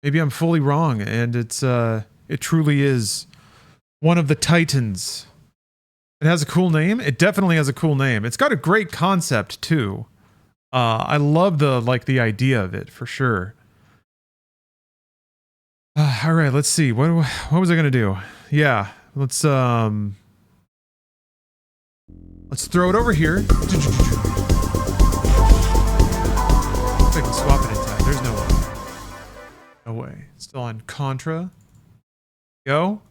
Maybe I'm fully wrong, and it truly is one of the Titans. It has a cool name. It definitely has a cool name. It's got a great concept too. I love the idea of it for sure. All right, let's see. What was I gonna do? Yeah, let's throw it over here. If I can swap it in time. There's no way. No way. Still on Contra. Go.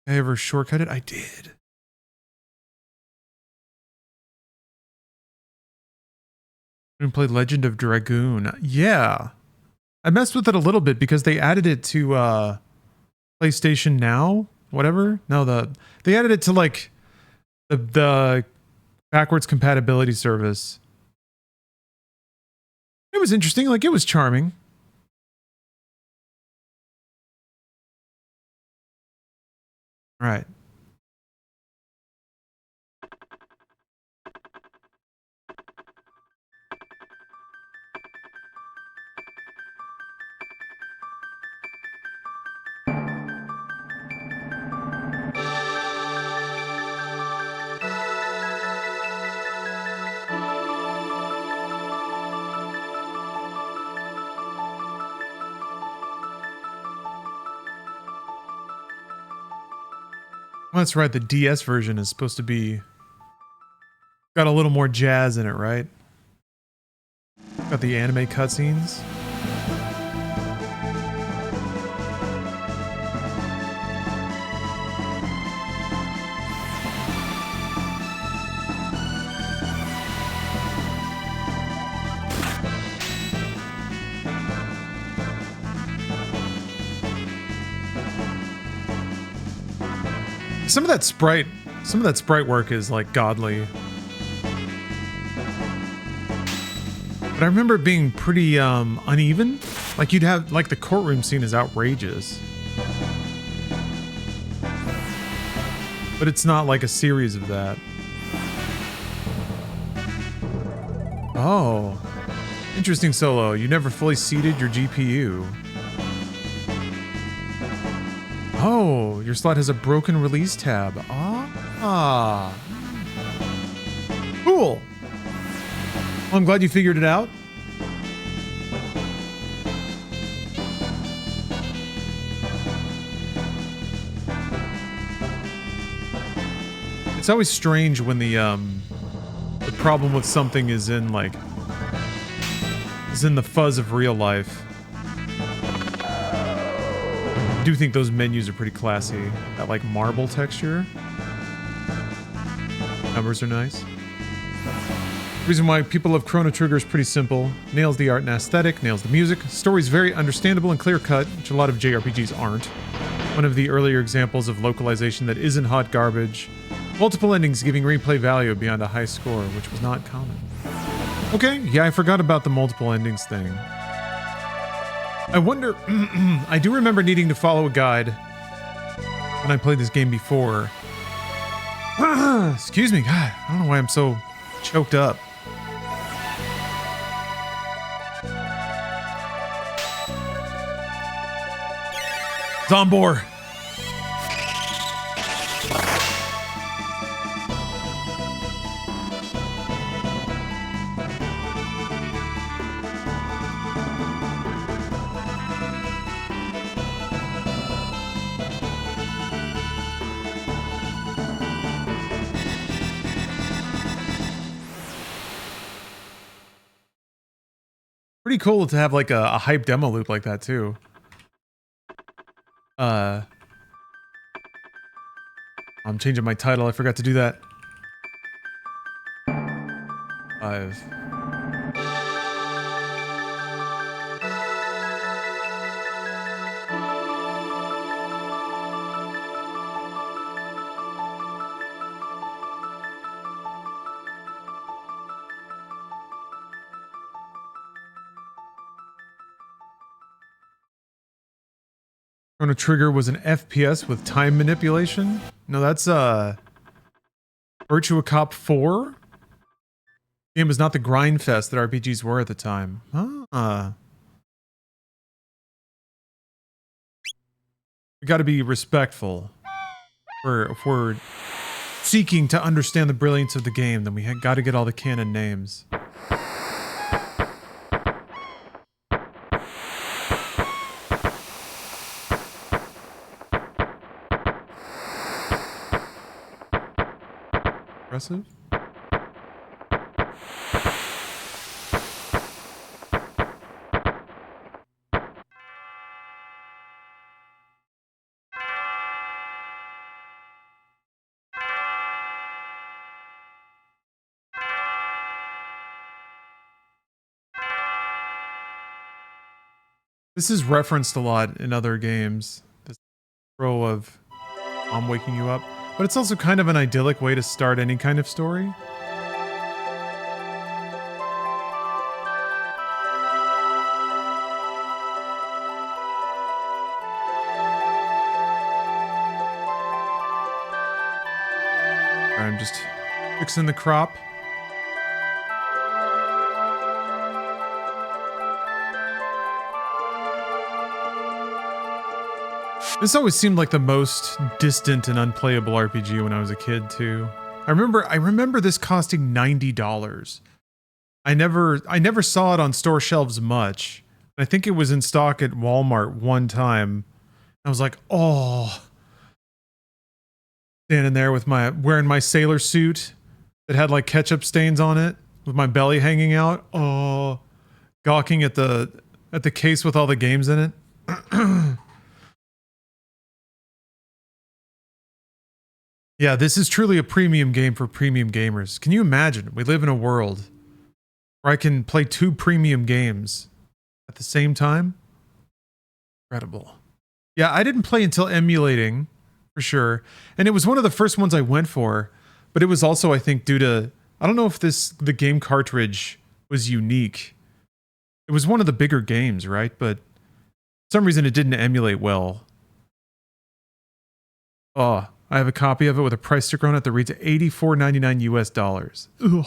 I ever shortcut it? I did. And played Legend of Dragoon. Yeah. I messed with it a little bit because they added it to PlayStation Now, whatever. No, they added it to like the backwards compatibility service. It was interesting, like it was charming. All right. Well, that's right. The DS version is supposed to be got a little more jazz in it, right? Got the anime cutscenes. Some of that sprite work is like godly. But I remember it being pretty uneven. Like you'd have like the courtroom scene is outrageous. But it's not like a series of that. Oh. Interesting solo. You never fully seated your GPU. Oh, your slot has a broken release tab. Ah. Cool. Well, I'm glad you figured it out. It's always strange when the problem with something is in the fuzz of real life. I do think those menus are pretty classy. That like marble texture. Numbers are nice. The reason why people love Chrono Trigger is pretty simple. Nails the art and aesthetic, nails the music. Story's very understandable and clear cut, which a lot of JRPGs aren't. One of the earlier examples of localization that isn't hot garbage. Multiple endings giving replay value beyond a high score, which was not common. Okay, yeah, I forgot about the multiple endings thing. I wonder, I do remember needing to follow a guide when I played this game before. Excuse me, God, I don't know why I'm so choked up. Zombor. Pretty cool to have like a hype demo loop like that too. I'm changing my title. I forgot to do that. 5. Chrono Trigger was an FPS with time manipulation? No, that's Virtua Cop 4? Game was not the grind fest that RPGs were at the time. We got to be respectful. If we're seeking to understand the brilliance of the game, then we got to get all the canon names. Impressive. This is referenced a lot in other games. This row of mom waking you up. But it's also kind of an idyllic way to start any kind of story. I'm just fixing the crop. This always seemed like the most distant and unplayable RPG when I was a kid too. I remember this costing $90. I never saw it on store shelves much. I think it was in stock at Walmart one time. I was like, oh, standing there with wearing my sailor suit that had like ketchup stains on it, with my belly hanging out. Oh, gawking at the case with all the games in it. Yeah, this is truly a premium game for premium gamers. Can you imagine? We live in a world where I can play 2 premium games at the same time. Incredible. Yeah, I didn't play until emulating, for sure. And it was one of the first ones I went for, but it was also, I think, due to... I don't know if the game cartridge was unique. It was one of the bigger games, right? But for some reason it didn't emulate well. Oh, I have a copy of it with a price sticker on it that reads $84.99 US dollars. Ugh.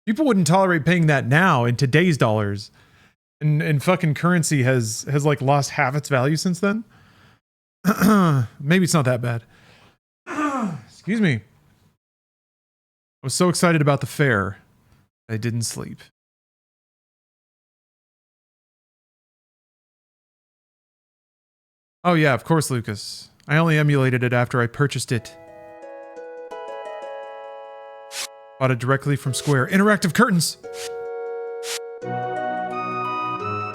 People wouldn't tolerate paying that now in today's dollars. And fucking currency has like lost half its value since then. Maybe it's not that bad. Excuse me. I was so excited about the fair, I didn't sleep. Oh yeah, of course, Lucas. I only emulated it after I purchased it. Bought it directly from Square. Interactive curtains!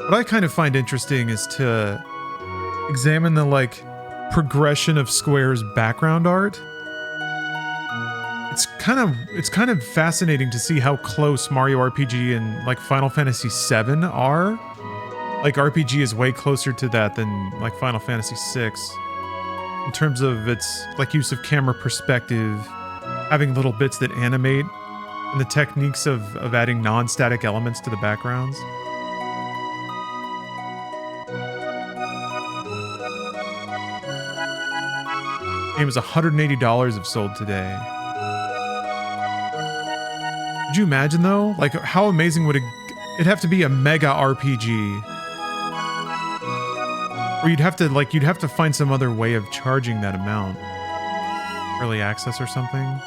What I kind of find interesting is to examine the, like, progression of Square's background art. It's kind of fascinating to see how close Mario RPG and, like, Final Fantasy VII are. Like, RPG is way closer to that than, like, Final Fantasy VI. In terms of its, like, use of camera perspective, having little bits that animate, and the techniques of adding non-static elements to the backgrounds. The game is $180 if sold today. Could you imagine, though? Like, how amazing would it'd have to be a mega RPG. Or you'd have to find some other way of charging that amount. Early access or something.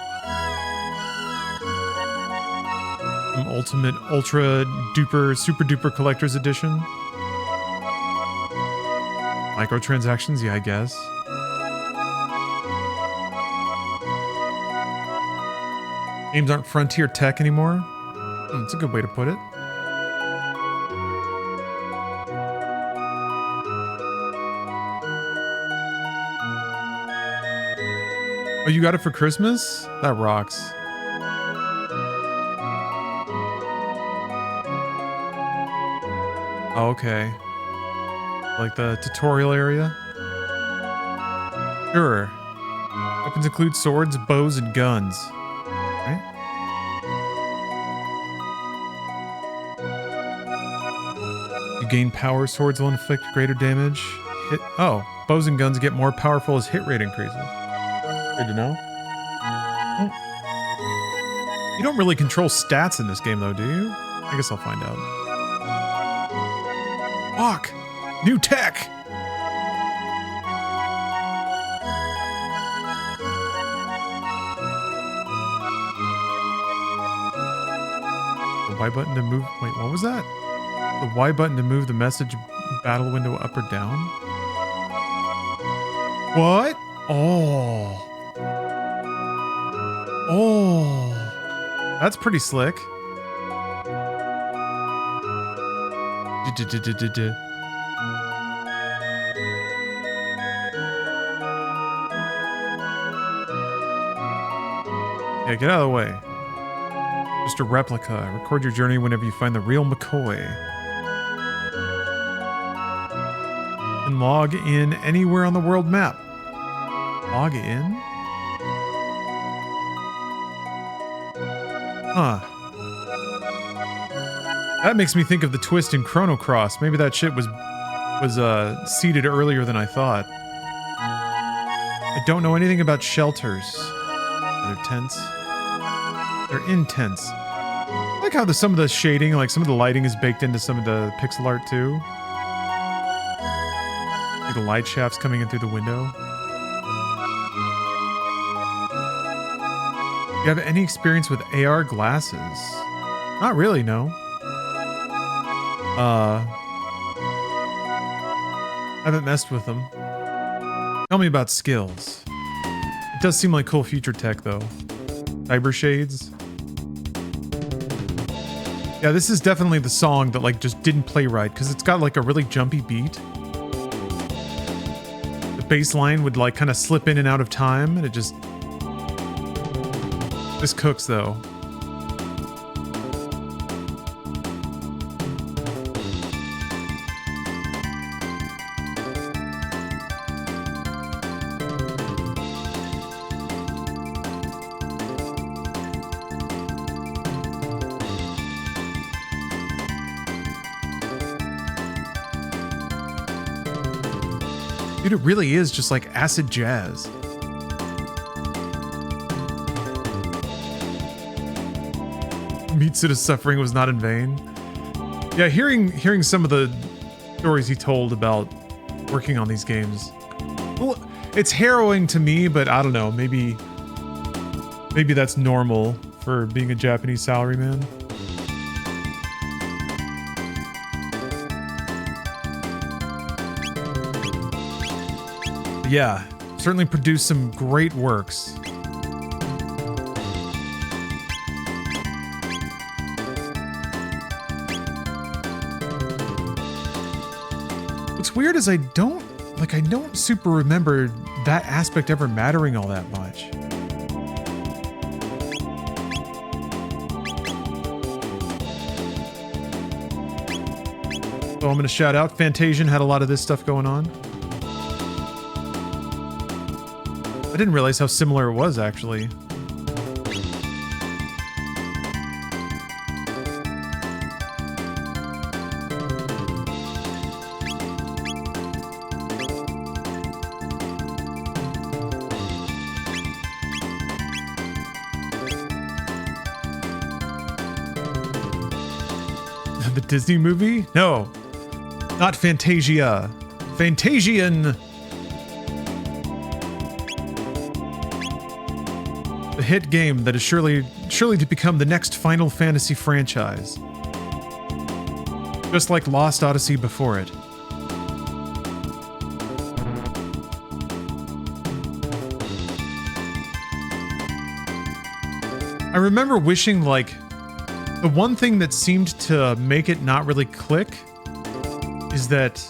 Some ultimate, ultra duper, super duper collector's edition. Microtransactions, yeah, I guess. Games aren't frontier tech anymore. That's a good way to put it. Oh, you got it for Christmas? That rocks. Oh, okay. Like the tutorial area? Sure. Weapons include swords, bows, and guns. Right? You gain power, swords will inflict greater damage. Bows and guns get more powerful as hit rate increases. Good to know. You don't really control stats in this game, though, do you? I guess I'll find out. Fuck! New tech! The Y button to move... Wait, what was that? The Y button to move the message battle window up or down? What? Oh. Oh. That's pretty slick. Yeah, get out of the way. Just a replica. Record your journey whenever you find the real McCoy. And log in anywhere on the world map. Log in? Huh. That makes me think of the twist in Chrono Cross. Maybe that shit was seeded earlier than I thought. I don't know anything about shelters. They're tents. They're intense. I like how some of the shading, like some of the lighting is baked into some of the pixel art too. Like the light shafts coming in through the window. You have any experience with AR glasses? Not really, no. Haven't messed with them. Tell me about skills. It does seem like cool future tech, though. Cyber shades. Yeah, this is definitely the song that like just didn't play right because it's got like a really jumpy beat. The bass line would like kind of slip in and out of time, and it just... This cooks, though. Dude, it really is just like acid jazz. Mitsuda's suffering was not in vain. Yeah, hearing some of the stories he told about working on these games. Well, it's harrowing to me, but I don't know, maybe that's normal for being a Japanese salaryman. Yeah, certainly produced some great works. What's weird is I don't super remember that aspect ever mattering all that much. So I'm gonna shout out, Fantasian had a lot of this stuff going on. I didn't realize how similar it was, actually. The Disney movie? No, not Fantasia. Fantasian. The hit game that is surely to become the next Final Fantasy franchise. Just like Lost Odyssey before it. I remember wishing, like, the one thing that seemed to make it not really click is that,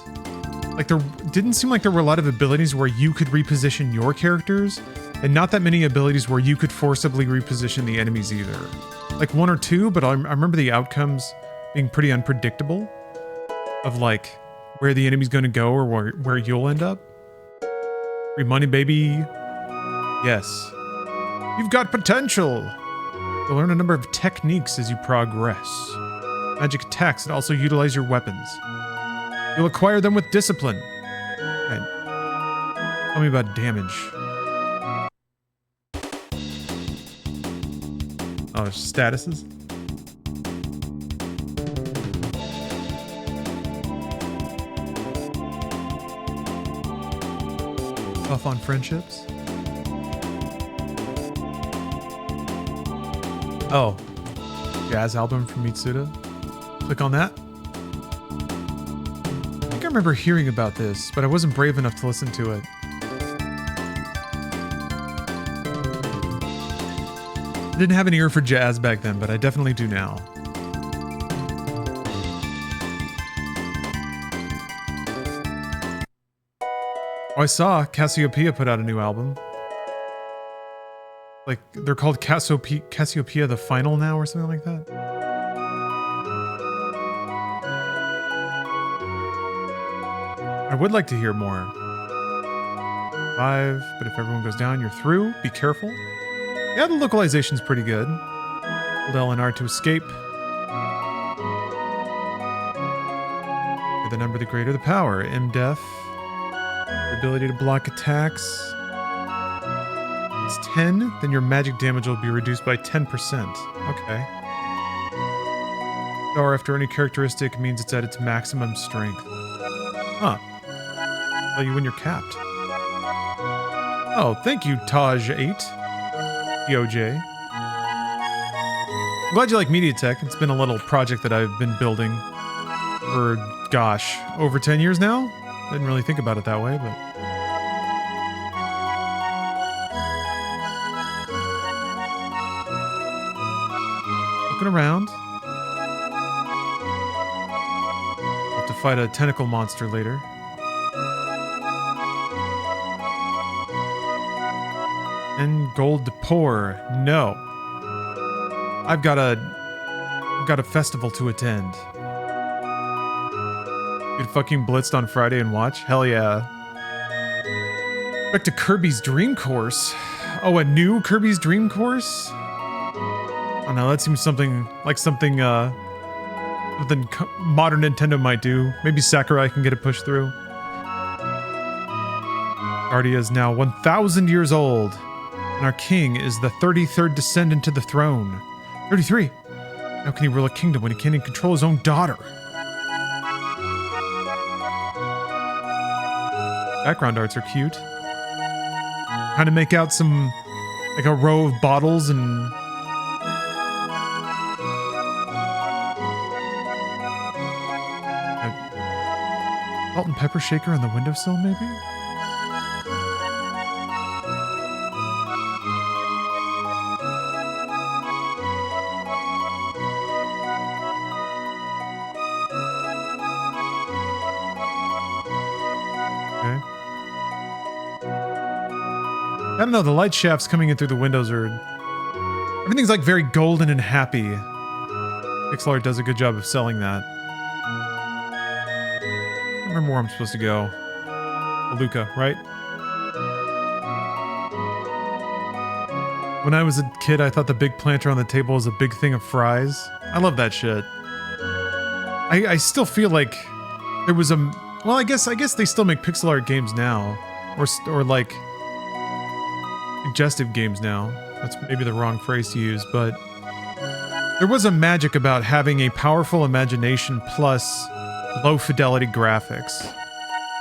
like, there didn't seem like there were a lot of abilities where you could reposition your characters, and not that many abilities where you could forcibly reposition the enemies either. Like one or two, but I remember the outcomes being pretty unpredictable of like where the enemy's going to go or where you'll end up. Free money, baby. Yes. You've got potential. You'll learn a number of techniques as you progress. Magic attacks that also utilize your weapons. You'll acquire them with discipline. Right. Tell me about damage. Oh of statuses. Off on friendships. Oh, jazz album from Mitsuda. Click on that. I think I remember hearing about this, but I wasn't brave enough to listen to it. I didn't have an ear for jazz back then, but I definitely do now. Oh, I saw Cassiopeia put out a new album. Like, they're called Cassiopeia the Final now or something like that. I would like to hear more. 5, but if everyone goes down, you're through. Be careful. Yeah, the localization's pretty good. Hold L and R to escape. The number, the greater the power. M-Def. Your ability to block attacks. It's 10, then your magic damage will be reduced by 10%. Okay. Or after any characteristic means it's at its maximum strength. Huh. Tell you when you're capped. Oh, thank you, Taj8. DOJ. I'm glad you like MediaTek. It's been a little project that I've been building for, gosh, over 10 years now? Didn't really think about it that way, but... Looking around. Have to fight a tentacle monster later. And gold to pour. No. I've got a festival to attend. Get fucking blitzed on Friday and watch? Hell yeah. Back to Kirby's Dream Course. Oh, a new Kirby's Dream Course? Oh no, that seems something modern Nintendo might do. Maybe Sakurai can get it pushed through. Guardia is now 1,000 years old, and our king is the 33rd descendant to the throne. 33? How can he rule a kingdom when he can't even control his own daughter? Background arts are cute. Kind of make out some, like a row of bottles and... Salt and pepper shaker on the windowsill, maybe? Okay. I don't know, the light shafts coming in through the windows are... Everything's like very golden and happy. Pixel art does a good job of selling that. I don't remember where I'm supposed to go. Luca, right? When I was a kid, I thought the big planter on the table was a big thing of fries. I love that shit. I still feel like there was a... Well, I guess they still make pixel art games now. Or like... suggestive games now. That's maybe the wrong phrase to use, but... There was a magic about having a powerful imagination plus low-fidelity graphics.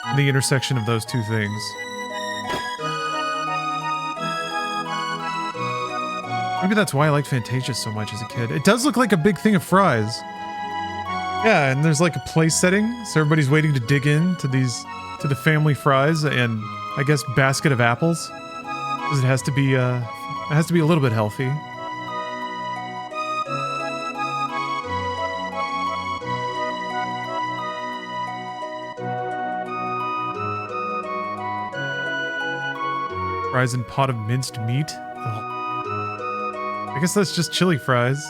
And the intersection of those two things. Maybe that's why I liked Fantasia so much as a kid. It does look like a big thing of fries. Yeah, and there's like a place setting, so everybody's waiting to dig in to the family fries and, I guess, basket of apples. Because it has to be a little bit healthy. Fries and pot of minced meat? Ugh. I guess that's just chili fries.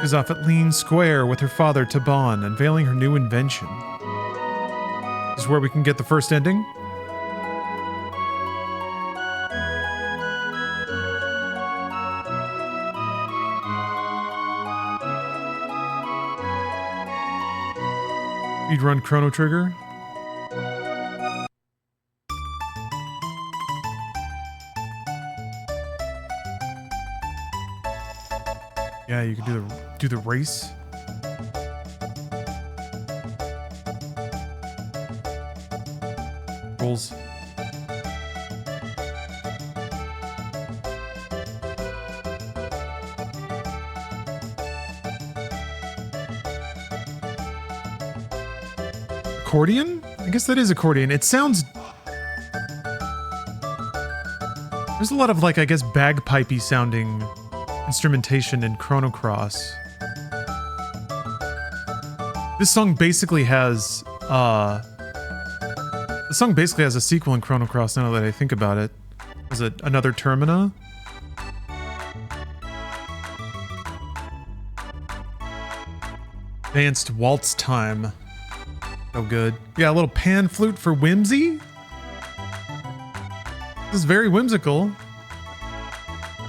Is off at Lean Square with her father, Taban, unveiling her new invention. This is where we can get the first ending. Speedrun Chrono Trigger. Yeah, you can do the race. Rules. Accordion? I guess that is accordion. It sounds... There's a lot of, like, I guess, bagpipey sounding instrumentation in Chrono Cross. This song basically has, the song basically has a sequel in Chrono Cross now that I think about it. Is it Another Termina? Advanced Waltz Time. Oh, good. Yeah, a little pan flute for whimsy. This is very whimsical.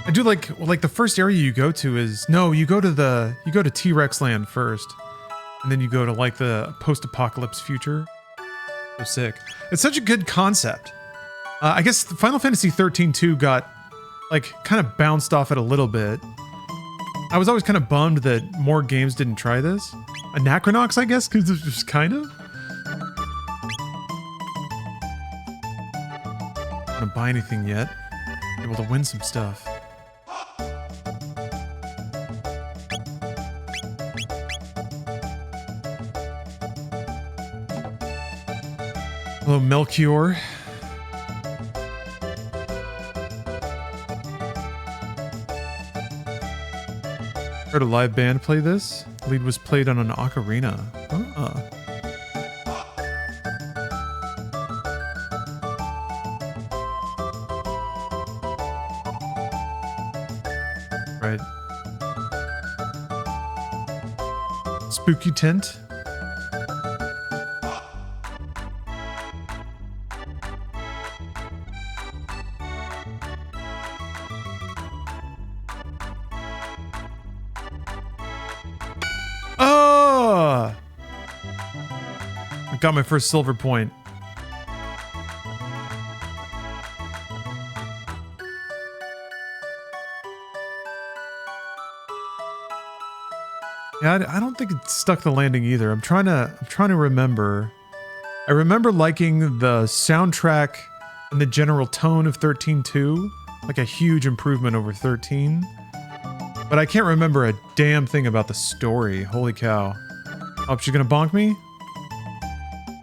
I do like the first area you go to is you go to T-Rex Land first, and then you go to like the post-apocalypse future. So sick. It's such a good concept. I guess Final Fantasy 13-2 got like kind of bounced off it a little bit. I was always kind of bummed that more games didn't try this. Anachronox, I guess, because it's just kind of. I don't buy anything yet. Able to win some stuff. Hello, Melchior. Heard a live band play this. Lead was played on an ocarina. Ah. Right. Spooky tent. Got my first silver point. Yeah, I don't think it stuck the landing either. I'm trying to remember. I remember liking the soundtrack and the general tone of 13-2, like a huge improvement over 13. But I can't remember a damn thing about the story. Holy cow. Oh, she's gonna bonk me?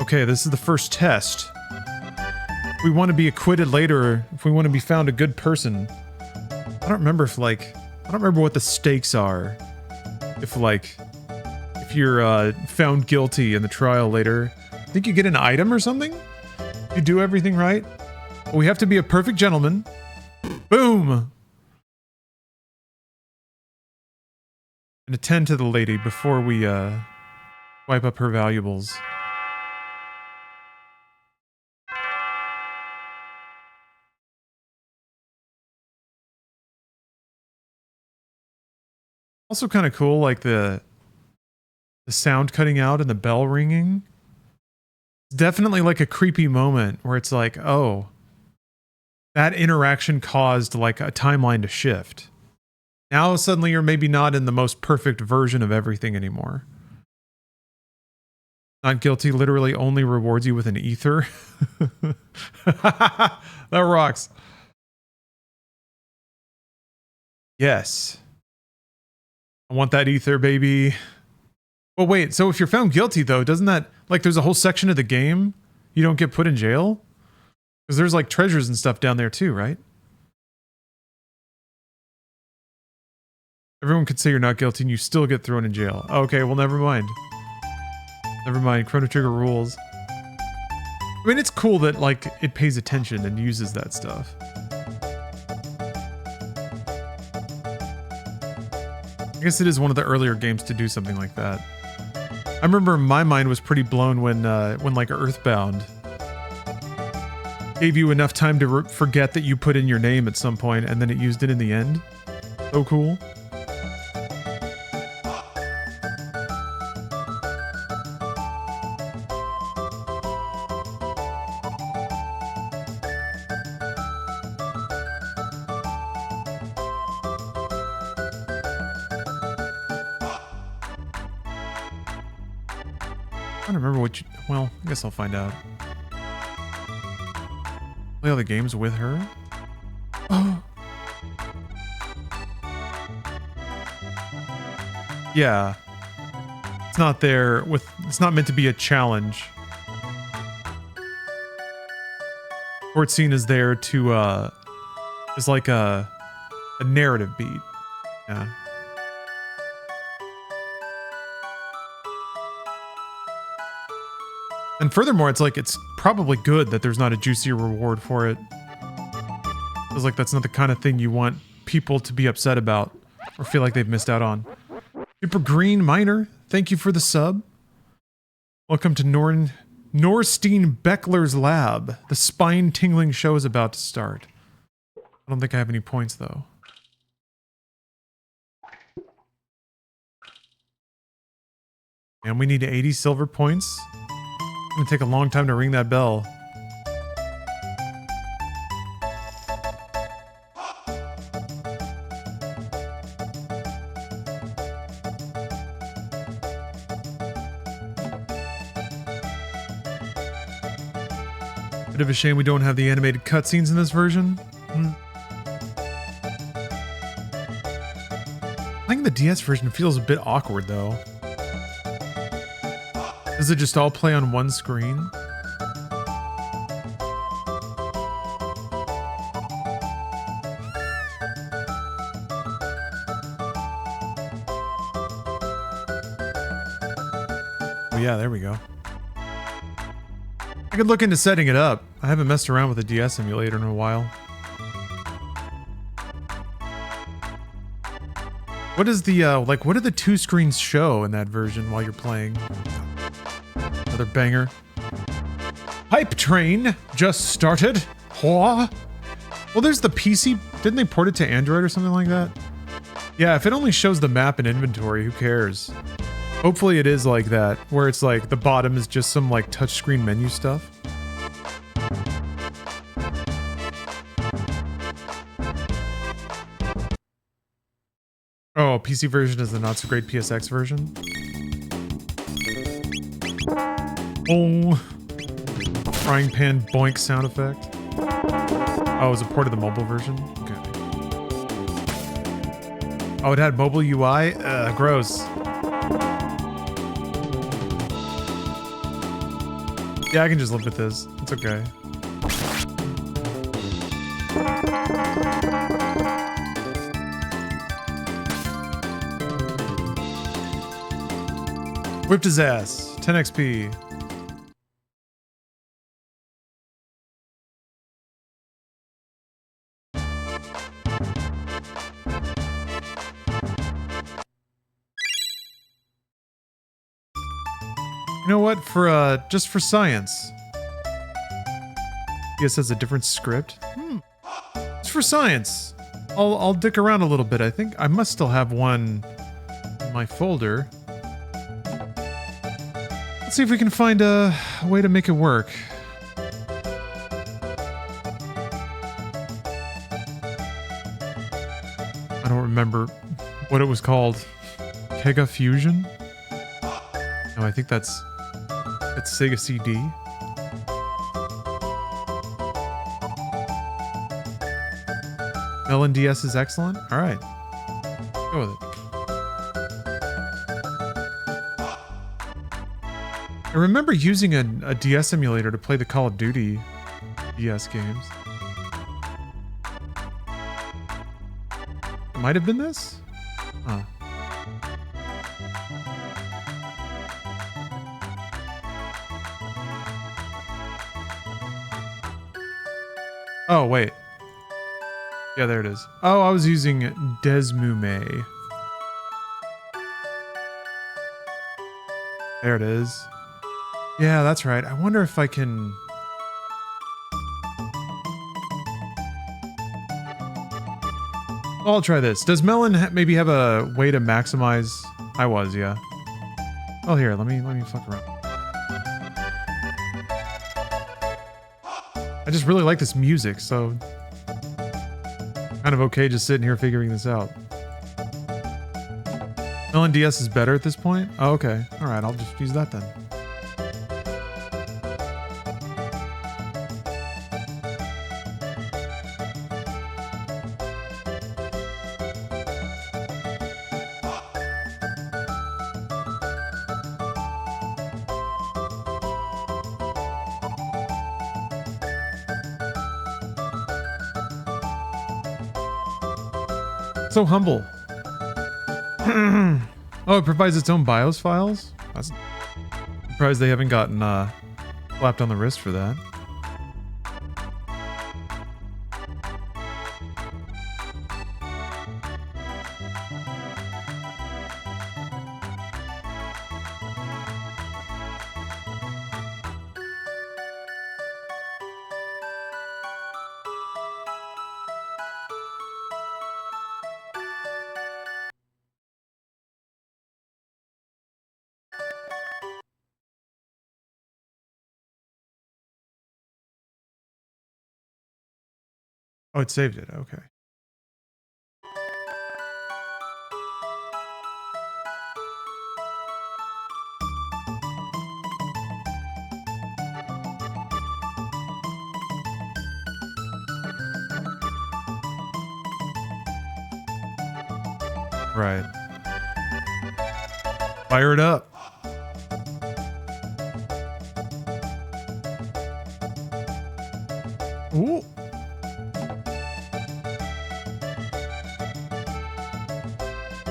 Okay, this is the first test. If we want to be acquitted later, if we want to be found a good person. I don't remember what the stakes are. If you're found guilty in the trial later. I think you get an item or something? You do everything right? Well, we have to be a perfect gentleman. Boom! And attend to the lady before we wipe up her valuables. Also kind of cool, like the sound cutting out and the bell ringing. It's definitely like a creepy moment where it's like, oh, that interaction caused like a timeline to shift. Now suddenly you're maybe not in the most perfect version of everything anymore. Not guilty literally only rewards you with an ether. That rocks. Yes. I want that ether, baby. Well, wait, so if you're found guilty, though, doesn't that... Like, there's a whole section of the game you don't get put in jail? Because there's, like, treasures and stuff down there, too, right? Everyone could say you're not guilty and you still get thrown in jail. Okay, well, never mind. Never mind, Chrono Trigger rules. I mean, it's cool that, like, it pays attention and uses that stuff. I guess it is one of the earlier games to do something like that. I remember my mind was pretty blown when like Earthbound gave you enough time to forget that you put in your name at some point and then it used it in the end. So cool. don't remember what you... Well, I guess I'll find out. Play all the games with her? Oh. Yeah. It's not there with... It's not meant to be a challenge. Court scene is there to, is like a narrative beat. Yeah. And furthermore, it's like, it's probably good that there's not a juicy reward for it. Feels like that's not the kind of thing you want people to be upset about or feel like they've missed out on. Super Green Miner, thank you for the sub. Welcome to Norstein Beckler's Lab. The spine-tingling show is about to start. I don't think I have any points, though. And we need 80 silver points. It's gonna take a long time to ring that bell. Bit of a shame we don't have the animated cutscenes in this version. Playing the DS version feels a bit awkward, though. Does it just all play on one screen? Oh yeah, there we go. I could look into setting it up. I haven't messed around with a DS emulator in a while. What is the, like, what do the two screens show in that version while you're playing? Another banger. Hype Train just started. Well, there's the PC. Didn't they port it to Android or something like that? Yeah, if it only shows the map and inventory, who cares? Hopefully it is like that, where it's like the bottom is just some like touchscreen menu stuff. Oh, PC version is the not so great PSX version. Oh, frying pan boink sound effect. Oh, is it port of the mobile version? Okay. Oh, it had mobile UI? Gross. Yeah, I can just live with this. It's okay. Whipped his ass. 10 XP. You know what? For just for science. DS has a different script. It's for science. I'll dick around a little bit. I think I must still have one in my folder. Let's see if we can find a way to make it work. I don't remember what it was called. Kega Fusion? No, I think that's Sega CD. melonDS is excellent? Alright. Go with it. I remember using a DS emulator to play the Call of Duty DS games. It might have been this? Huh. Oh, wait. Yeah, there it is. Oh, I was using Desmume. There it is. Yeah, that's right. I wonder if I can... I'll try this. Does Melon maybe have a way to maximize... I was, yeah. Oh, here, let me fuck around. I just really like this music, so... kind of okay just sitting here figuring this out. melonDS is better at this point? Oh, okay. Alright, I'll just use that then. So humble. Oh, it provides its own BIOS files? That's surprised they haven't gotten slapped on the wrist for that. Oh, it saved it. Okay. Right. Fire it up. Ooh.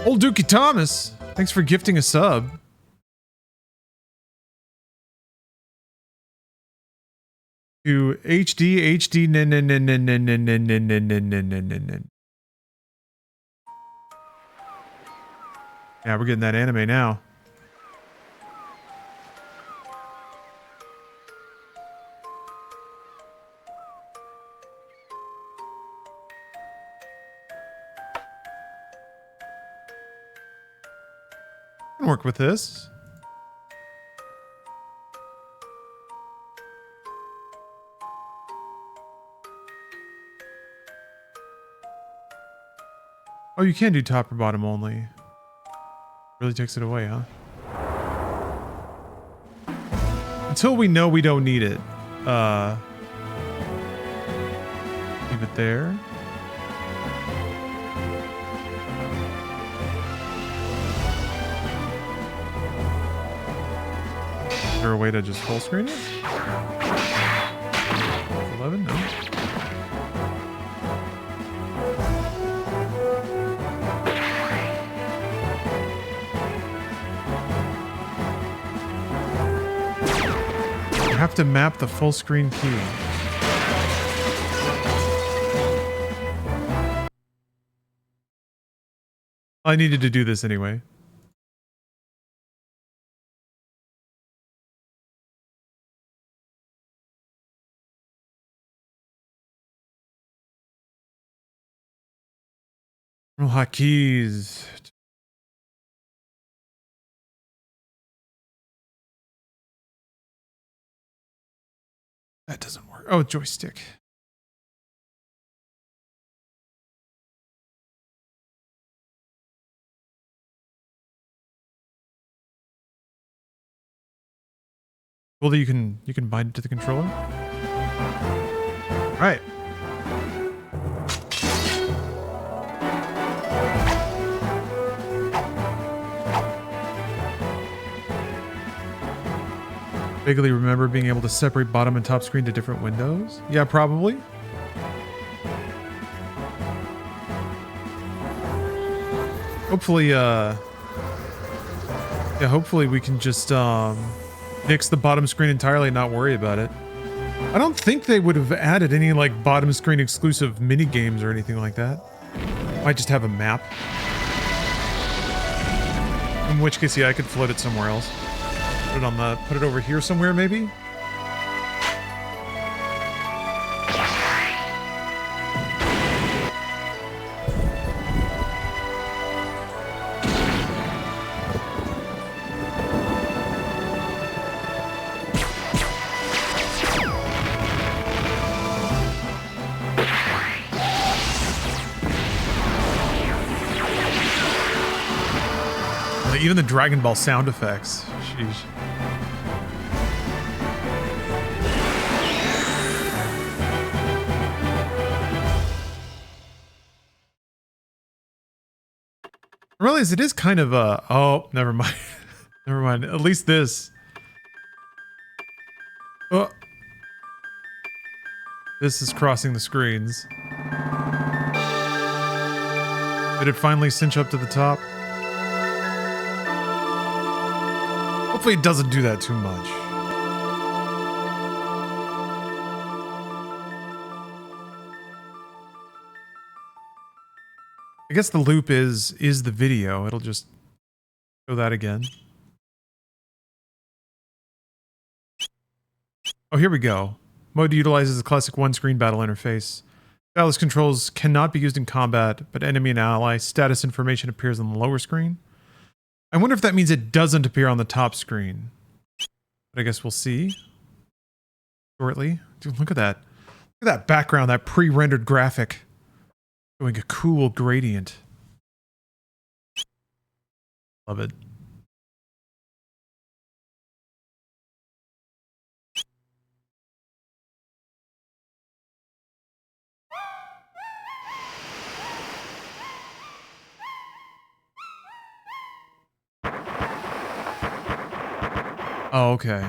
Old Dookie Thomas, thanks for gifting a sub. To HD. Yeah, we're getting that anime now. I can work with this. Oh, you can do top or bottom only. Really takes it away, huh? Until we know we don't need it. Leave it there. Is there a way to just full screen it? 11? No. You have to map the full screen key. I needed to do this anyway. Hotkeys. That doesn't work. Oh, joystick. Well, you can bind it to the controller. All right. Vaguely remember being able to separate bottom and top screen to different windows. Yeah, probably. Hopefully, hopefully we can just nix the bottom screen entirely and not worry about it. I don't think they would have added any like bottom screen exclusive mini games or anything like that. Might just have a map. In which case, yeah, I could float it somewhere else. Put it over here somewhere, maybe? Even the Dragon Ball sound effects. Sheesh. I realize it is kind of a... Oh, never mind. Never mind. At least this. Oh. This is crossing the screens. It Did it finally cinch up to the top? Hopefully it doesn't do that too much. I guess the loop is the video. It'll just show that again. Oh, here we go. Mode utilizes the classic one-screen battle interface. Stylus controls cannot be used in combat, but enemy and ally status information appears on the lower screen. I wonder if that means it doesn't appear on the top screen. But I guess we'll see shortly. Dude, look at that. Look at that background, that pre-rendered graphic. Showing a cool gradient. Love it. Oh, okay.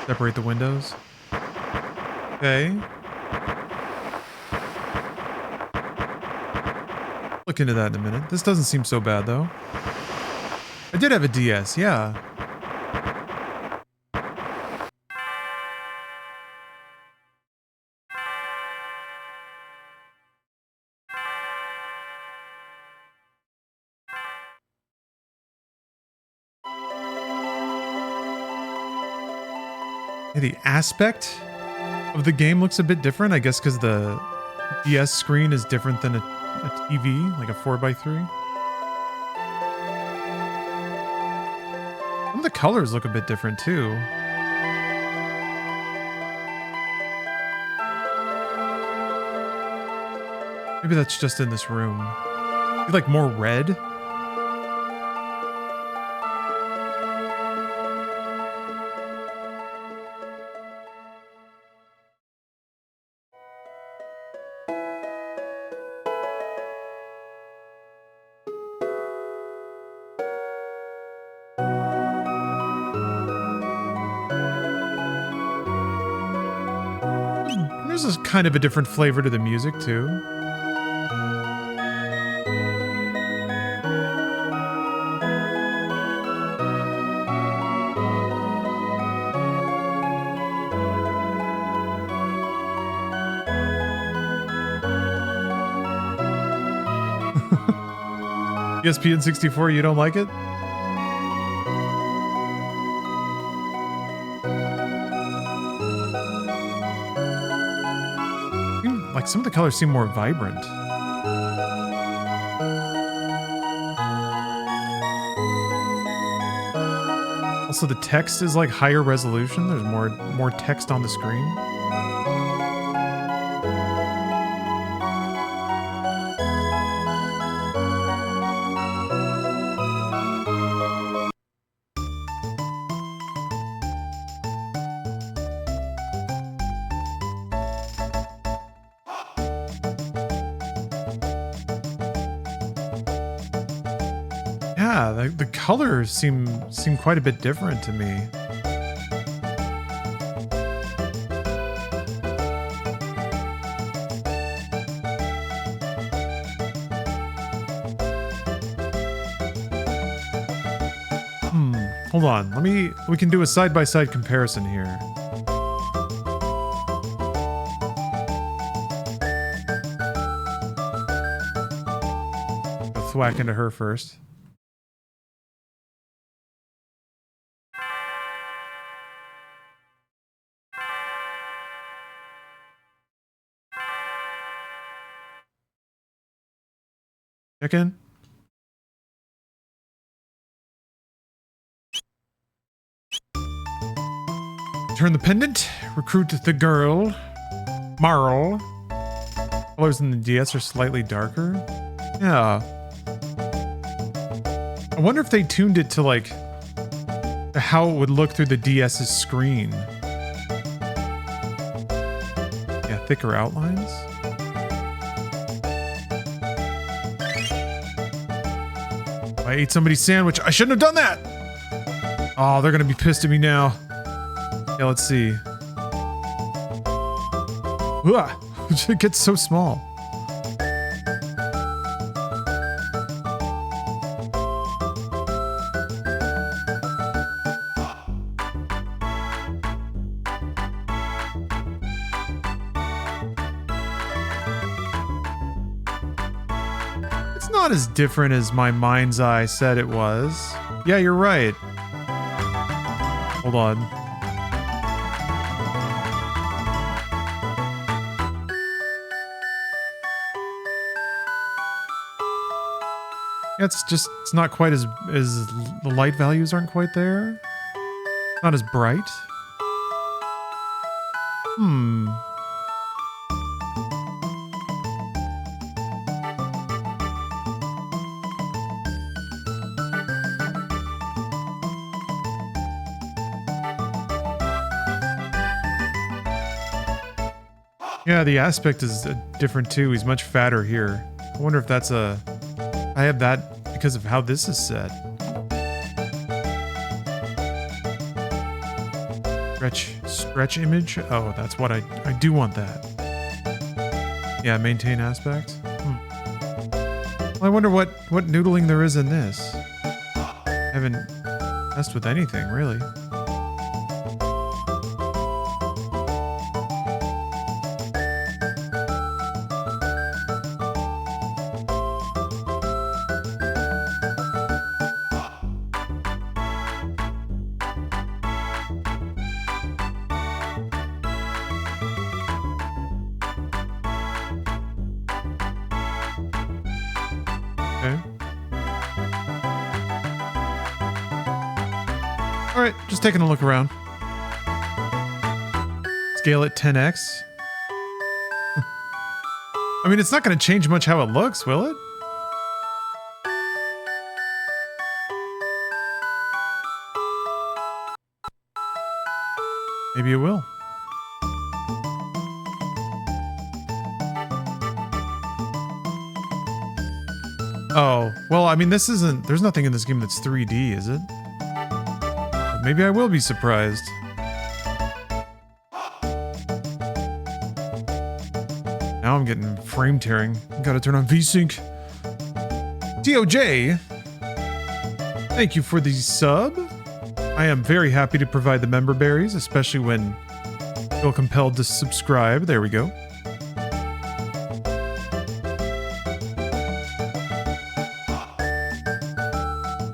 Separate the windows. Okay. Look into that in a minute. This doesn't seem so bad, though. I did have a DS, yeah. The aspect of the game looks a bit different, I guess because the DS screen is different than a TV, like a 4x3. Some of the colors look a bit different too. Maybe that's just in this room. Maybe like more red. There's a kind of a different flavor to the music too. ESPN 64, you don't like it? Like some of the colors seem more vibrant. Also, the text is like higher resolution. There's more text on the screen. Yeah, the colors seem quite a bit different to me. Hold on. We can do a side-by-side comparison here. Go thwack into her first. Check in. Turn the pendant. Recruit the girl. Marl. Colors in the DS are slightly darker. Yeah. I wonder if they tuned it to like how it would look through the DS's screen. Yeah, thicker outlines. I ate somebody's sandwich. I shouldn't have done that. Oh, they're gonna be pissed at me now. Yeah, let's see. It gets so small. It's not as different as my mind's eye said it was. Yeah, you're right. Hold on. Yeah, it's not quite as the light values aren't quite there. Not as bright. Yeah, the aspect is different too. He's much fatter here. I wonder if that's I have that because of how this is set. Stretch image? Oh, that's what I do want that. Yeah, maintain aspect. Well, I wonder what noodling there is in this. I haven't messed with anything, really. Alright, just taking a look around. Scale it 10x. I mean, it's not going to change much how it looks, will it? Maybe it will. Oh, well, I mean, there's nothing in this game that's 3D, is it? Maybe I will be surprised. Now I'm getting frame tearing. Gotta turn on VSync. DOJ, thank you for the sub. I am very happy to provide the member berries, especially when I feel compelled to subscribe. There we go.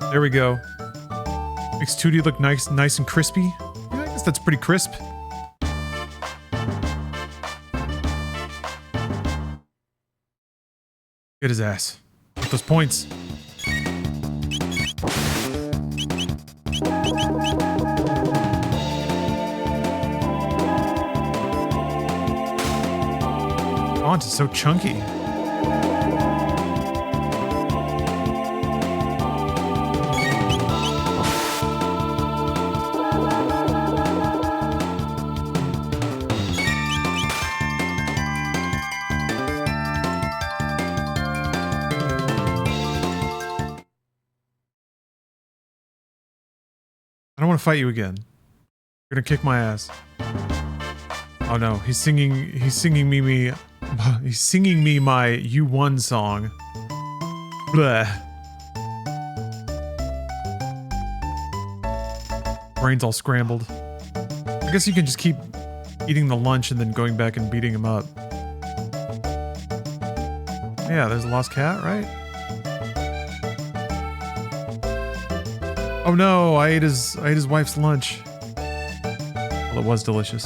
There we go. Makes 2D look nice and crispy. Yeah, I guess that's pretty crisp. Get his ass. Get those points. Font is so chunky. I don't want to fight you again. You're gonna kick my ass. Oh no, he's singing me my You Won song. Bleh. Brain's all scrambled. I guess you can just keep eating the lunch and then going back and beating him up. Yeah, there's a lost cat, right? Oh no, I ate his wife's lunch. Well, it was delicious.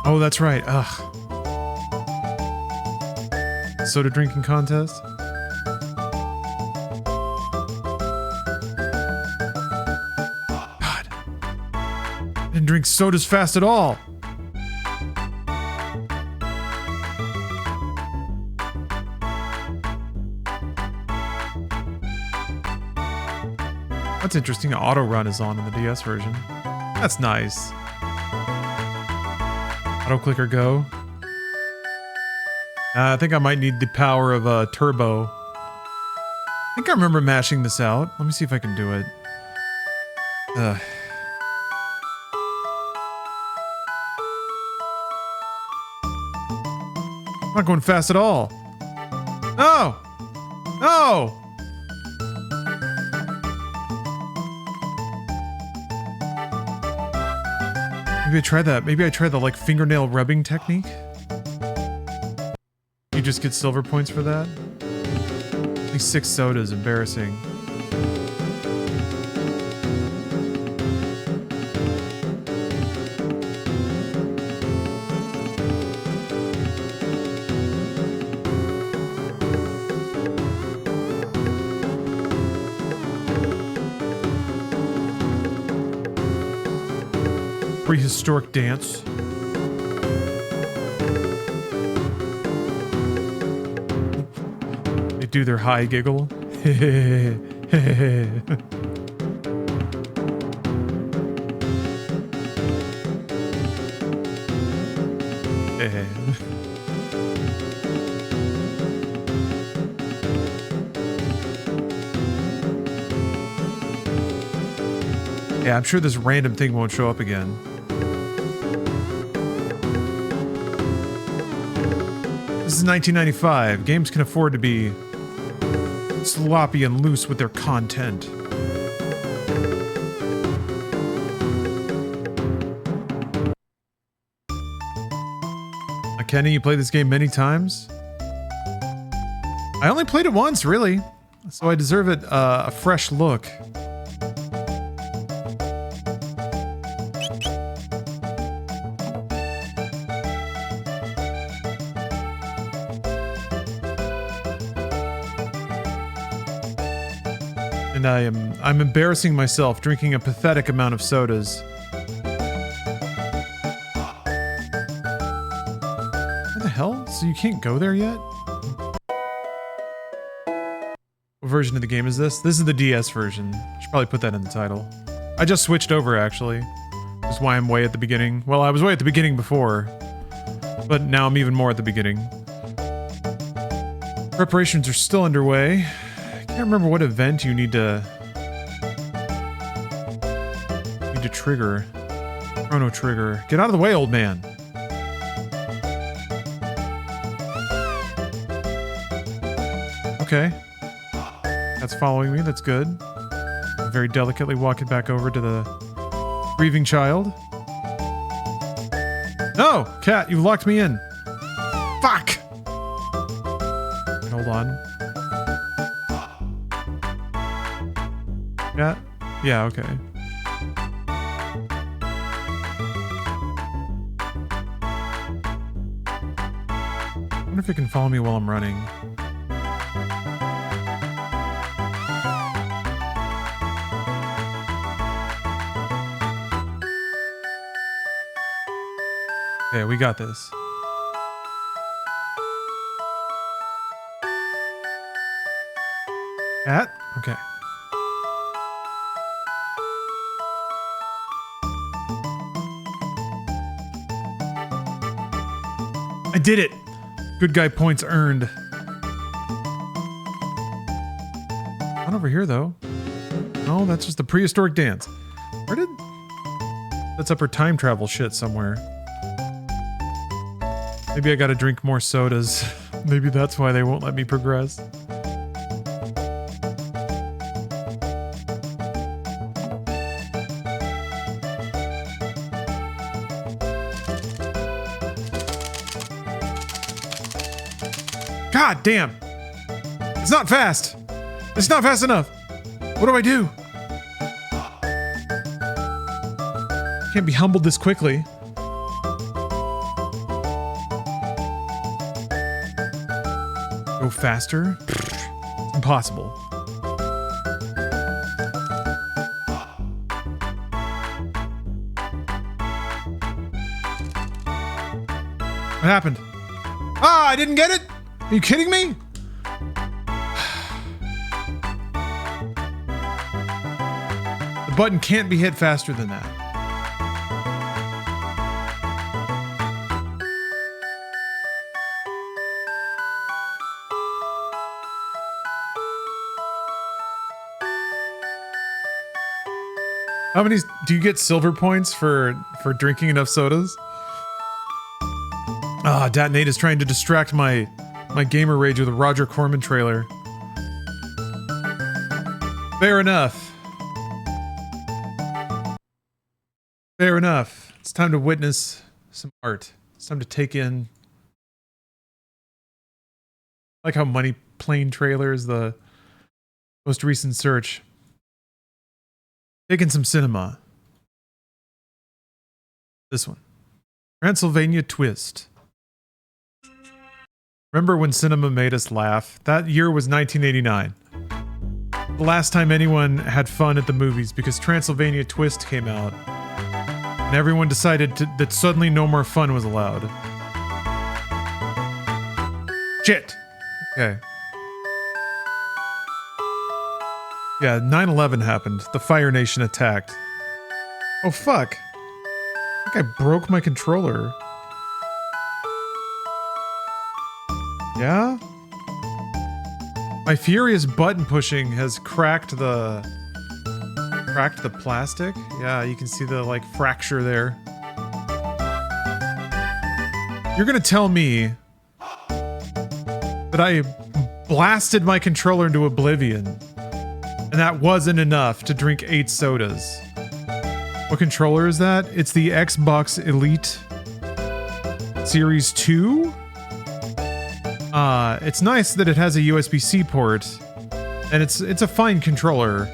Oh, that's right. Ugh. Soda drinking contest? God. I didn't drink sodas fast at all. That's interesting. Auto run is on in the DS version. That's nice. Auto clicker go. I think I might need the power of turbo. I think I remember mashing this out. Let me see if I can do it. I'm not going fast at all. No! No! Maybe I tried that. Maybe I tried the like fingernail rubbing technique. You just get silver points for that. These 6 sodas, embarrassing. Prehistoric dance. They do their high giggle. Yeah, I'm sure this random thing won't show up again. This is 1995. Games can afford to be sloppy and loose with their content. Kenny, you played this game many times? I only played it once, really. So I deserve it a fresh look. And I'm embarrassing myself drinking a pathetic amount of sodas. Where the hell? So you can't go there yet? What version of the game is this? This is the DS version. Should probably put that in the title. I just switched over, actually. That's why I'm way at the beginning. Well, I was way at the beginning before, but now I'm even more at the beginning. Preparations are still underway. I can't remember what event you need to trigger. Chrono trigger. Get out of the way, old man. Okay. That's following me. That's good. Very delicately walking back over to the grieving child. No! Cat, you locked me in. Fuck! Hold on. Cat? Yeah, okay. I wonder if it can follow me while I'm running. Okay, we got this. Cat? Okay. I did it! Good guy points earned. Not over here, though. No, that's just the prehistoric dance. Where did... That's up her time travel shit somewhere. Maybe I gotta drink more sodas. Maybe that's why they won't let me progress. God damn! It's not fast! It's not fast enough! What do I do? Can't be humbled this quickly. Go faster? It's impossible. What happened? Ah, I didn't get it? Are you kidding me? The button can't be hit faster than that. How many do you get silver points for drinking enough sodas? Ah, Nate is trying to distract my gamer rage with a Roger Corman trailer. Fair enough. Fair enough. It's time to witness some art. It's time to take in. I like how Money Plane trailer is the most recent search. Taking some cinema. This one. Transylvania Twist. Remember when cinema made us laugh? That year was 1989. The last time anyone had fun at the movies because Transylvania Twist came out. And everyone decided that suddenly no more fun was allowed. Shit! Okay. Yeah, 9/11 happened. The Fire Nation attacked. Oh fuck! I think I broke my controller. Yeah? My furious button pushing has cracked the plastic. Yeah, you can see the like fracture there. You're gonna tell me that I blasted my controller into oblivion and that wasn't enough to drink 8 sodas. What controller is that? It's the Xbox Elite Series 2? It's nice that it has a USB-C port, and it's a fine controller,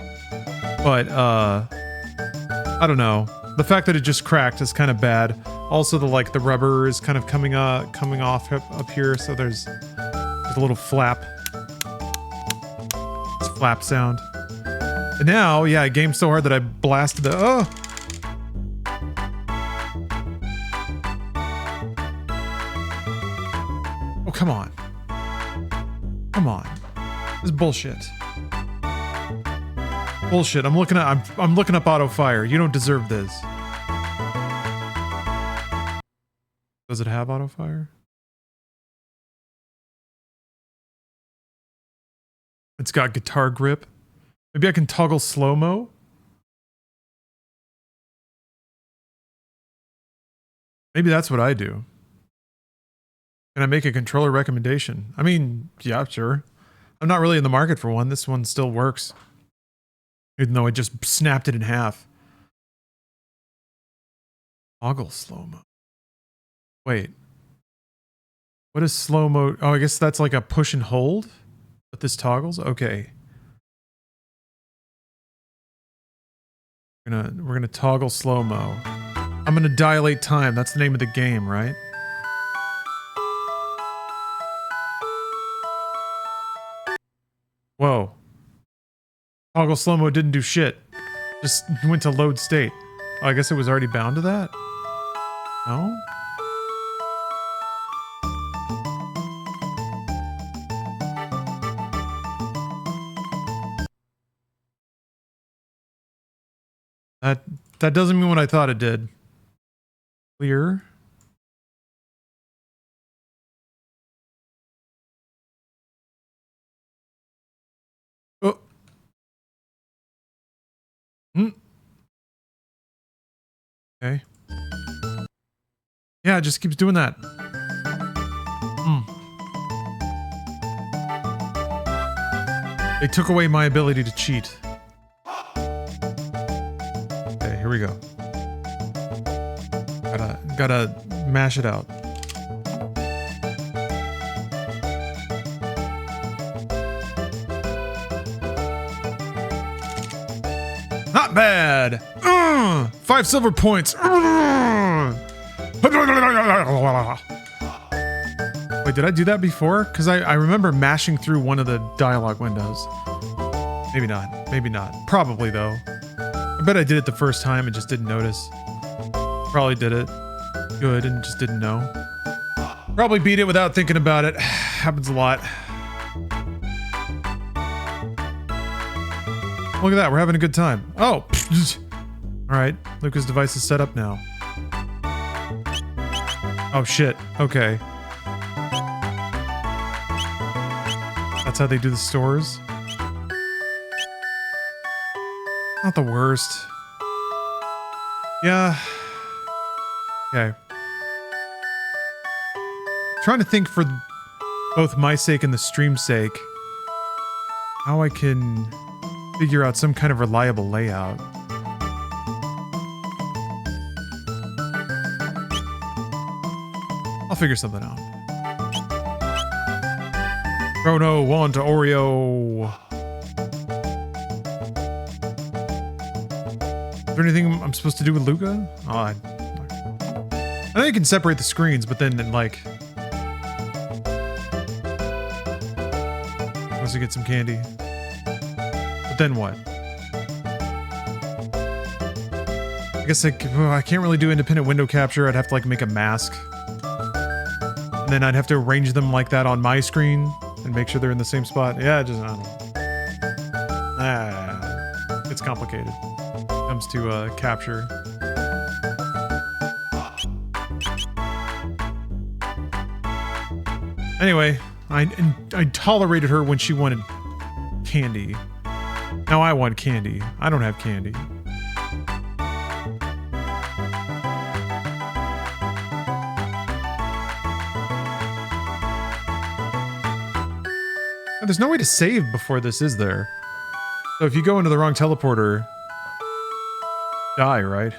but I don't know. The fact that it just cracked is kind of bad. Also, the rubber is kind of coming off up here, so there's a little flap. It's flap sound. And now, yeah, I gamed so hard that I blasted the Oh, come on. Come on. This is bullshit. Bullshit. I'm looking up auto fire. You don't deserve this. Does it have auto fire? It's got guitar grip. Maybe I can toggle slow-mo? Maybe that's what I do. Can I make a controller recommendation? I mean, yeah, sure. I'm not really in the market for one. This one still works. Even though I just snapped it in half. Toggle slow-mo. Wait. What is slow-mo? Oh, I guess that's like a push and hold? But this toggles? Okay. We're gonna toggle slow-mo. I'm gonna dilate time. That's the name of the game, right? Whoa. Toggle slow-mo didn't do shit. Just went to load state. Oh, I guess it was already bound to that? No? That doesn't mean what I thought it did. Clear. Oh. Okay. Yeah, it just keeps doing that. They took away my ability to cheat. Okay, here we go. Gotta mash it out. Not bad! 5 silver points! Wait, did I do that before? Because I remember mashing through one of the dialogue windows. Maybe not. Maybe not. Probably, though. I bet I did it the first time and just didn't notice. Probably did it. Good, and just didn't know. Probably beat it without thinking about it. Happens a lot. Look at that, we're having a good time. Oh! Alright, Luca's device is set up now. Oh shit, okay. That's how they do the stores? Not the worst. Yeah. Okay. Trying to think for both my sake and the stream's sake how I can figure out some kind of reliable layout. figure something out. Chrono, want Oreo. Is there anything I'm supposed to do with Luca? Oh, I know you can separate the screens, but then like... Once you get some candy. But then what? I guess I can't really do independent window capture. I'd have to like make a mask. And then I'd have to arrange them like that on my screen and make sure they're in the same spot. Yeah, just, I don't know. It's complicated when it comes to capture. Anyway, I tolerated her when she wanted candy. Now I want candy. I don't have candy. There's no way to save before this, is there? So if you go into the wrong teleporter, die, right?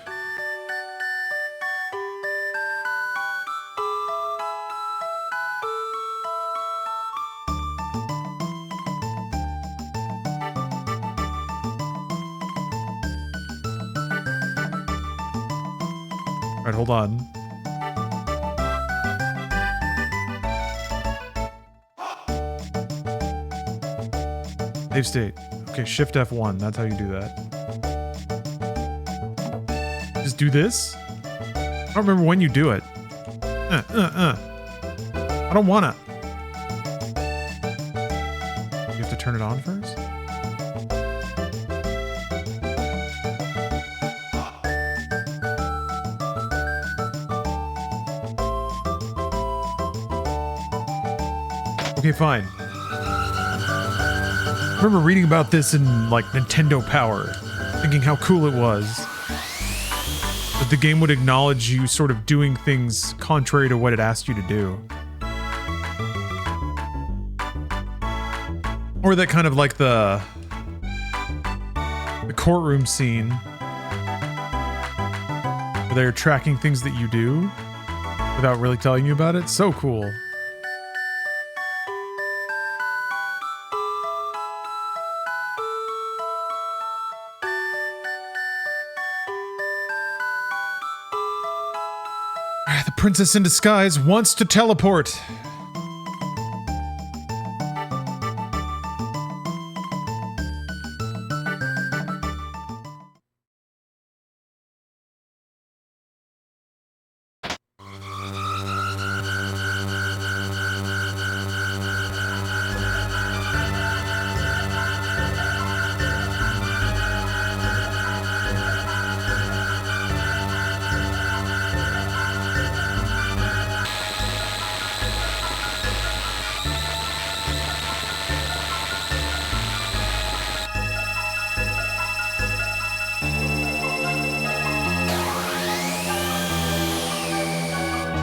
All right, hold on. Save state. Okay, Shift F1. That's how you do that. Just do this? I don't remember when you do it. I don't wanna. You have to turn it on first? Okay, fine. I remember reading about this in, like, Nintendo Power, thinking how cool it was. That the game would acknowledge you sort of doing things contrary to what it asked you to do. Or that kind of like the courtroom scene, where they're tracking things that you do without really telling you about it. So cool. The princess in disguise wants to teleport.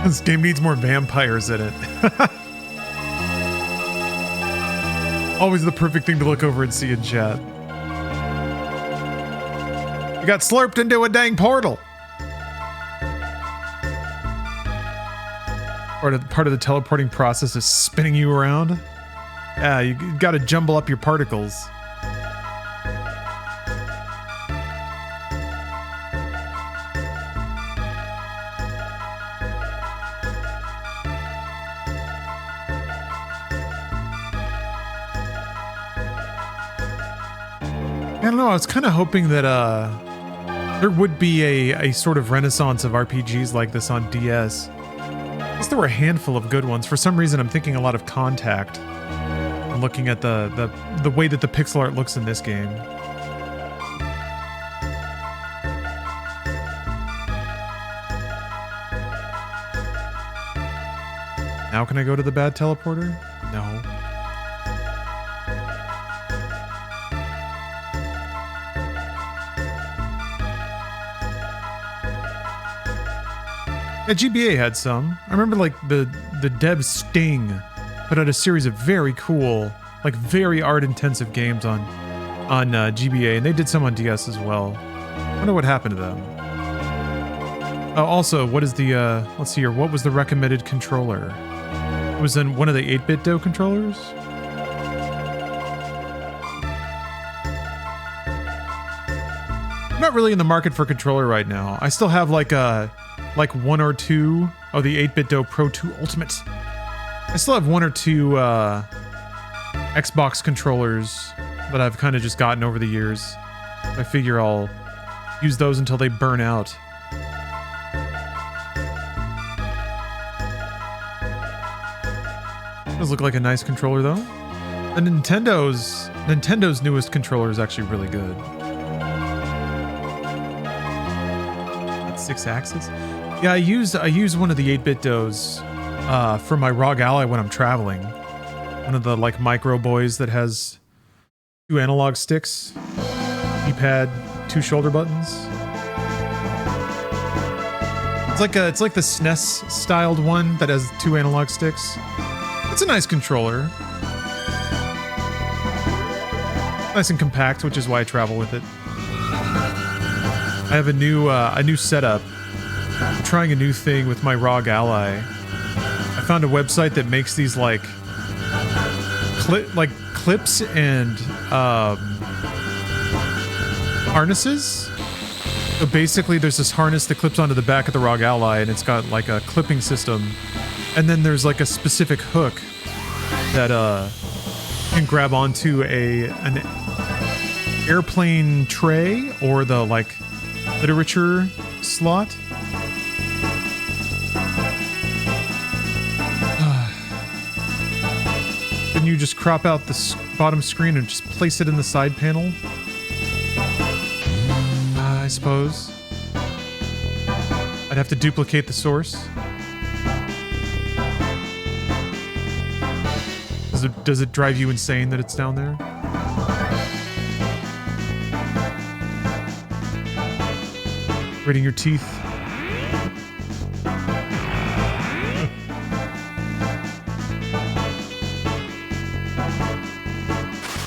This game needs more vampires in it. Always the perfect thing to look over and see in chat. You got slurped into a dang portal. Part of the teleporting process is spinning you around. Yeah, you gotta jumble up your particles. I don't know, I was kind of hoping that there would be a sort of renaissance of RPGs like this on DS. I guess there were a handful of good ones. For some reason, I'm thinking a lot of Contact. I'm looking at the way that the pixel art looks in this game. Now can I go to the bad teleporter? No. Yeah, GBA had some. I remember like the Dev Sting put out a series of very cool, like very art-intensive games on GBA, and they did some on DS as well. I wonder what happened to them. Oh, also, what is the, let's see here. What was the recommended controller? It was in one of the 8-bit DO controllers? I'm not really in the market for a controller right now. I still have like one or two. Oh, the 8-bit DO Pro 2 Ultimate. I still have one or two Xbox controllers that I've kind of just gotten over the years. I figure I'll use those until they burn out. Does look like a nice controller though. The Nintendo's newest controller is actually really good. 6-axis. Yeah, I use one of the 8-bit DOs for my ROG Ally when I'm traveling. One of the like micro boys that has 2 analog sticks, D-pad, 2 shoulder buttons. It's like the SNES styled one that has 2 analog sticks. It's a nice controller. Nice and compact, which is why I travel with it. I have a new setup. I'm trying a new thing with my ROG Ally. I found a website that makes these like clips and harnesses. So basically there's this harness that clips onto the back of the ROG Ally and it's got like a clipping system. And then there's like a specific hook that can grab onto an airplane tray or the like literature slot. Then you just crop out the bottom screen and just place it in the side panel. I suppose. I'd have to duplicate the source. Does it drive you insane that it's down there? Gritting your teeth.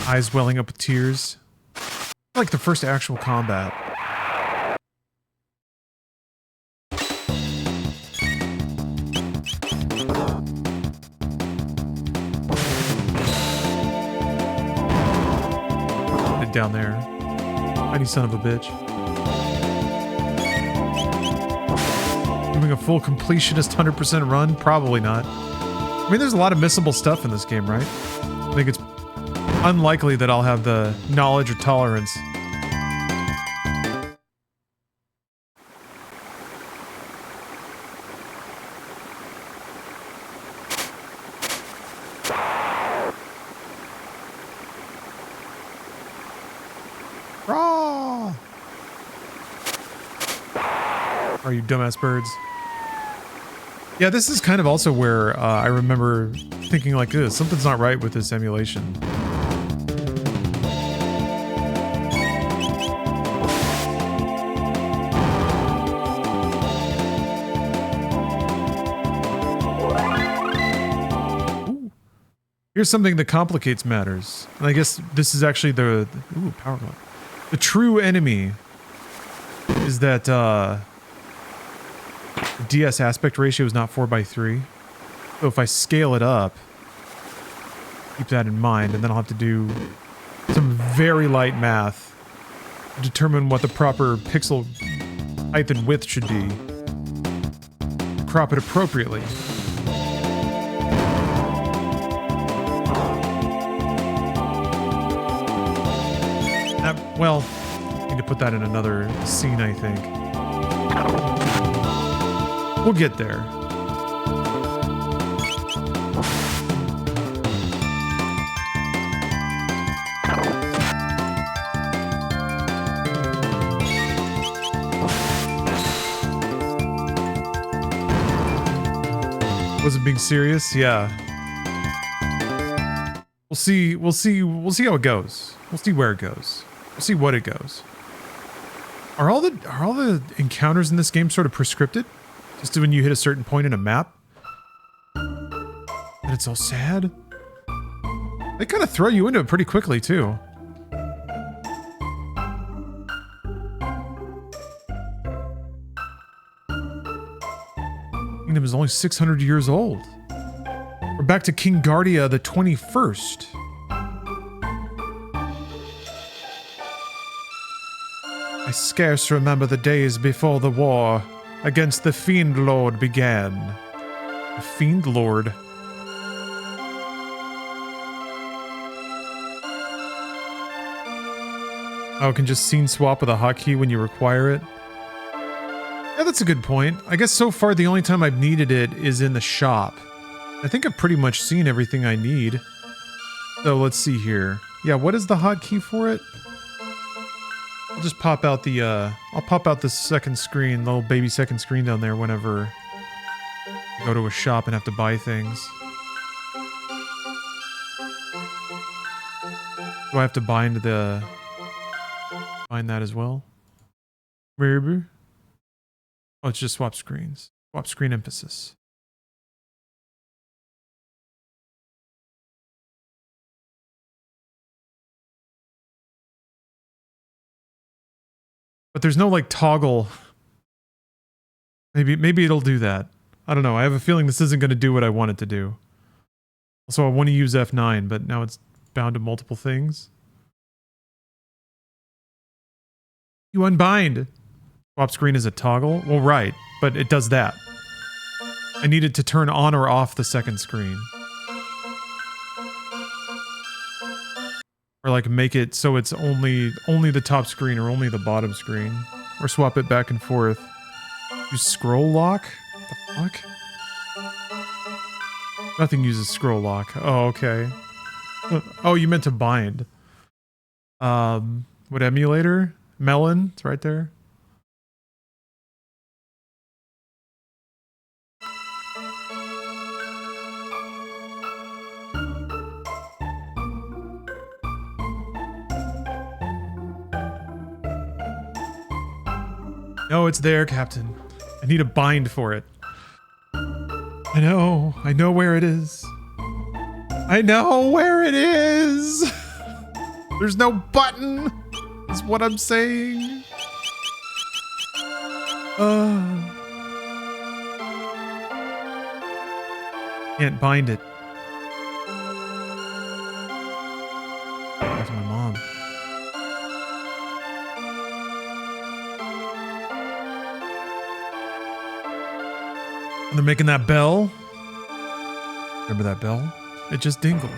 Eyes welling up with tears. Like the first actual combat. Down there. Tiny son of a bitch. Doing a full completionist 100% run? Probably not. I mean, there's a lot of missable stuff in this game, right? I think it's unlikely that I'll have the knowledge or tolerance. Are you dumbass birds? Yeah, this is kind of also where I remember thinking like this. Something's not right with this emulation. Ooh. Here's something that complicates matters. And I guess this is actually the power glove. The true enemy is that DS aspect ratio is not 4:3. So if I scale it up, keep that in mind, and then I'll have to do some very light math to determine what the proper pixel height and width should be. Crop it appropriately. Well, I need to put that in another scene, I think. We'll get there. Was it being serious? Yeah. We'll see how it goes. We'll see where it goes. We'll see what it goes. Are all the encounters in this game sort of prescripted? Just when you hit a certain point in a map? And it's all sad? They kind of throw you into it pretty quickly, too. is only 600 years old. We're back to King Guardia the 21st. I scarce remember the days before the war against the Fiend Lord began. The Fiend Lord. Oh, it can just scene swap with a hotkey when you require it. Yeah, that's a good point. I guess so far the only time I've needed it is in the shop. I think I've pretty much seen everything I need. So let's see here. Yeah, what is the hotkey for it? I'll just pop out the, I'll pop out the second screen, the little baby second screen down there whenever I go to a shop and have to buy things. Do I have to bind the... Find that as well. Maybe. Oh, it's just swap screens. Swap screen emphasis. But there's no like toggle. Maybe it'll do that. I don't know. I have a feeling this isn't going to do what I want it to do. Also, I want to use F9, but now it's bound to multiple things. You unbind. Swap screen is a toggle? Well, right, but it does that. I needed to turn on or off the second screen. Or like make it so it's only the top screen or only the bottom screen. Or swap it back and forth. Use scroll lock? What the fuck? Nothing uses scroll lock. Oh, okay. Oh, you meant to bind. What emulator? Melon, it's right there. No, it's there, Captain. I need a bind for it. I know where it is. I know where it is! There's no button! Is what I'm saying. Can't bind it. That's my mom. And they're making that bell. Remember that bell? It just dingled.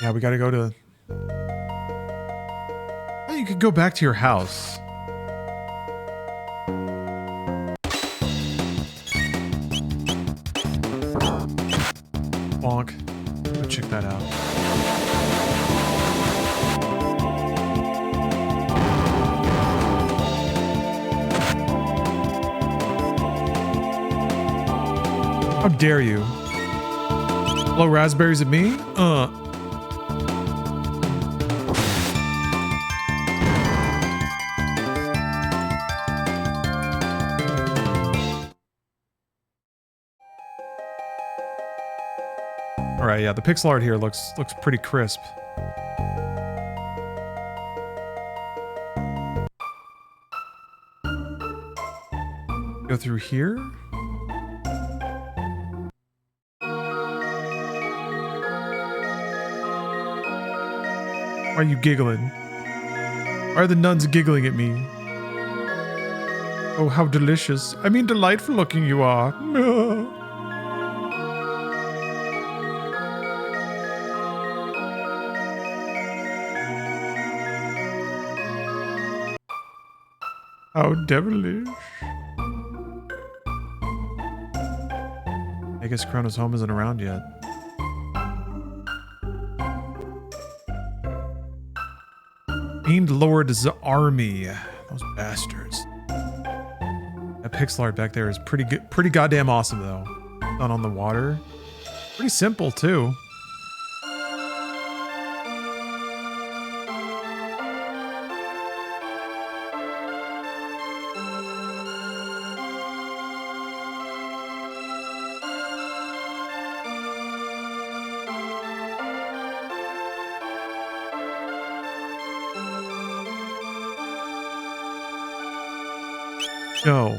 Yeah, we gotta go to... Oh, you could go back to your house. Bonk. Go check that out. How dare you? Blow raspberries at me? Alright, yeah, the pixel art here looks pretty crisp. Go through here? Why are you giggling? Why are the nuns giggling at me? Oh, how delicious. I mean, delightful looking you are. How devilish. I guess Chrono's home isn't around yet. Fiend Lord's army. Those bastards. That pixel art back there is pretty good, pretty goddamn awesome though. Done on the water. Pretty simple too. No.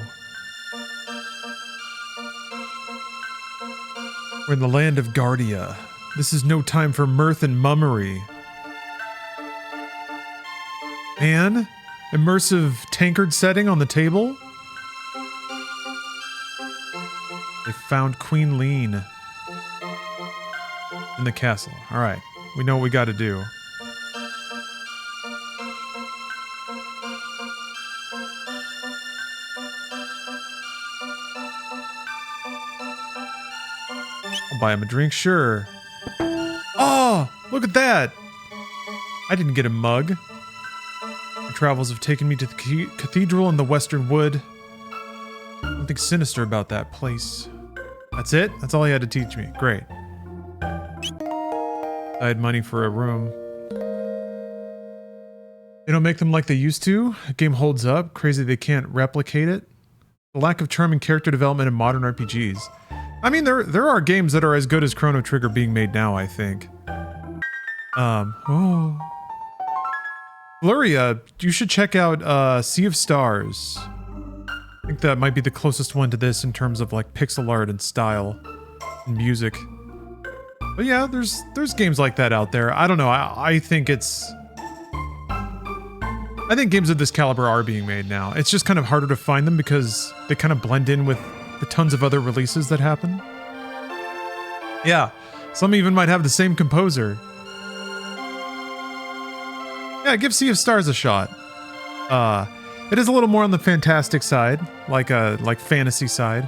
We're in the land of Guardia. This is no time for mirth and mummery. Man, immersive tankard setting on the table. They found Queen Lean in the castle. All right, we know what we got to do. I'll buy him a drink, sure. Oh, look at that. I didn't get a mug. My travels have taken me to the cathedral in the Western Wood. Something sinister about that place. That's it? That's all he had to teach me. Great. I had money for a room. They don't make them like they used to. The game holds up. Crazy they can't replicate it. The lack of charming character development in modern RPGs. I mean, there are games that are as good as Chrono Trigger being made now, I think. Oh. Luria, you should check out Sea of Stars. I think that might be the closest one to this in terms of like pixel art and style and music. But yeah, there's games like that out there. I don't know. I think it's... I think games of this caliber are being made now. It's just kind of harder to find them because they kind of blend in with the tons of other releases that happen. Yeah, some even might have the same composer. Yeah, give Sea of Stars a shot. It is a little more on the fantastic side, like fantasy side.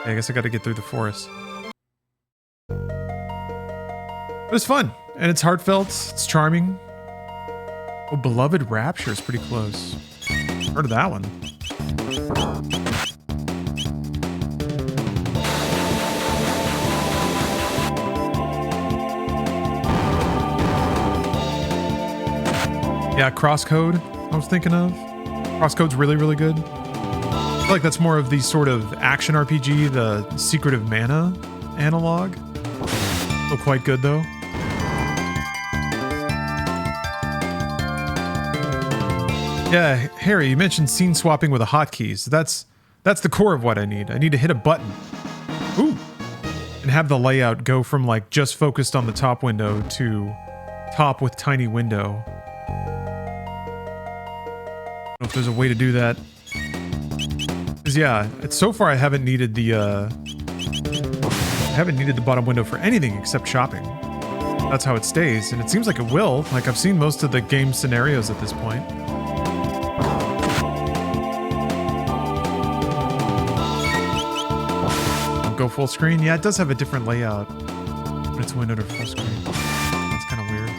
I guess I got to get through the forest. But it's fun, and it's heartfelt, it's charming. Oh, Beloved Rapture is pretty close. Heard of that one. Yeah, Crosscode, I was thinking of. Crosscode's really, really good. I feel like that's more of the sort of action RPG, the Secret of Mana analog. Still quite good, though. Yeah, Harry, you mentioned scene swapping with a hotkey. So that's the core of what I need. I need to hit a button. Ooh. And have the layout go from like just focused on the top window to top with tiny window. I don't know if there's a way to do that. Because yeah, so far I haven't needed the bottom window for anything except shopping. That's how it stays, and it seems like it will. Like I've seen most of the game scenarios at this point. Go full screen? Yeah, it does have a different layout when it's windowed or full screen. That's kind of weird.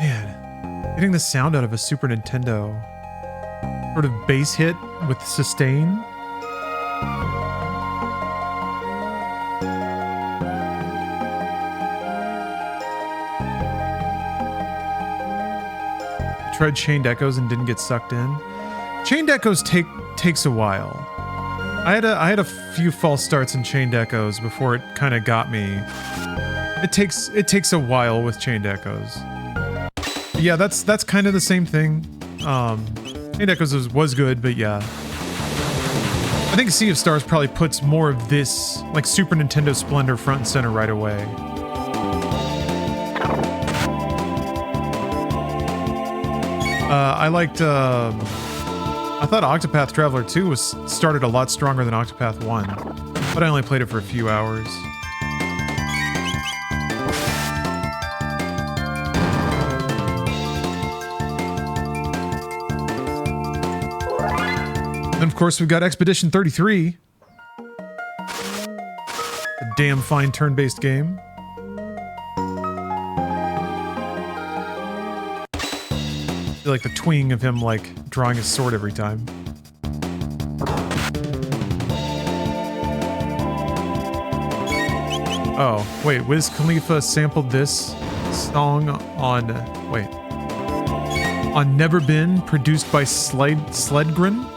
Man, getting the sound out of a Super Nintendo. Sort of bass hit with sustain. Tried Chained Echoes and didn't get sucked in. Chained Echoes takes a while. I had a few false starts in Chained Echoes before it kind of got me. It takes a while with Chained Echoes. But yeah, that's kind of the same thing. Chained Echoes was good, but yeah. I think Sea of Stars probably puts more of this like Super Nintendo splendor front and center right away. I liked, I thought Octopath Traveler 2 started a lot stronger than Octopath 1, but I only played it for a few hours. And of course we've got Expedition 33. A damn fine turn-based game. I feel like the twing of him, like, drawing his sword every time. Oh, wait, Wiz Khalifa sampled this song on, wait. On Never Been, produced by Sledgren?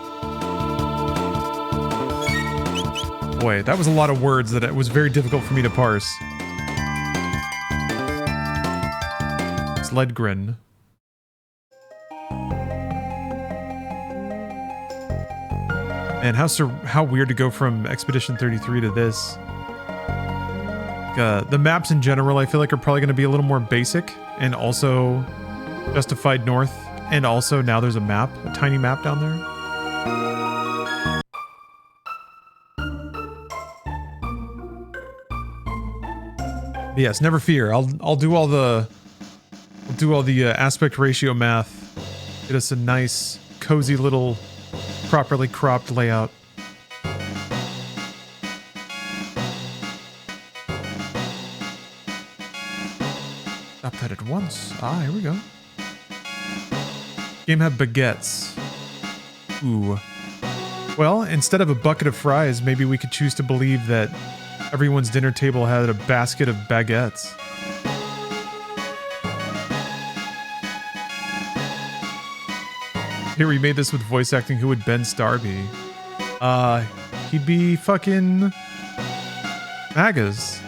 Boy, that was a lot of words that it was very difficult for me to parse. Sledgren. Man, how weird to go from Expedition 33 to this. The maps in general, I feel like, are probably going to be a little more basic, and also Justified North, and also now there's a map, a tiny map down there. But yes, never fear. I'll do all the aspect ratio math. Get us a nice, cozy little, properly cropped layout. Stop that at once. Ah, here we go. Game had baguettes. Ooh. Well, instead of a bucket of fries, maybe we could choose to believe that everyone's dinner table had a basket of baguettes. Here, we made this with voice acting. Who would Ben Starr be? He'd be fucking MAGAs.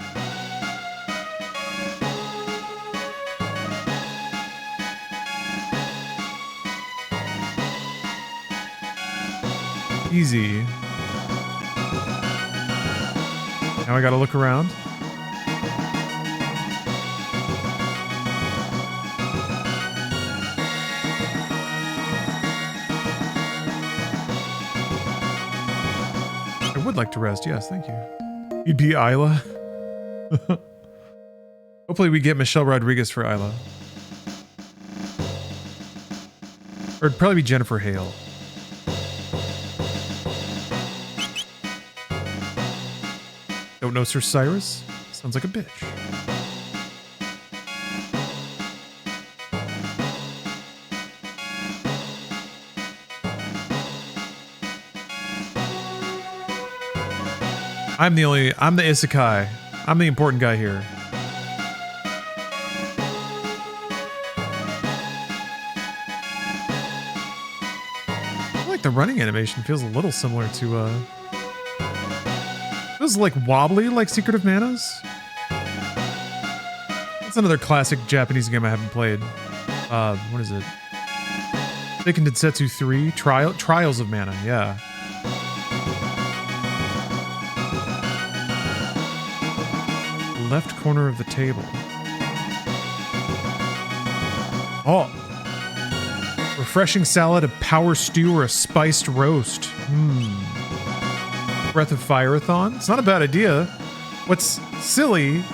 Easy. Now I gotta look around. I would like to rest, yes, thank you. You'd be Isla. Hopefully we get Michelle Rodriguez for Isla. Or it'd probably be Jennifer Hale. Don't know Sir Cyrus? Sounds like a bitch. I'm the Isekai. I'm the important guy here. I feel like the running animation feels a little similar to, feels like wobbly like Secret of Manas. That's another classic Japanese game I haven't played. What is it? Seiken Densetsu 3? Trials of Mana, yeah. Left corner of the table. Oh. Refreshing salad, a power stew, or a spiced roast. Breath of Fire-a-thon? It's not a bad idea. What's silly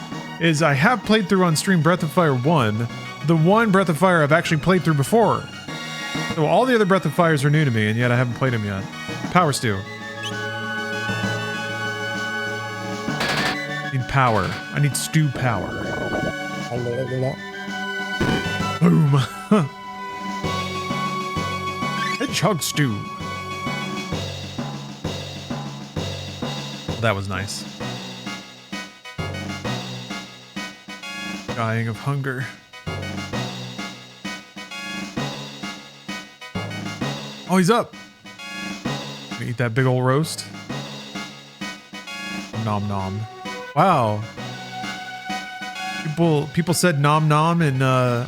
is I have played through on stream Breath of Fire 1. The one Breath of Fire I've actually played through before. So all the other Breath of Fires are new to me, and yet I haven't played them yet. Power stew. Power. I need stew power. Boom. Hedgehog stew. That was nice. Dying of hunger. Oh, he's up. Gonna eat that big old roast. Nom nom. Wow. People said nom nom in,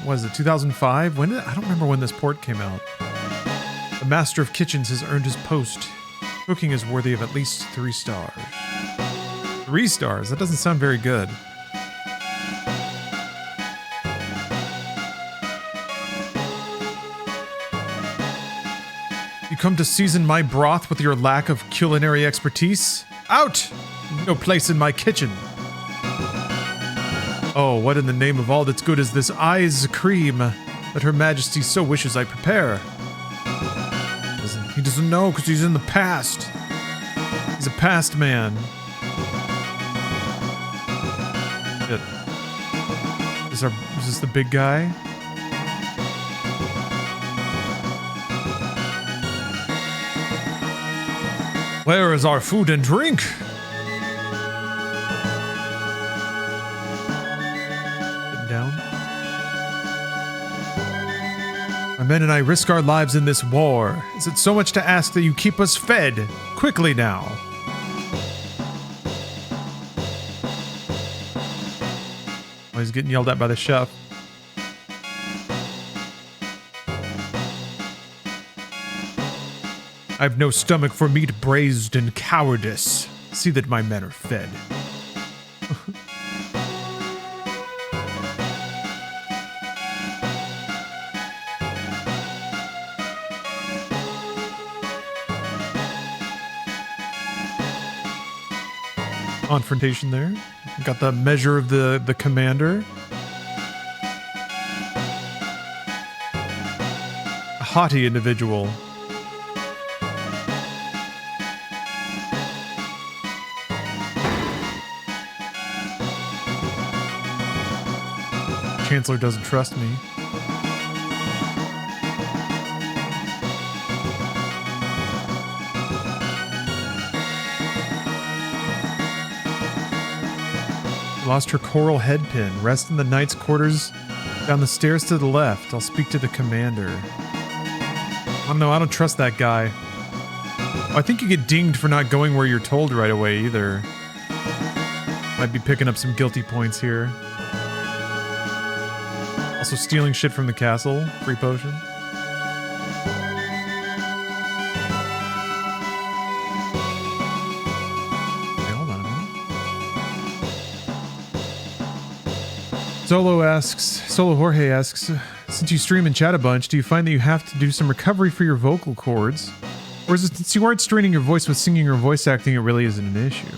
what is it, 2005? When I don't remember when this port came out. The Master of Kitchens has earned his post. Cooking is worthy of at least 3 stars. 3 stars? That doesn't sound very good. You come to season my broth with your lack of culinary expertise? Out! No place in my kitchen. Oh, what in the name of all that's good is this eyes cream that Her Majesty so wishes I prepare? He doesn't know because he's in the past. He's a past man. Shit. Is this the big guy? Where is our food and drink? My men and I risk our lives in this war. Is it so much to ask that you keep us fed? Quickly now. Oh, he's getting yelled at by the chef. I've no stomach for meat braised in cowardice. See that my men are fed. Confrontation there. Got the measure of the commander. A haughty individual. Chancellor doesn't trust me. Lost her coral head pin. Rest in the knight's quarters down the stairs to the left. I'll speak to the commander. I don't know, I don't trust that guy. I think you get dinged for not going where you're told right away either. Might be picking up some guilty points here. Also stealing shit from the castle. Free potion. Okay, hold on a minute. Solo Jorge asks, since you stream and chat a bunch, do you find that you have to do some recovery for your vocal cords? Or is it since you aren't straining your voice with singing or voice acting, it really isn't an issue?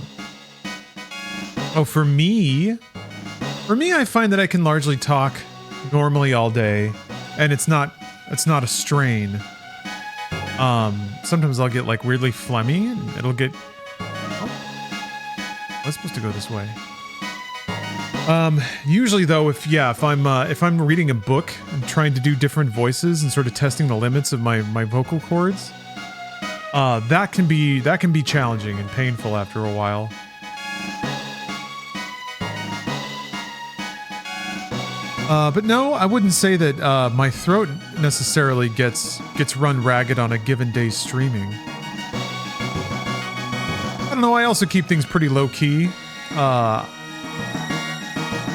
Oh, for me, I find that I can largely talk normally all day, and it's not a strain. Sometimes I'll get like weirdly phlegmy, and it'll get. Oh, I'm supposed to go this way. Usually though, if I'm reading a book and trying to do different voices and sort of testing the limits of my vocal cords, that can be challenging and painful after a while. But no, I wouldn't say that my throat necessarily gets run ragged on a given day's streaming. I don't know, I also keep things pretty low key.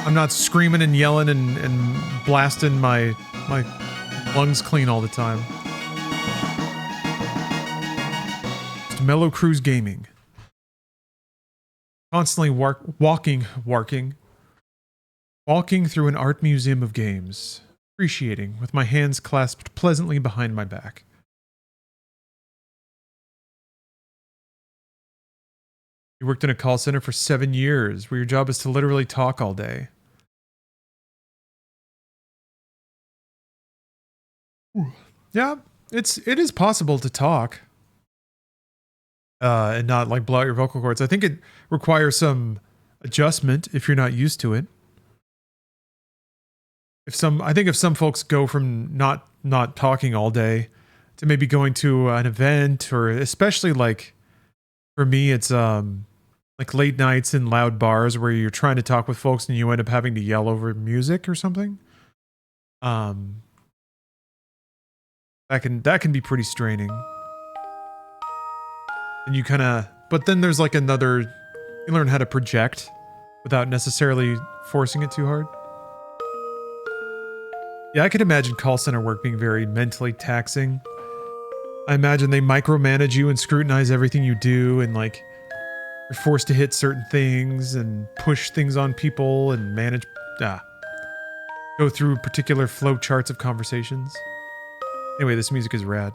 I'm not screaming and yelling and blasting my lungs clean all the time. Just mellow cruise gaming. Constantly walking through an art museum of games, appreciating with my hands clasped pleasantly behind my back. You worked in a call center for 7 years, where your job is to literally talk all day. Yeah, it is possible to talk and not like blow out your vocal cords. I think it requires some adjustment if you're not used to it. I think if some folks go from not talking all day to maybe going to an event, or especially like for me, it's like late nights in loud bars where you're trying to talk with folks and you end up having to yell over music or something. That can be pretty straining. And you kind of, but then there's like another, you learn how to project without necessarily forcing it too hard. Yeah, I could imagine call center work being very mentally taxing. I imagine they micromanage you and scrutinize everything you do, and like you're forced to hit certain things and push things on people and go through particular flow charts of conversations. Anyway, this music is rad.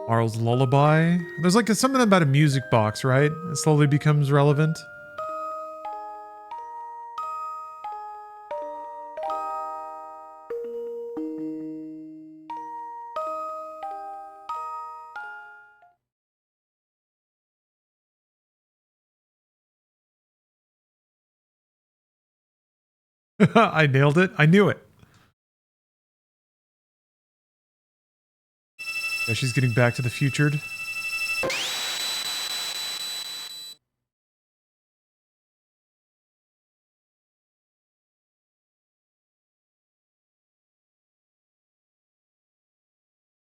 Marl's Lullaby. There's like something about a music box, right? It slowly becomes relevant. I nailed it. I knew it. Yeah, she's getting back to the futured.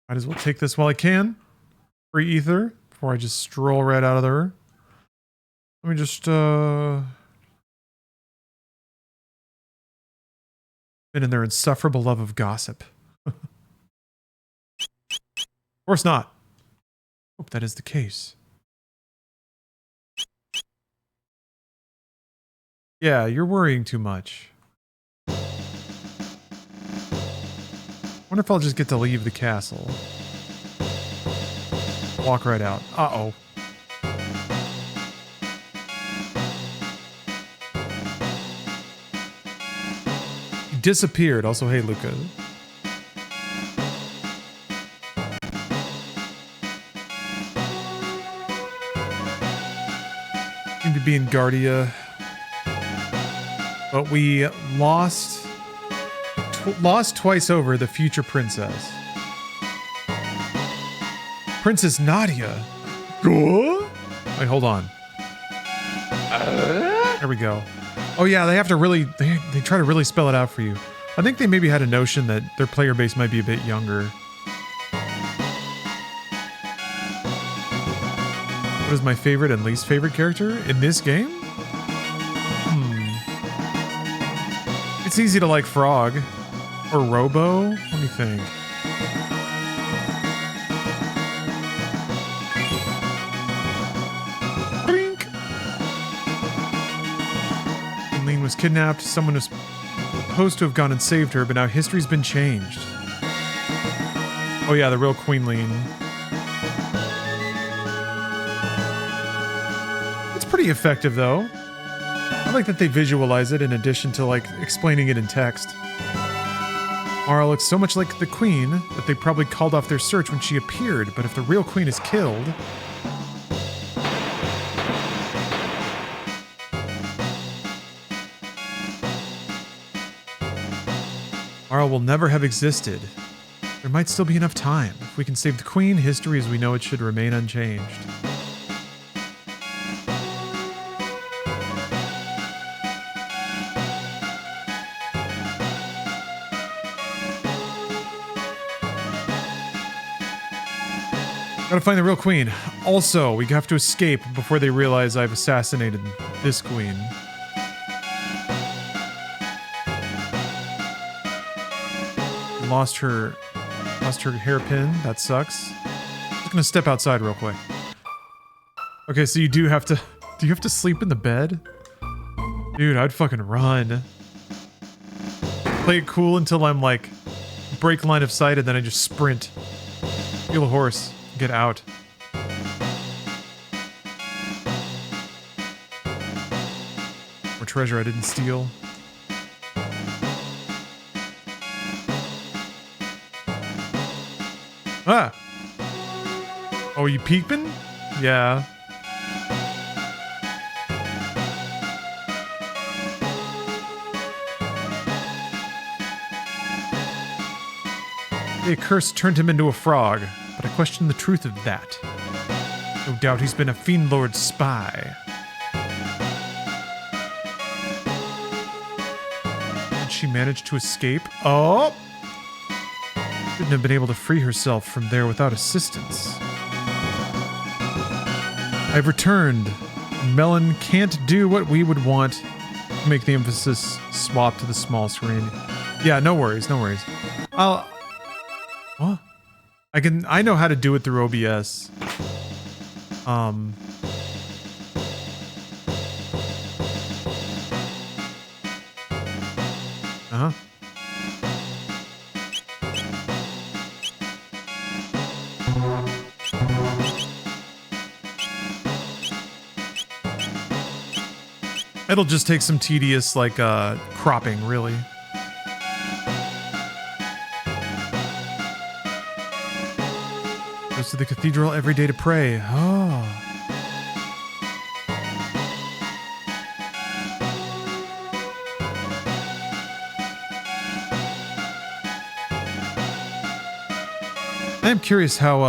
Might as well take this while I can. Free ether before I just stroll right out of there. Let me just, been in their insufferable love of gossip. Of course not. Hope that is the case. Yeah, you're worrying too much. Wonder if I'll just get to leave the castle. Walk right out. Uh-oh. He disappeared. Also, hey, Luca. Seem to be in Guardia. But we lost twice over the future princess. Princess Nadia. Wait, hold on. There we go. Oh yeah, they have to really, they try to really spell it out for you. I think they maybe had a notion that their player base might be a bit younger. What is my favorite and least favorite character in this game? It's easy to like Frog. Or Robo? Let me think. Blink. Eileen was kidnapped. Someone was supposed to have gone and saved her, but now history's been changed. Oh yeah, the real Queen Lean. It's pretty effective though. I like that they visualize it in addition to like explaining it in text. Mara looks so much like the queen that they probably called off their search when she appeared, but if the real queen is killed... Mara will never have existed. There might still be enough time. If we can save the queen, history as we know it should remain unchanged. Gotta find the real queen. Also, we have to escape before they realize I've assassinated this queen. Lost her hairpin. That sucks. Just gonna step outside real quick. Okay, so you do you have to sleep in the bed? Dude, I'd fucking run. Play it cool until I'm like break line of sight and then I just sprint. Steal a horse. Get out. More treasure I didn't steal. Ah! Oh, you peeping? Yeah. The curse turned him into a frog. But I question the truth of that. No doubt he's been a Fiend Lord spy. Did she manage to escape? Oh! Couldn't have been able to free herself from there without assistance. I've returned. Melon can't do what we would want to make the emphasis swap to the small screen. Yeah, no worries, no worries. What? I know how to do it through OBS. Uh-huh. It'll just take some tedious, like, cropping, really. Goes to the cathedral every day to pray. Oh. I am curious how,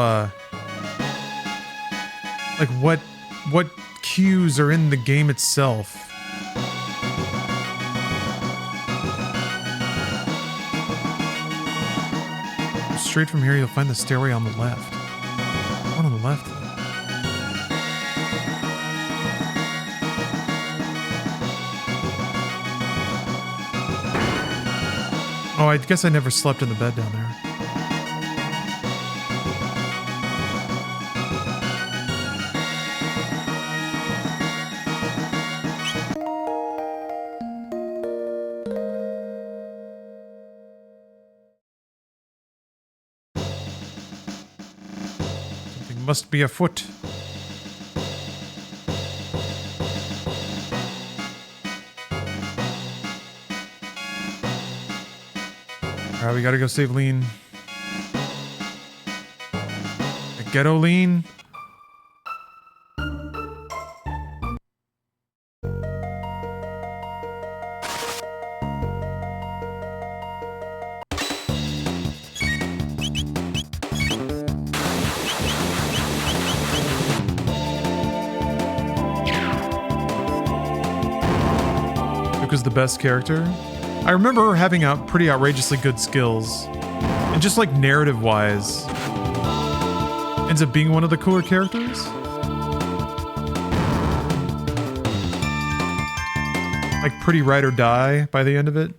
like, what cues are in the game itself. Straight from here, you'll find the stairway on the left. One on the left. Oh, I guess I never slept in the bed down there. Something must be afoot. Alright, we gotta go save Lean. Ghetto Lean. Luca's the best character. I remember her having pretty outrageously good skills. And just like narrative-wise, ends up being one of the cooler characters. Like pretty ride or die by the end of it.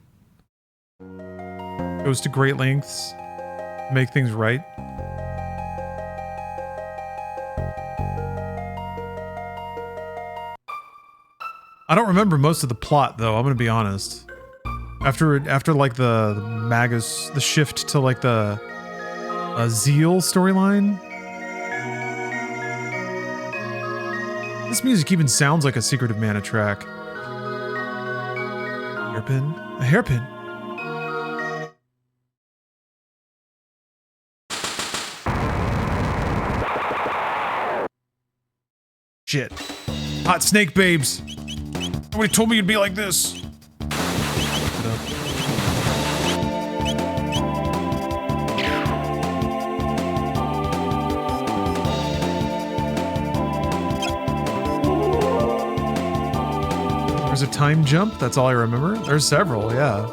Goes to great lengths to make things right. I don't remember most of the plot though, I'm gonna be honest. After like the Magus, the shift to like the Zeal storyline. This music even sounds like a Secret of Mana track. Hairpin? A hairpin? Shit. Hot snake babes. Nobody told me you'd be like this. There's a time jump, that's all I remember. There's several, yeah.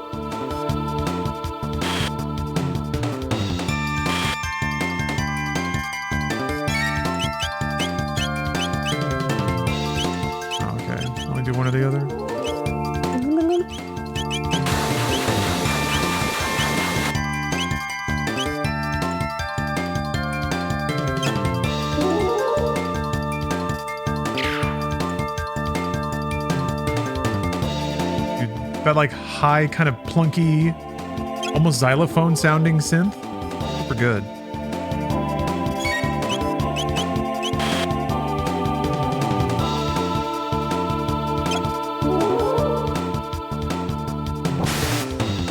Oh, okay, only do one or the other. That like high kind of plunky, almost xylophone sounding synth. Super good.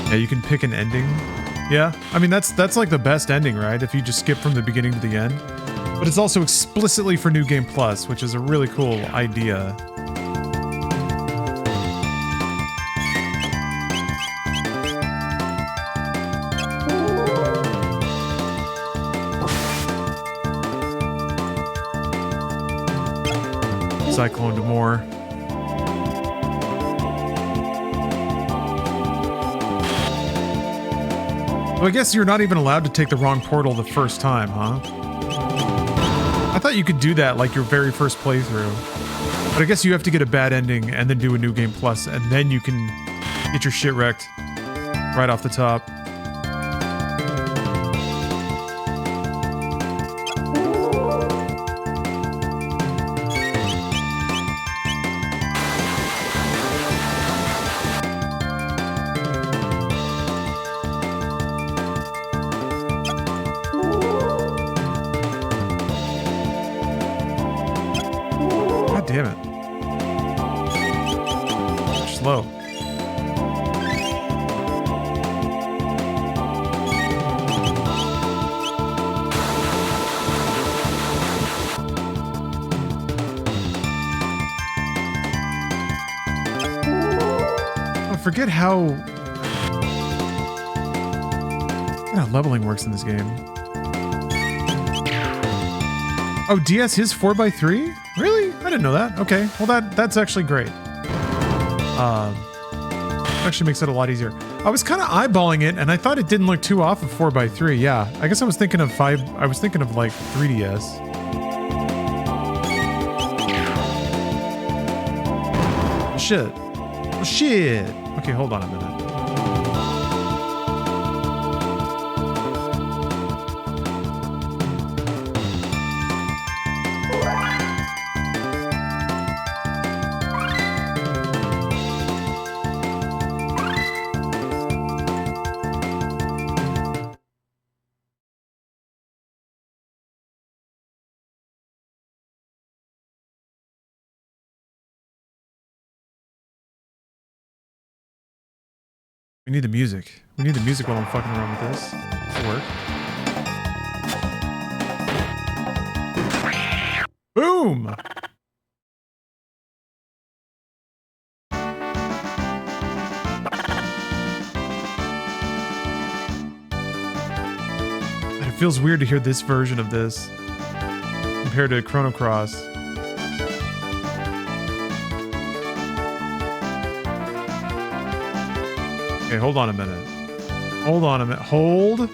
Yeah, you can pick an ending. Yeah, I mean that's like the best ending, right? If you just skip from the beginning to the end. But it's also explicitly for New Game Plus, which is a really cool idea. Cyclone to more. So I guess you're not even allowed to take the wrong portal the first time, huh? I thought you could do that like your very first playthrough. But I guess you have to get a bad ending and then do a New Game Plus, and then you can get your shit wrecked right off the top. Damn it. Slow. I forget how leveling works in this game. Oh, DS is 4x3? Really? I didn't know that. Okay, well that's actually great. Actually makes it a lot easier. I was kind of eyeballing it, and I thought it didn't look too off of 4x3. Yeah, I guess I was thinking of like 3DS. Shit. Oh, shit. Okay, hold on a minute. We need the music. We need the music while I'm fucking around with this. This'll work. Boom! It feels weird to hear this version of this compared to Chrono Cross. Okay, hold on a minute. Hold on a minute. Hold.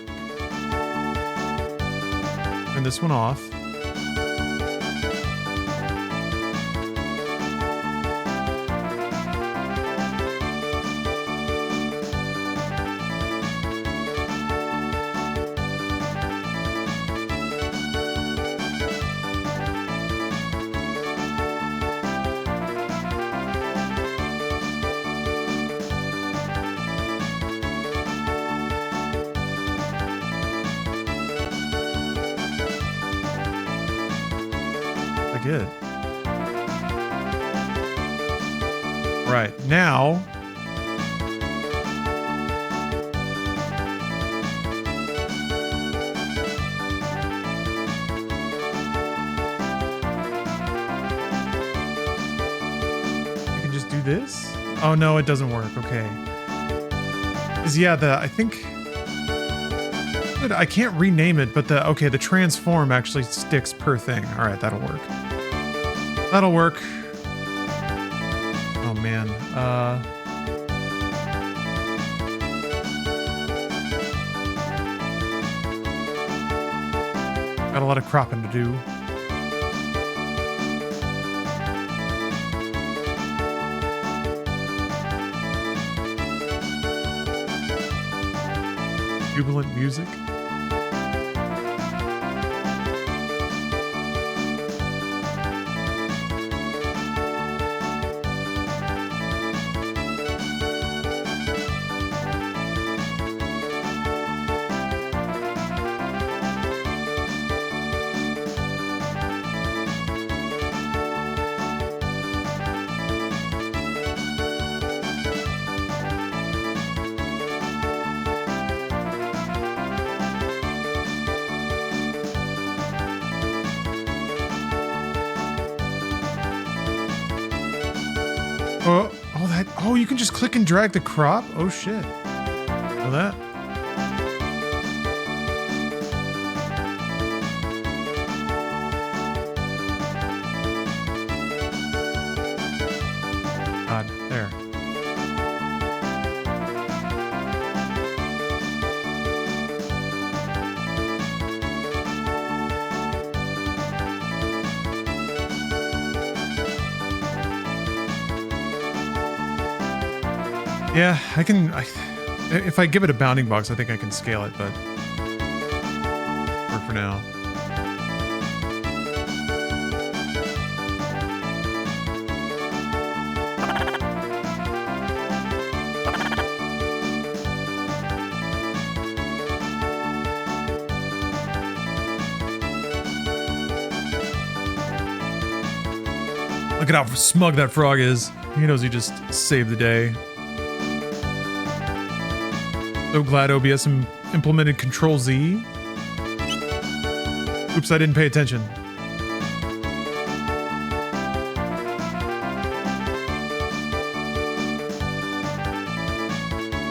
Turn this one off. Good. Right, now I can just do this? Oh no, it doesn't work. Okay. Yeah, I think I can't rename it, but the transform actually sticks per thing. All right, that'll work. That'll work. Oh man. Got a lot of cropping to do. Jubilant music. Oh, you can just click and drag the crop? Oh shit. Know that? God, there. Yeah, I can. If I give it a bounding box, I think I can scale it, but work for now. Look at how smug that frog is. He knows he just saved the day. So glad OBS implemented Control Z. Oops, I didn't pay attention.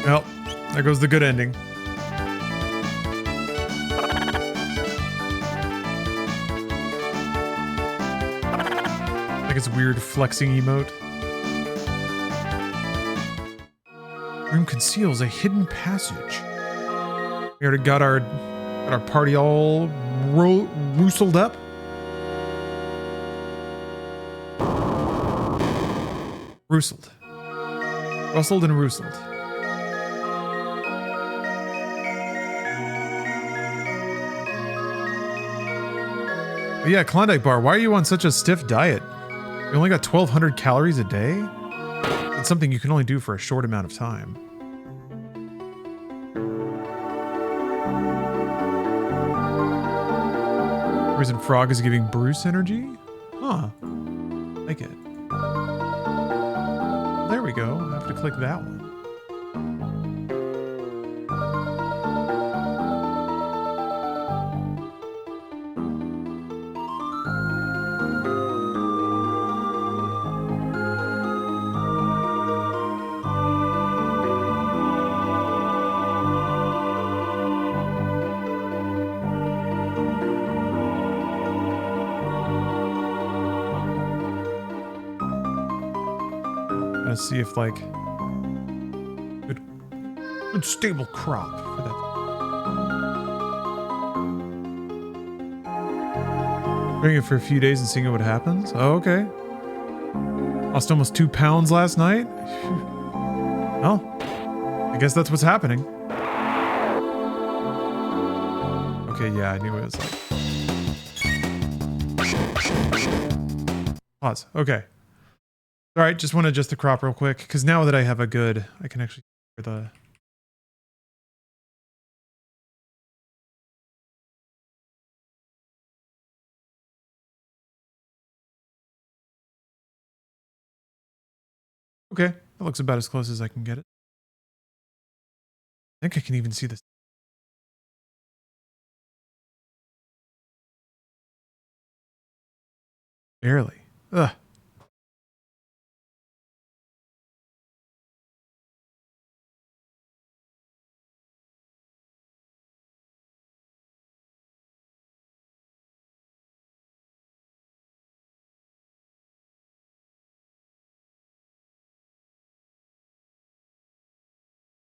Well, there goes the good ending. Like it's weird flexing emote. Room conceals a hidden passage. We already got our party all rustled up. Rustled and rustled. But yeah, Klondike Bar, why are you on such a stiff diet? You only got 1,200 calories a day? It's something you can only do for a short amount of time. Reason Frog is giving Bruce energy? Huh. Like it. There we go. I have to click that one. Trying to see if like good stable crop for that. Doing it for a few days and seeing what happens. Oh, okay. Lost almost 2 pounds last night. Well, I guess that's what's happening. Okay, yeah, I knew it was like. Pause. Okay. All right, just want to adjust the crop real quick because now that I have a good, I can actually hear the. Okay, that looks about as close as I can get it. I think I can even see this. Barely. Ugh.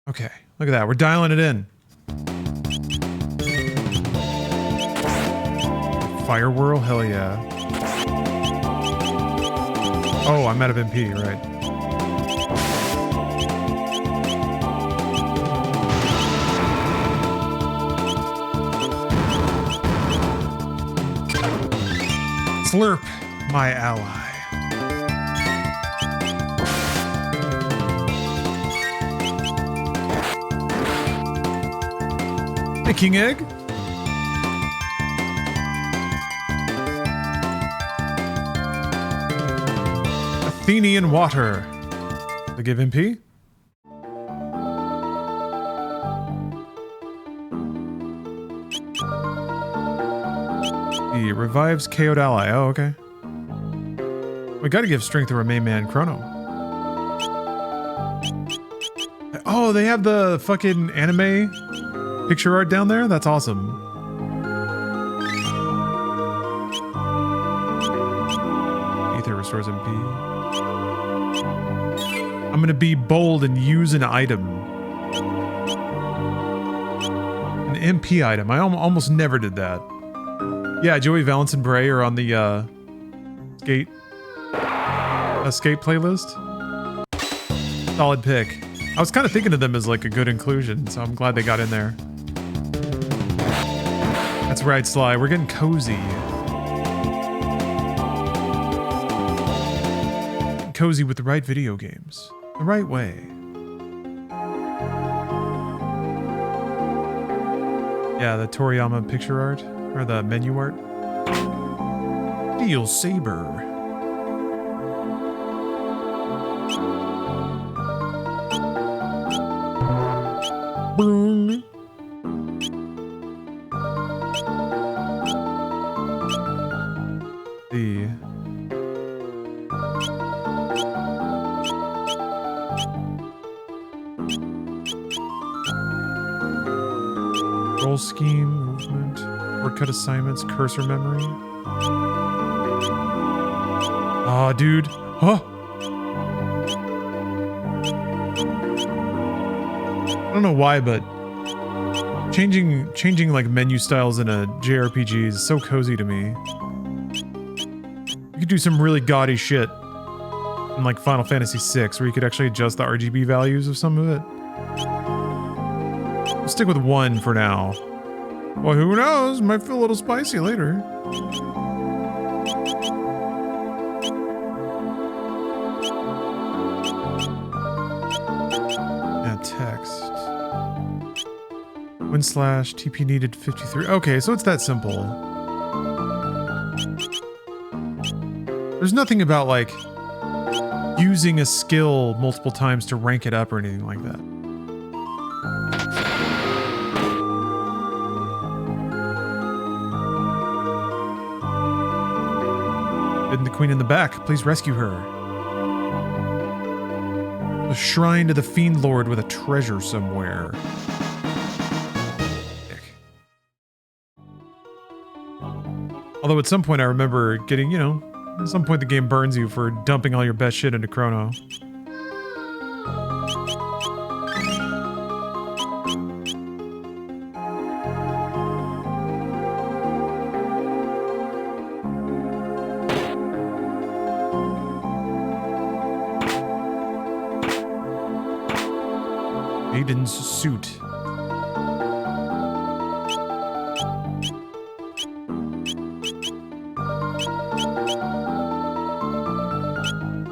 Okay, look at that. We're dialing it in. Fire whirl? Hell yeah. Oh, I'm out of MP, right. Slurp, my ally. Hey, King Egg. Athenian water. To give MP? He revives KO'd ally. Oh, okay. We gotta give strength to our main man, Chrono. Oh, they have the fucking anime picture art down there? That's awesome. Ether restores MP. I'm gonna be bold and use an item. An MP item. I almost never did that. Yeah, Joey Valance and Bray are on the Escape playlist. Solid pick. I was kind of thinking of them as like a good inclusion, so I'm glad they got in there. That's right, Sly. We're getting cozy. Cozy with the right video games. The right way. Yeah, the Toriyama picture art. Or the menu art. Steel Saber. Boom. The roll scheme, movement, shortcut assignments, cursor memory. Aw, dude. Huh? I don't know why, but changing like menu styles in a JRPG is so cozy to me. You could do some really gaudy shit in like Final Fantasy VI, where you could actually adjust the RGB values of some of it. We'll stick with 1 for now. Well, who knows? Might feel a little spicy later. Yeah, text. Win slash TP needed 53. Okay, so it's that simple. There's nothing about like using a skill multiple times to rank it up or anything like that. Hidden the queen in the back. Please rescue her. A shrine to the Fiend Lord with a treasure somewhere. Although at some point I remember getting, you know, at some point the game burns you for dumping all your best shit into Chrono. Raiden's suit.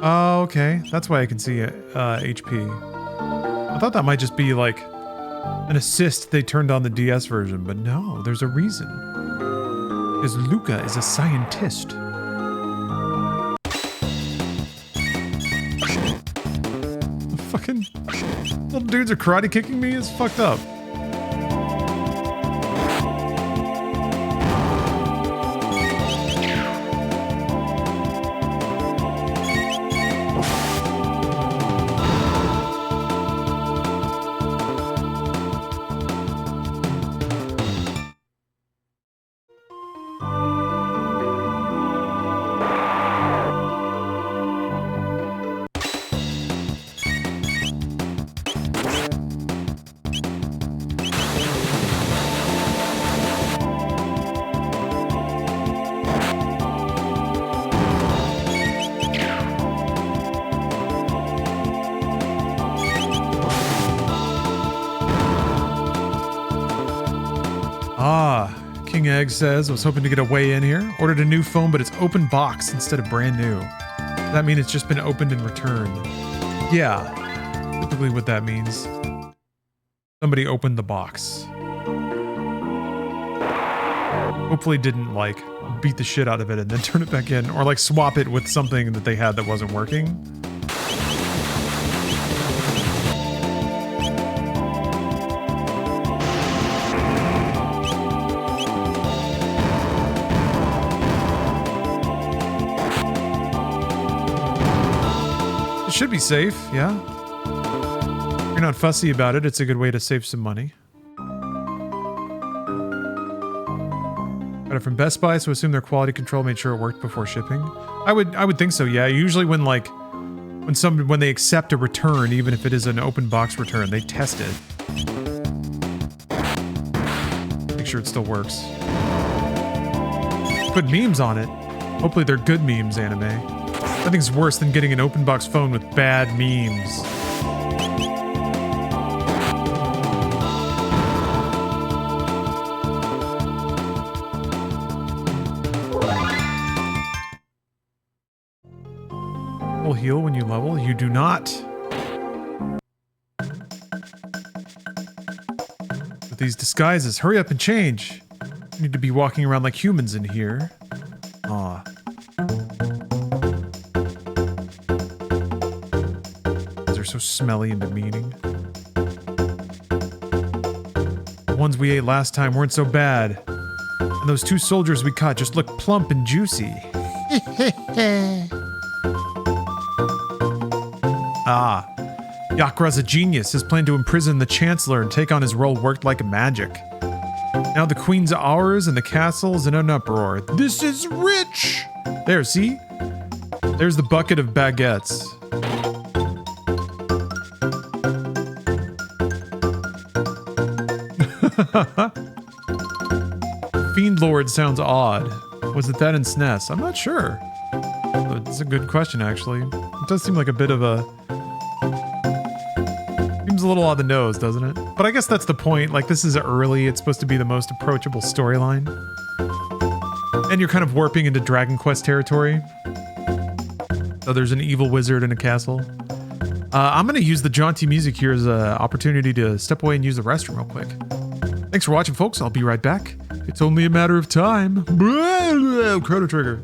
Oh, okay. That's why I can see HP. I thought that might just be like an assist they turned on the DS version, but no, there's a reason. Because Luca is a scientist. The fucking little dudes are karate kicking me is fucked up. King Egg says, I was hoping to get a way in here. Ordered a new phone, but it's open box instead of brand new. Does that mean it's just been opened and returned? Yeah, typically what that means. Somebody opened the box. Hopefully didn't, like, beat the shit out of it and then turn it back in. Or, like, swap it with something that they had that wasn't working. Should be safe, yeah. If you're not fussy about it, it's a good way to save some money. Got it from Best Buy, so assume their quality control made sure it worked before shipping. I would think so, yeah. Usually when when they accept a return, even if it is an open box return, they test it. Make sure it still works. Put memes on it. Hopefully they're good memes, anime. Nothing's worse than getting an open box phone with bad memes. Will heal when you level? You do not. With these disguises, hurry up and change. You need to be walking around like humans in here. Aw. So smelly and demeaning. The ones we ate last time weren't so bad. And those 2 soldiers we caught just looked plump and juicy. Ah. Yakra's a genius. His plan to imprison the Chancellor and take on his role worked like magic. Now the Queen's ours and the castle's in an uproar. This is rich! There, see? There's the bucket of baguettes. Fiend Lord sounds odd. Was it that in SNES? I'm not sure. It's a good question, actually. It does seem like a bit of a... Seems a little on the nose, doesn't it? But I guess that's the point. Like, this is early. It's supposed to be the most approachable storyline. And you're kind of warping into Dragon Quest territory. So there's an evil wizard in a castle. I'm going to use the jaunty music here as an opportunity to step away and use the restroom real quick. Thanks for watching, folks. I'll be right back. It's only a matter of time. Chrono Trigger.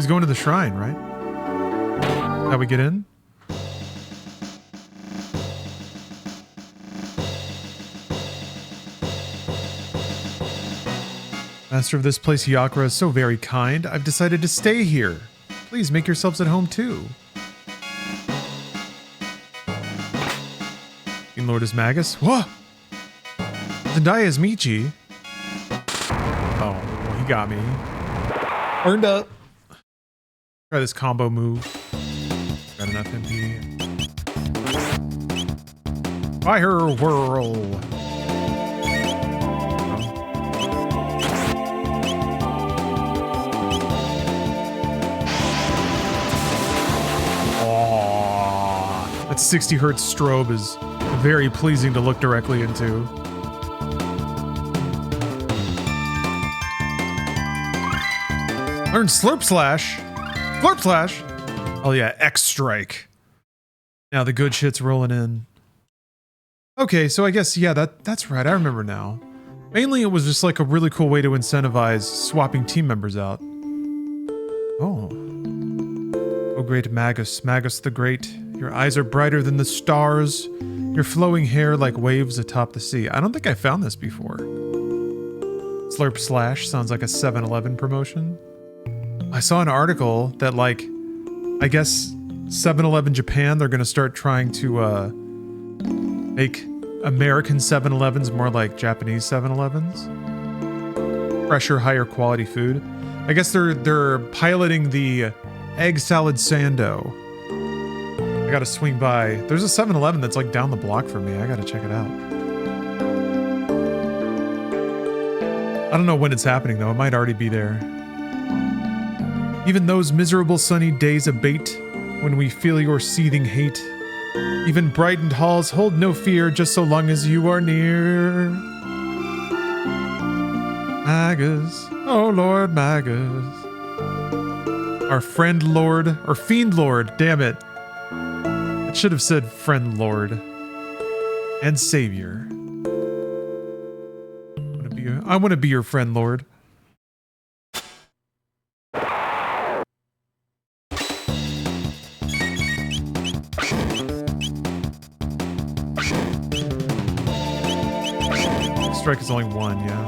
He's going to the shrine, right? How we get in? Master of this place, Yakra, is so very kind. I've decided to stay here. Please make yourselves at home too. King Lord is Magus. Whoa! Zendaya is Michi. Oh, well, he got me. Earned up. Try this combo move. Got enough MP. Fire whirl. That 60 hertz strobe is very pleasing to look directly into. Learn Slurp Slash. Slurp Slash. Oh yeah, X Strike. Now the good shit's rolling in. Okay, so I guess, yeah, that's right. I remember now. Mainly it was just like a really cool way to incentivize swapping team members out. Oh. Oh great Magus, Magus the Great. Your eyes are brighter than the stars. Your flowing hair like waves atop the sea. I don't think I found this before. Slurp Slash sounds like a 7-Eleven promotion. I saw an article that, like, I guess 7-Eleven Japan, they're going to start trying to make American 7-Elevens more like Japanese 7-Elevens. Fresher, higher quality food. I guess they're piloting the egg salad sando. I gotta swing by. There's a 7-Eleven that's like down the block from me. I gotta check it out. I don't know when it's happening though. It might already be there. Even those miserable sunny days abate when we feel your seething hate. Even brightened halls hold no fear just so long as you are near. Magus, oh Lord Magus. Our friend Lord, or Fiend Lord, damn it. It should have said friend Lord and Savior. I want to be your friend Lord. Strike is only one, yeah.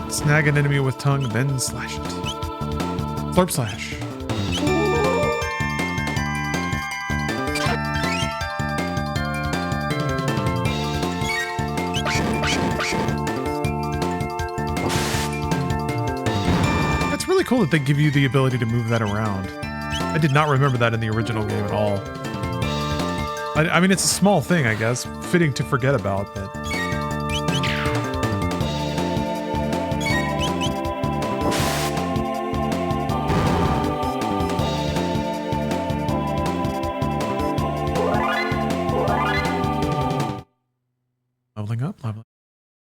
Snag an enemy with tongue, then slash it. Slurp Slash. That's really cool that they give you the ability to move that around. I did not remember that in the original game at all. I mean, it's a small thing, I guess. Fitting to forget about, but...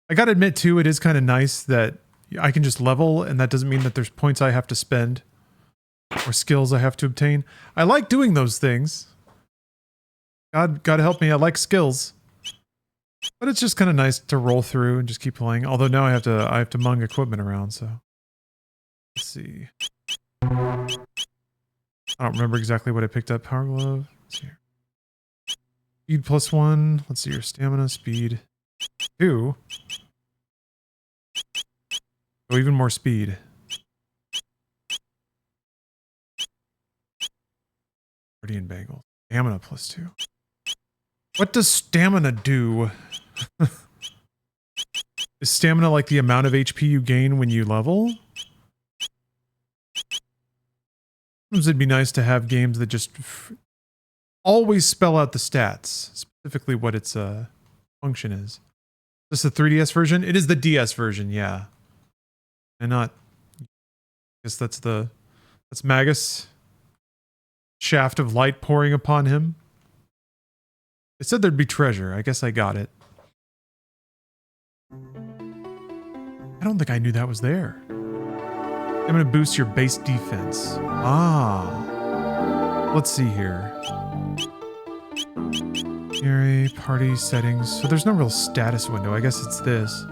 I gotta admit too, it is kind of nice that I can just level and that doesn't mean that there's points I have to spend or skills I have to obtain. I like doing those things. God help me, I like skills. But it's just kind of nice to roll through and just keep playing. Although now I have to mung equipment around, so. Let's see. I don't remember exactly what I picked up. Power Glove. Let's see here. Speed +1. Let's see your stamina, speed 2. Oh, even more speed. Guardian Bagel. Stamina +2. What does stamina do? Is stamina like the amount of HP you gain when you level? Sometimes it'd be nice to have games that just always spell out the stats, specifically what its function is. Is this the 3DS version? It is the DS version, yeah. And not... I guess that's Magus. Shaft of light pouring upon him. It said there'd be treasure. I guess I got it. I don't think I knew that was there. I'm gonna boost your base defense. Ah. Let's see here. Area, party settings. So there's no real status window. I guess it's this.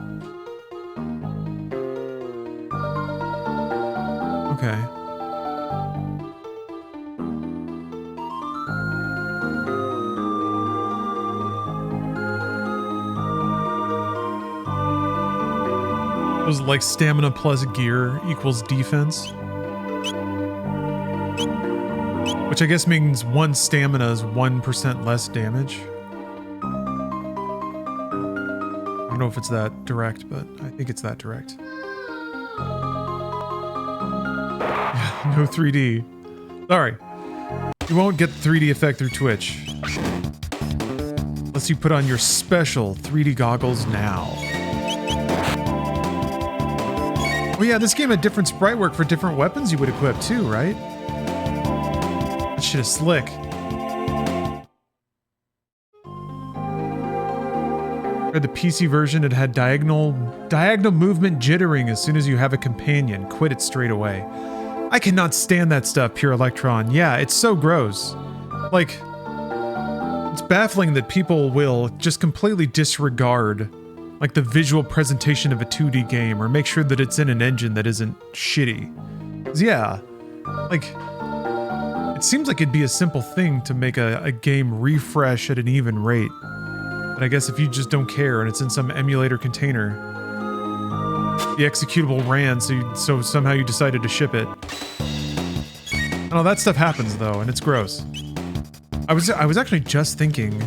Okay. It was like stamina plus gear equals defense. Which I guess means one stamina is 1% less damage. I don't know if it's that direct, but I think it's that direct. Yeah, no 3D. Sorry. You won't get the 3D effect through Twitch. Unless you put on your special 3D goggles now. Oh yeah, this game had different sprite work for different weapons you would equip too, right? That shit is slick. For the PC version, it had diagonal movement jittering as soon as you have a companion. Quit it straight away. I cannot stand that stuff, Pure Electron. Yeah, it's so gross. Like, it's baffling that people will just completely disregard like the visual presentation of a 2D game or make sure that it's in an engine that isn't shitty. 'Cause yeah, like, it seems like it'd be a simple thing to make a game refresh at an even rate. But I guess if you just don't care and it's in some emulator container, the executable ran, so somehow you decided to ship it. I know that stuff happens though, and it's gross. I was actually just thinking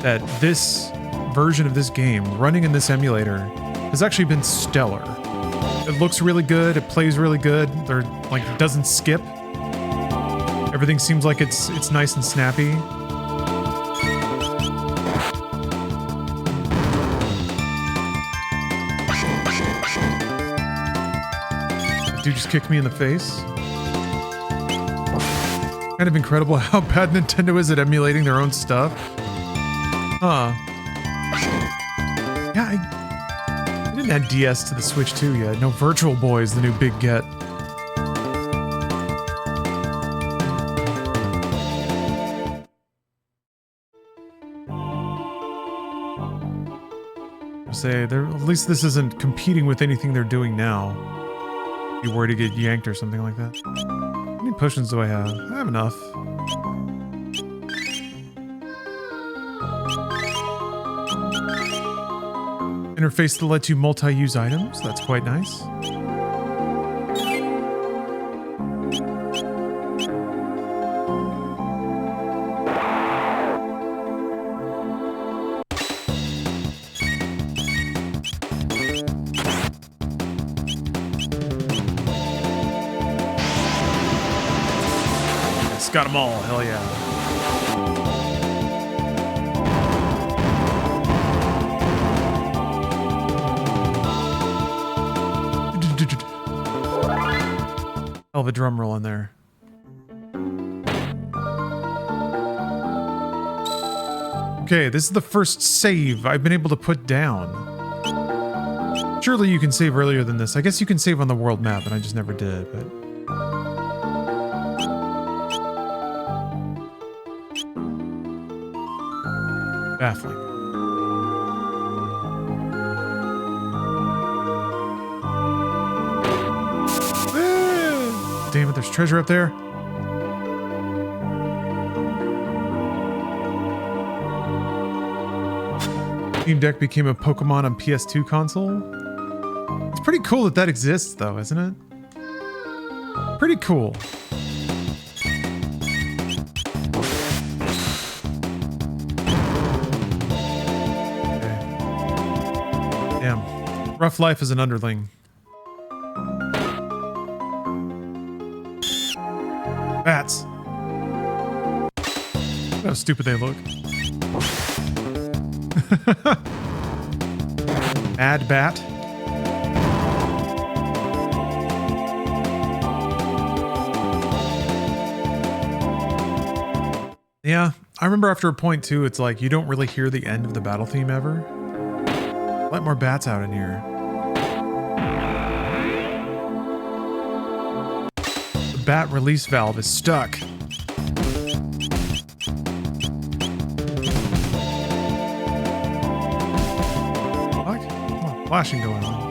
that this version of this game running in this emulator has actually been stellar. It looks really good, it plays really good, there like it doesn't skip. Everything seems like it's nice and snappy. Dude just kicked me in the face. Kind of incredible how bad Nintendo is at emulating their own stuff. Huh. Yeah, I didn't add DS to the Switch 2 yet. No, Virtual Boy is the new big get. Say, at least this isn't competing with anything they're doing now. You worried to get yanked or something like that. How many potions do I have? I have enough. Interface that lets you multi-use items. That's quite nice. Got them all, hell yeah. Hell of a drum roll in there. Okay, this is the first save I've been able to put down. Surely you can save earlier than this. I guess you can save on the world map, and I just never did, but... baffling. Damn it, there's treasure up there. Steam Deck became a Pokemon on PS2 console. It's pretty cool that that exists though, isn't it? Pretty cool. Rough life as an underling. Bats. Look how stupid they look. Mad bat. Yeah, I remember after a point too, it's like you don't really hear the end of the battle theme ever. Let more bats out in here. The bat release valve is stuck. flashing going on.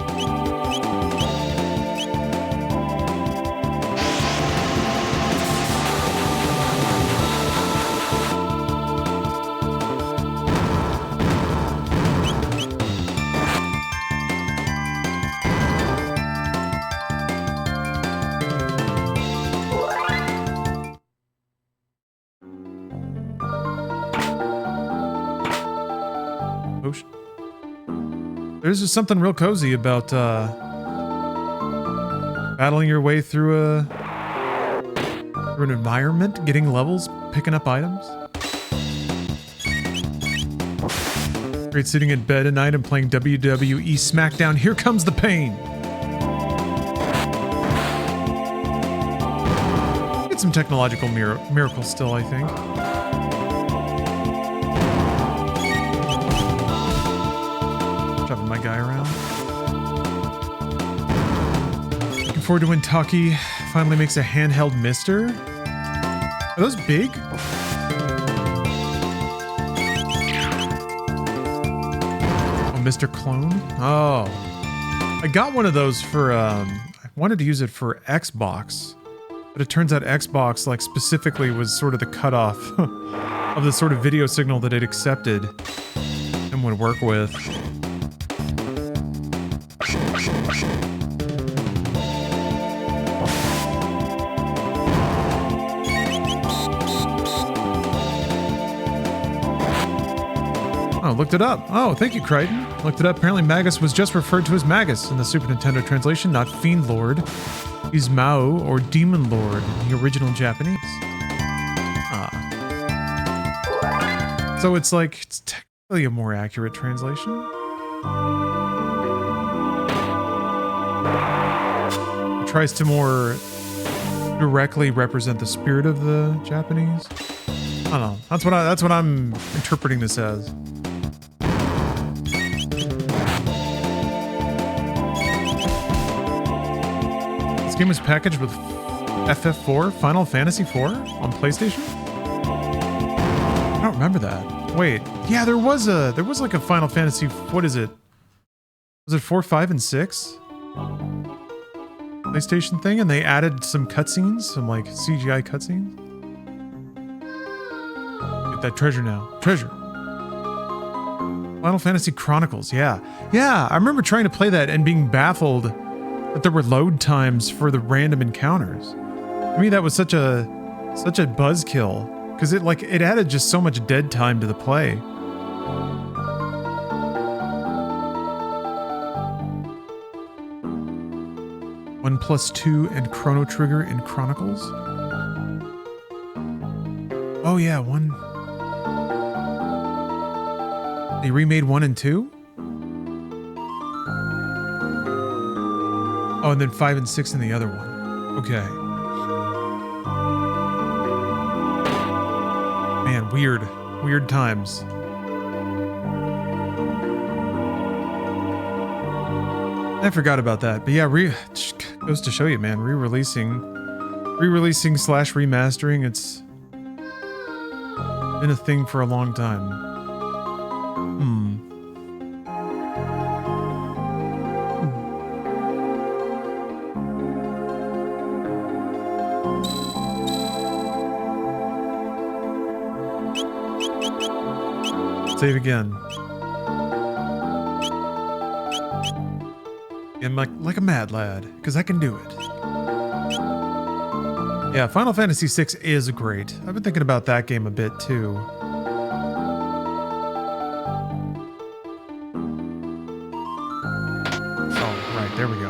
There's just something real cozy about battling your way through an environment, getting levels, picking up items. Great sitting in bed at night and playing WWE SmackDown. Here comes the pain. Get some technological miracles still, I think. Shoving my guy around. Looking forward to when Taki finally makes a handheld mister. Are those big? Oh, Mr. Clone? Oh. I got one of those for, I wanted to use it for Xbox. But it turns out Xbox, like, specifically was sort of the cutoff of the sort of video signal that it accepted and would work with. Oh, looked it up. Oh, thank you, Crichton. Looked it up. Apparently Magus was just referred to as Magus in the Super Nintendo translation, not Fiend Lord. He's Mao, or Demon Lord, in the original Japanese. Ah. So it's like, it's technically a more accurate translation. It tries to more directly represent the spirit of the Japanese. I don't know. That's what I'm interpreting this as. This game was packaged with FF4, Final Fantasy 4 on PlayStation? I don't remember that. Wait, yeah, there was like a Final Fantasy, what is it? Was it 4, 5, and 6? PlayStation thing, and they added some cutscenes, some like CGI cutscenes. Get that treasure now. Treasure. Final Fantasy Chronicles, yeah. Yeah, I remember trying to play that and being baffled that there were load times for the random encounters. To me, that was such a buzzkill, because it added just so much dead time to the play. 1+2 and Chrono Trigger in Chronicles. Oh yeah, 1. They remade 1 and 2? Oh, and then 5 and 6 in the other one. Okay. Man, weird times. I forgot about that, but yeah, goes to show you, man. Re-releasing / remastering. It's been a thing for a long time. Save again. And like a mad lad, because I can do it. Yeah, Final Fantasy VI is great. I've been thinking about that game a bit too. Oh, right, there we go.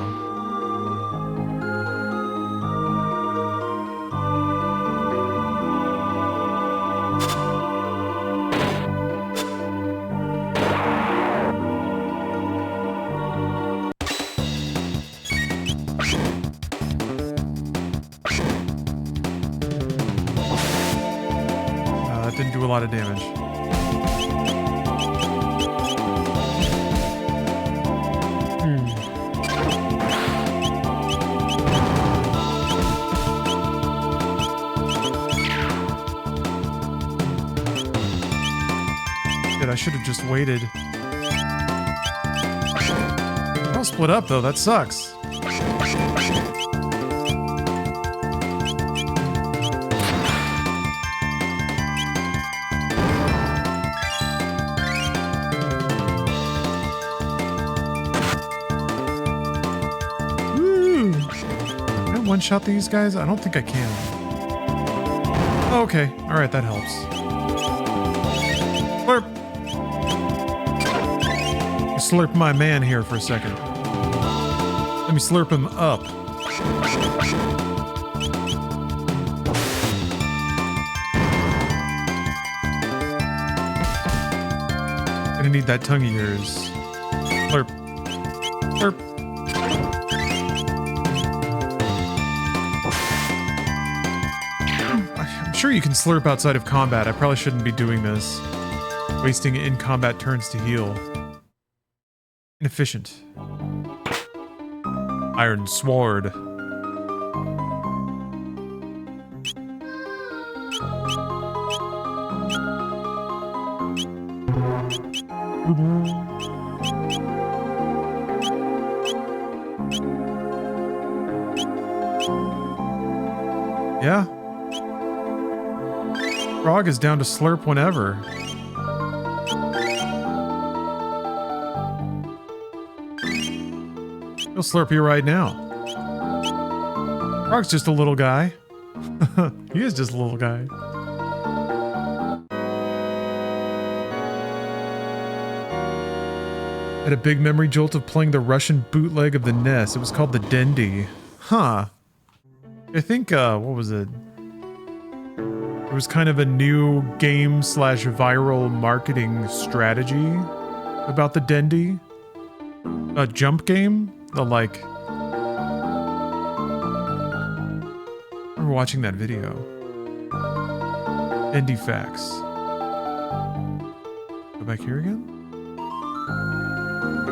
Didn't do a lot of damage. Shit, I should have just waited. Don't split up though, that sucks. One-shot these guys? I don't think I can. Oh, okay. Alright, that helps. Slurp! Slurp my man here for a second. Let me slurp him up. Gonna need that tongue of yours. Slurp. Slurp. Sure, you can slurp outside of combat. I probably shouldn't be doing this. Wasting in-combat turns to heal. Inefficient. Iron Sword. Yeah. Frog is down to slurp whenever. He'll slurp you right now. Frog's just a little guy. He is just a little guy. Had a big memory jolt of playing the Russian bootleg of the NES. It was called the Dendy. Huh. I think, what was it? It was kind of a new game / viral marketing strategy about the Dendy. A jump game? The like... I remember watching that video. Dendy facts. Go back here again?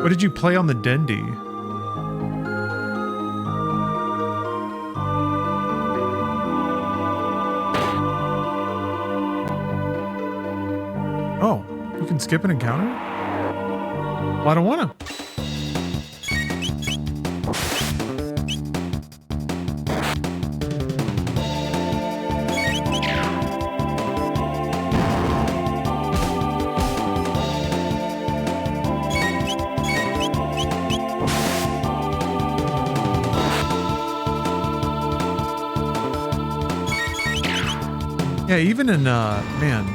What did you play on the Dendy? Oh, you can skip an encounter? Well, I don't wanna. Yeah, even in, man,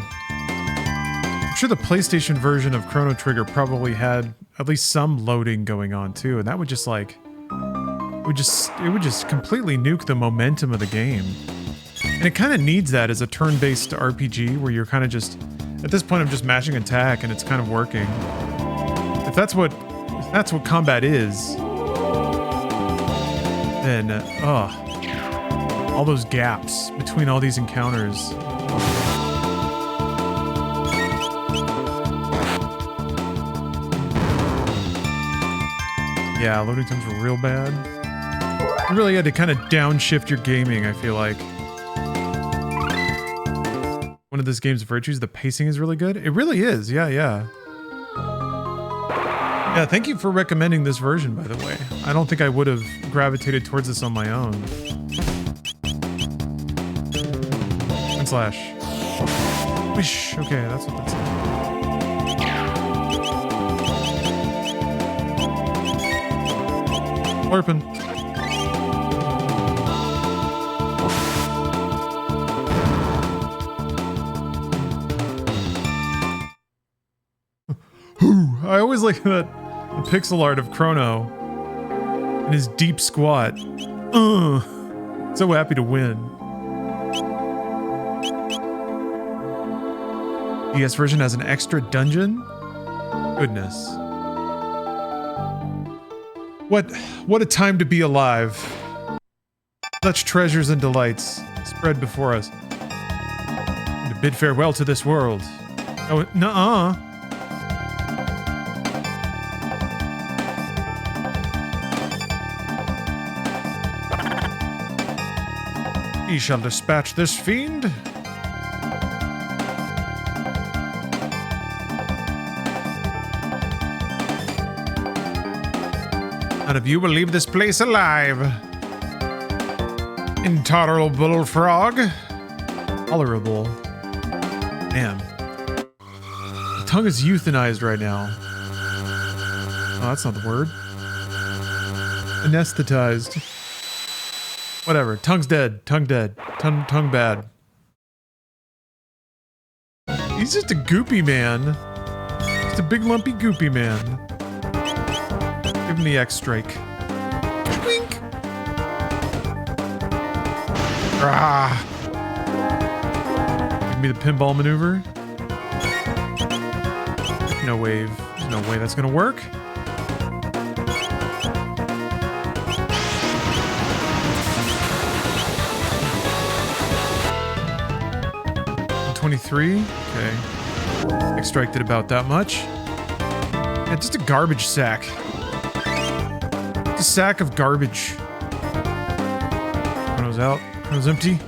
I'm sure the PlayStation version of Chrono Trigger probably had at least some loading going on too, and that would just like, it would just completely nuke the momentum of the game. And it kind of needs that as a turn-based RPG where you're kind of just, at this point I'm just mashing attack and it's kind of working. If that's what combat is, then, all those gaps between all these encounters. Yeah, loading times were real bad. You really had to kind of downshift your gaming, I feel like. One of this game's virtues, the pacing is really good. It really is, yeah. Yeah, thank you for recommending this version, by the way. I don't think I would have gravitated towards this on my own. Slash. Wish. Okay, that's what that's like. Slurping. I always like the pixel art of Chrono and his deep squat. So happy to win. DS version has an extra dungeon? Goodness. What a time to be alive. Such treasures and delights spread before us. And to bid farewell to this world. Oh, nuh-uh. He shall dispatch this fiend. None of you will leave this place alive. Intolerable frog. Tolerable. Man. The tongue is euthanized right now. Oh, that's not the word. Anesthetized. Whatever. Tongue's dead. Tongue dead. Tongue bad. He's just a goopy man. Just a big lumpy goopy man. Give him the X strike. Wink. Ah. Give me the pinball maneuver. No wave. There's no way that's gonna work. 23. Okay. Extracted about that much. Yeah, just a garbage sack. Just a sack of garbage. Chrono's out. Chrono's empty.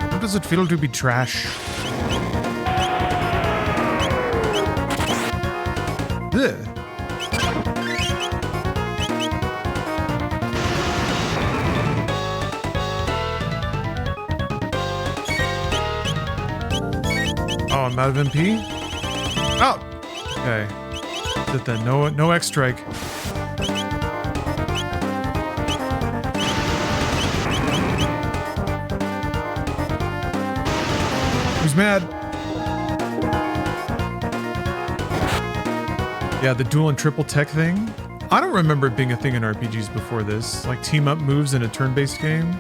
How does it feel to be trash? Ugh. Oh, I'm out of MP? Oh! Okay. That's it then. No X strike. Who's mad? Yeah, the dual and triple tech thing. I don't remember it being a thing in RPGs before this. Like team up moves in a turn-based game.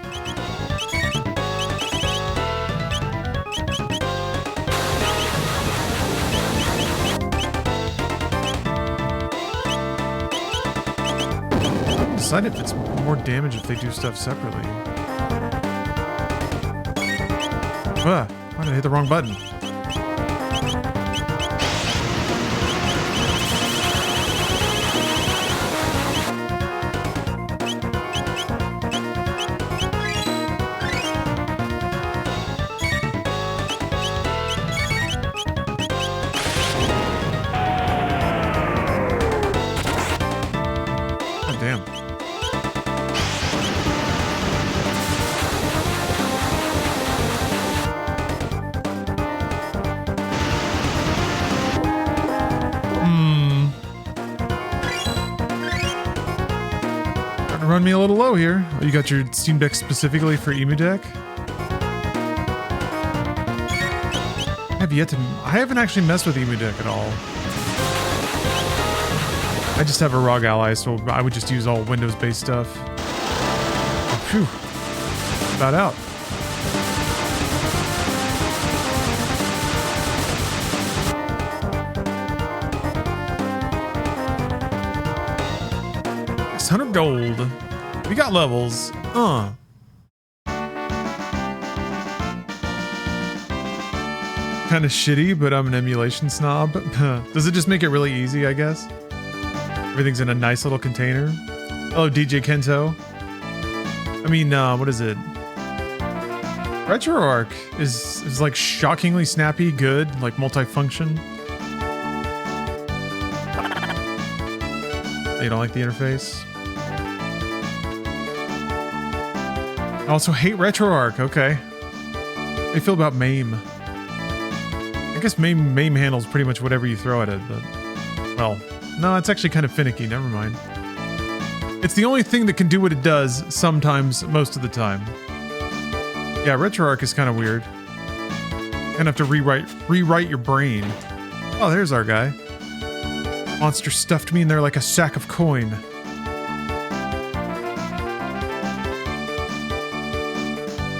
Decide if it's more damage if they do stuff separately. Why did I hit the wrong button? Oh, damn. Run me a little low here. Oh, you got your Steam Deck specifically for Emu Deck? I haven't actually messed with Emu Deck at all. I just have a ROG Ally, so I would just use all Windows-based stuff. Phew. About out. $600 gold. We got levels. Kind of shitty, but I'm an emulation snob. Does it just make it really easy, I guess? Everything's in a nice little container. Oh, DJ Kento. I mean, what is it? RetroArch is like shockingly snappy, good, like multifunction. You don't like the interface? I also hate RetroArch. Okay. How do you feel about MAME? I guess MAME handles pretty much whatever you throw at it, but... Well, no, it's actually kind of finicky. Never mind. It's the only thing that can do what it does sometimes, most of the time. Yeah, RetroArch is kind of weird. Gonna have to rewrite your brain. Oh, there's our guy. Monster stuffed me in there like a sack of coin.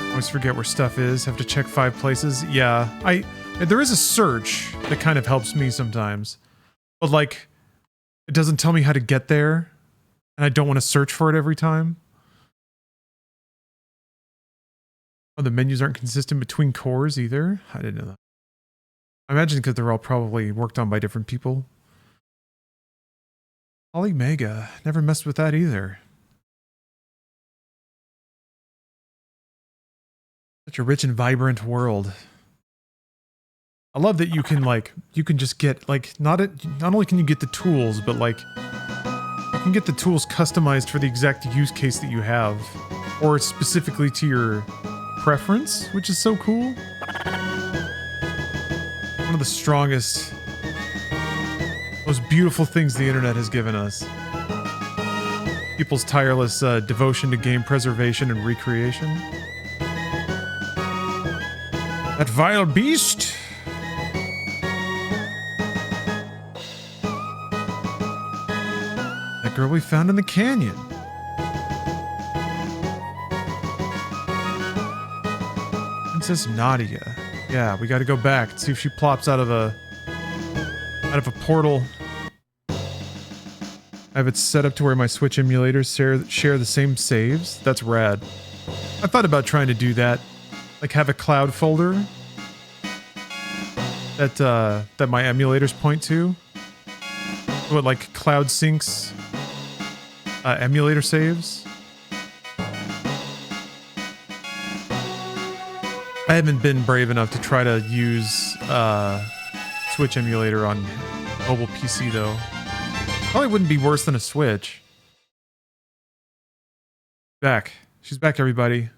Always forget where stuff is. Have to check 5 places. Yeah, there is a search that kind of helps me sometimes. But like, it doesn't tell me how to get there. And I don't want to search for it every time. Oh, the menus aren't consistent between cores either? I didn't know that. I imagine because they're all probably worked on by different people. Polymega. Never messed with that either. Such a rich and vibrant world. I love that you can just get like not only can you get the tools, but like you can get the tools customized for the exact use case that you have, or specifically to your preference, which is so cool. One of the strongest, most beautiful things the internet has given us. People's tireless devotion to game preservation and recreation. That vile beast! That girl we found in the canyon. Princess Nadia. Yeah, we gotta go back and see if she plops out of a portal. I have it set up to where my Switch emulators share the same saves. That's rad. I thought about trying to do that. Like have a cloud folder that my emulators point to. What, like cloud syncs emulator saves? I haven't been brave enough to try to use Switch emulator on mobile PC though. Probably wouldn't be worse than a Switch. Back. She's back, everybody.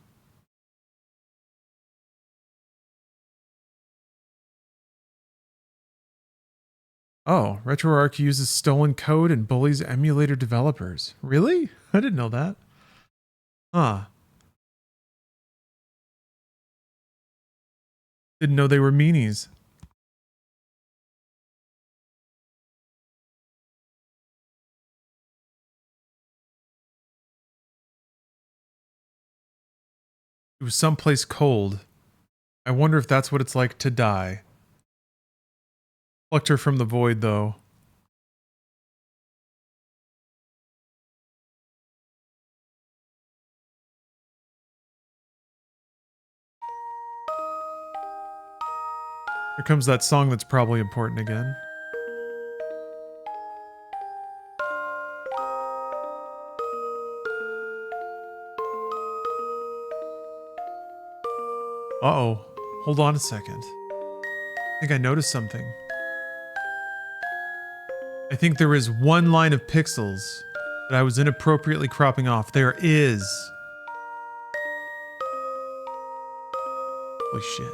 Oh, RetroArch uses stolen code and bullies emulator developers. Really? I didn't know that. Huh. Didn't know they were meanies. It was someplace cold. I wonder if that's what it's like to die. Plucked her from the void, though. Here comes that song that's probably important again. Uh-oh. Hold on a second. I think I noticed something. I think there is one line of pixels that I was inappropriately cropping off. There is. Holy shit.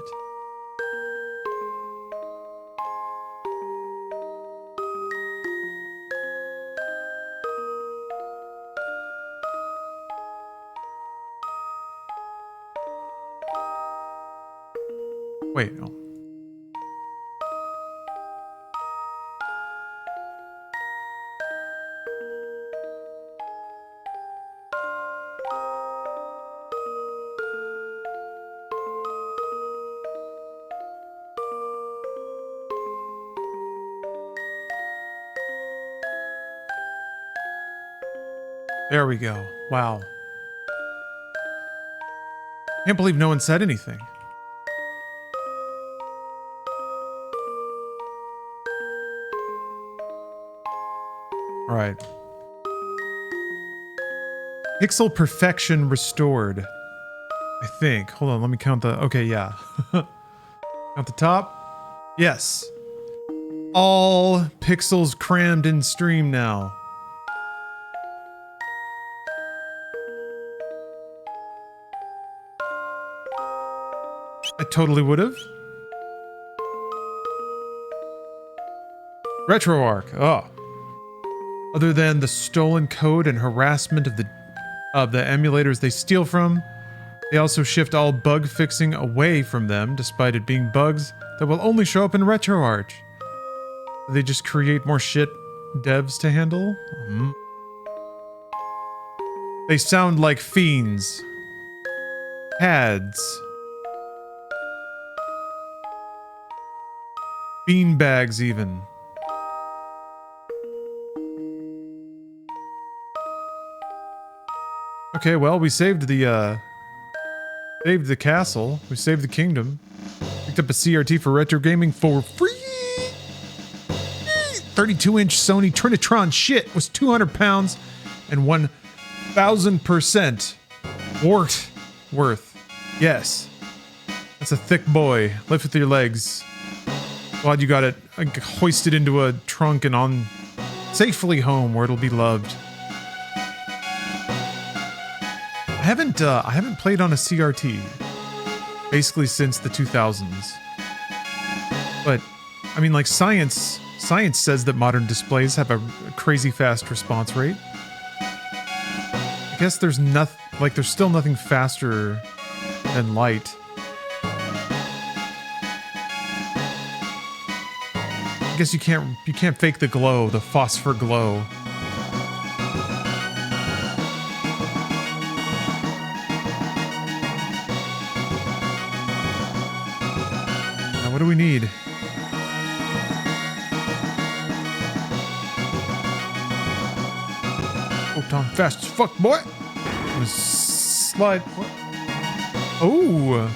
Wait, no. There we go. Wow. Can't believe no one said anything. All right. Pixel perfection restored. I think. Hold on, let me count the... Okay, yeah. Count the top. Yes. All pixels crammed in stream now. I totally would have. RetroArch. Oh. Other than the stolen code and harassment of the emulators they steal from, they also shift all bug fixing away from them, despite it being bugs that will only show up in RetroArch. They just create more shit devs to handle? They sound like fiends. Hads. Beanbags, even. Okay, well, we saved the castle. We saved the kingdom. Picked up a CRT for retro gaming for free. 32-inch Sony Trinitron shit was 200 pounds and 1,000% worth. Yes. That's a thick boy. Lift with your legs. Glad you got it hoisted into a trunk and on safely home where it'll be loved. I haven't played on a CRT basically since the 2000s. But I mean, like science says that modern displays have a crazy fast response rate. I guess there's still nothing faster than light. I guess you can't fake the glow, the phosphor glow. Now what do we need? Photon fast as fuck, boy. Slide. What? Oh.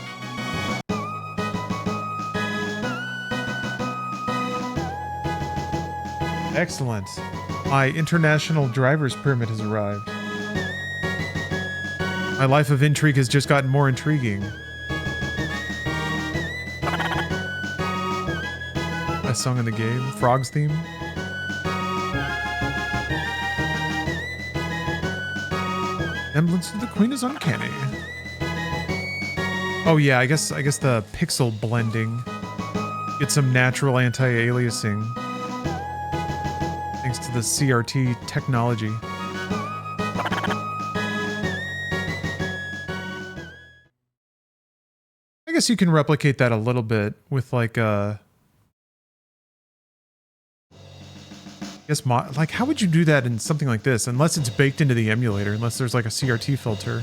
Excellent. My international driver's permit has arrived. My life of intrigue has just gotten more intriguing. Best song in the game. Frogs theme. Semblance of the Queen is uncanny. Oh yeah, I guess the pixel blending. Get some natural anti-aliasing. Thanks to the CRT technology. I guess you can replicate that a little bit with like like how would you do that in something like this? Unless it's baked into the emulator, unless there's like a CRT filter.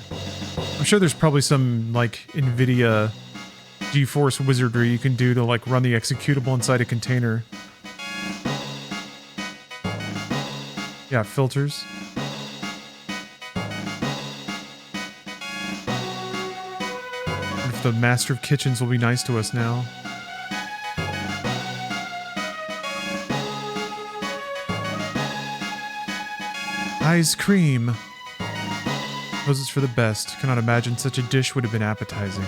I'm sure there's probably some like NVIDIA GeForce wizardry you can do to like run the executable inside a container. Yeah, filters. What if the master of kitchens will be nice to us now? Ice cream. Poses for the best. Cannot imagine such a dish would have been appetizing.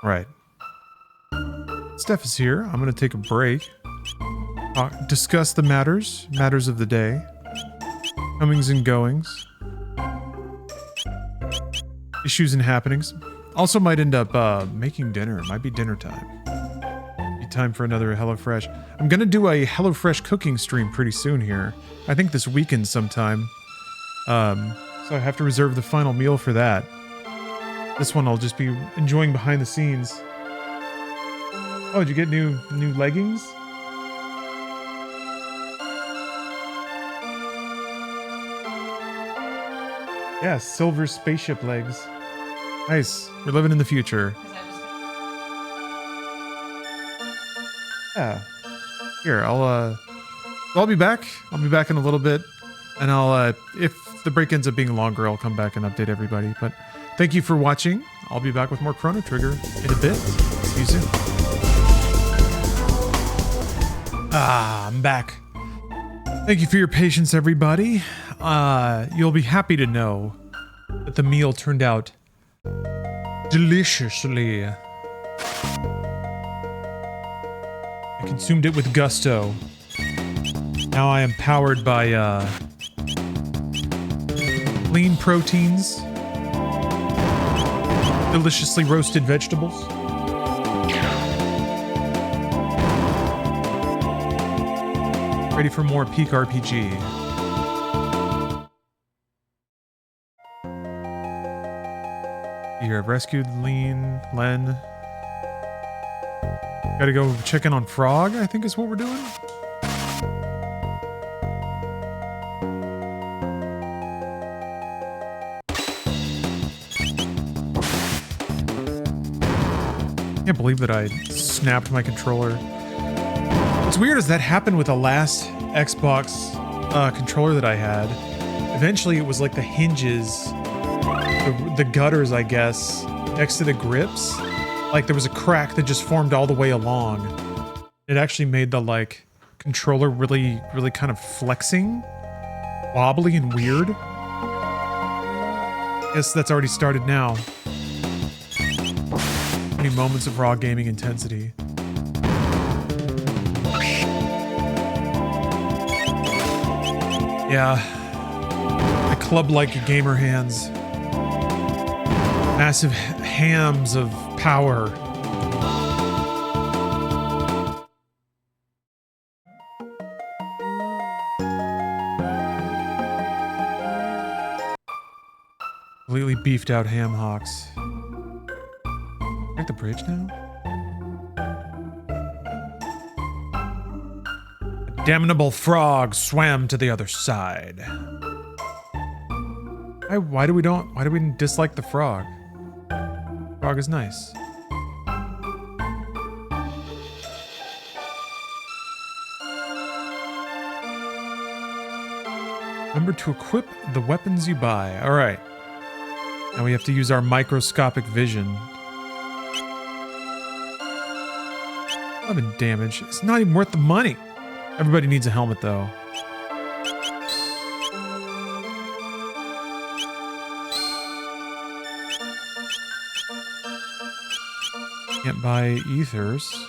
Right. Steph is here. I'm going to take a break. Discuss the matters of the day. Comings and goings. Issues and happenings. Also might end up making dinner. It might be dinner time. Be time for another HelloFresh. I'm going to do a HelloFresh cooking stream pretty soon here. I think this weekend sometime. So I have to reserve the final meal for that. This one I'll just be enjoying behind the scenes. Oh, did you get new leggings? Yeah, silver spaceship legs. Nice. We're living in the future. Yeah. Here, I'll be back. I'll be back in a little bit, and I'll if the break ends up being longer, I'll come back and update everybody. But thank you for watching. I'll be back with more Chrono Trigger in a bit. See you soon. I'm back. Thank you for your patience, everybody. You'll be happy to know that the meal turned out deliciously. I consumed it with gusto. Now I am powered by lean proteins, deliciously roasted vegetables. Ready for more peak RPG. Here, I've rescued Len. Gotta go check in on Frog, I think is what we're doing. Can't believe that I snapped my controller. What's weird is that happened with the last Xbox controller that I had. Eventually it was like the hinges the gutters, I guess, next to the grips. Like there was a crack that just formed all the way along. It actually made the like controller really kind of flexing, wobbly and weird. Guess that's already started now. Many moments of raw gaming intensity. Yeah, the club-like gamer hands. Massive hams of power. Completely beefed out ham hocks. Like the bridge now? A damnable frog swam to the other side. Why do we dislike the frog? Frog is nice. Remember to equip the weapons you buy. All right. Now we have to use our microscopic vision. 11 damage. It's not even worth the money. Everybody needs a helmet, though. Can't buy ethers.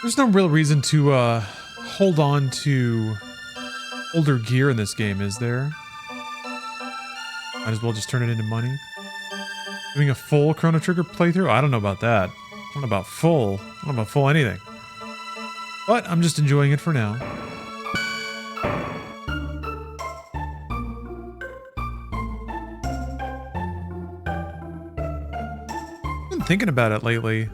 There's no real reason to hold on to older gear in this game, is there? Might as well just turn it into money. Doing a full Chrono Trigger playthrough? I don't know about that. I don't know about full. I don't know about full anything. But I'm just enjoying it for now. I've been thinking about it lately.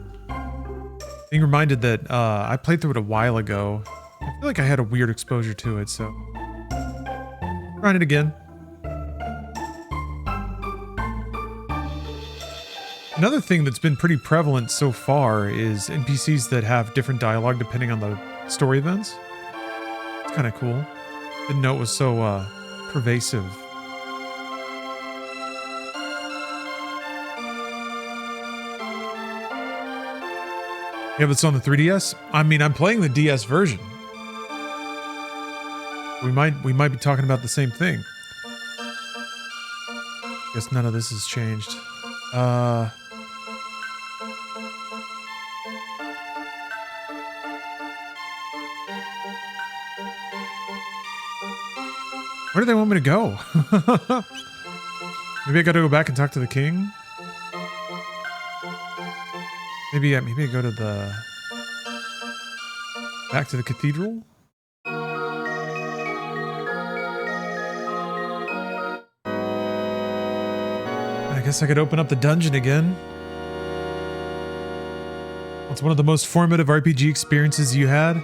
Being reminded that I played through it a while ago. I feel like I had a weird exposure to it, so... trying it again. Another thing that's been pretty prevalent so far is NPCs that have different dialogue depending on the story events. It's kind of cool. Didn't know it was so pervasive. Yeah, but it's on the 3DS? I mean, I'm playing the DS version. We might be talking about the same thing. Guess none of this has changed. Where do they want me to go? Maybe I gotta go back and talk to the king? Maybe I go to the... back to the cathedral? I guess I could open up the dungeon again. It's one of the most formative RPG experiences you had.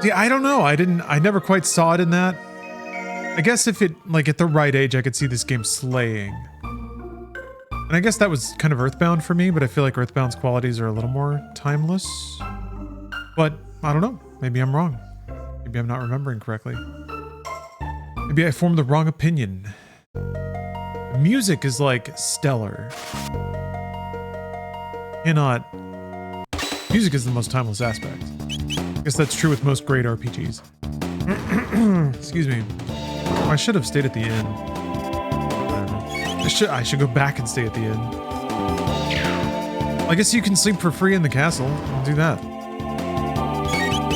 See, I don't know. I never quite saw it in that. I guess if it, like, at the right age, I could see this game slaying. And I guess that was kind of Earthbound for me, but I feel like Earthbound's qualities are a little more timeless. But, I don't know. Maybe I'm wrong. Maybe I'm not remembering correctly. Maybe I formed the wrong opinion. The music is, like, stellar. Music is the most timeless aspect. I guess that's true with most great RPGs. Excuse me. I should have stayed at the inn. I should go back and stay at the inn. I guess you can sleep for free in the castle. I'll do that.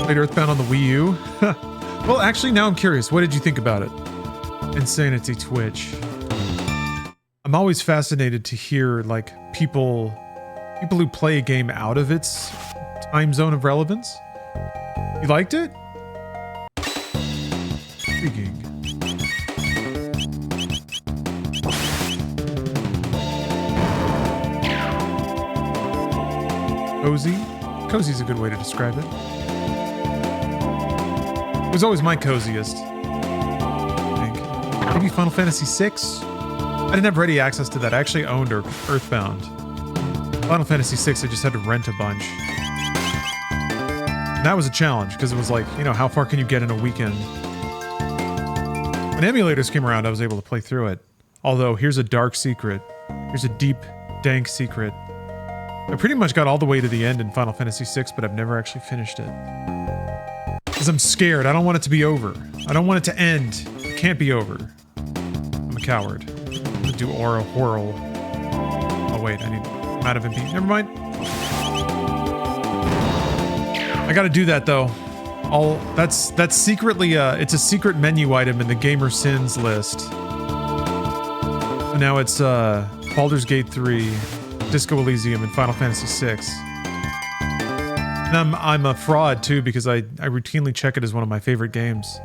Played Earthbound on the Wii U. Well, actually, now I'm curious. What did you think about it? Insanity Twitch. I'm always fascinated to hear, like, people who play a game out of its time zone of relevance. You liked it? Intriguing. Cozy? Cozy's a good way to describe it. It was always my coziest. I think. Maybe Final Fantasy VI? I didn't have ready access to that. I actually owned Earthbound. Final Fantasy VI, I just had to rent a bunch. And that was a challenge, because it was like, you know, how far can you get in a weekend? When emulators came around, I was able to play through it. Although, here's a dark secret. Here's a deep, dank secret. I pretty much got all the way to the end in Final Fantasy VI, but I've never actually finished it. Because I'm scared. I don't want it to be over. I don't want it to end. It can't be over. I'm a coward. I'm gonna do Aura Whirl. Oh wait, I'm out of MP. Never mind. I gotta do that though. That's secretly it's a secret menu item in the Gamer Sins list. And now it's Baldur's Gate 3, Disco Elysium, and Final Fantasy VI. And I'm a fraud too because I routinely check it as one of my favorite games.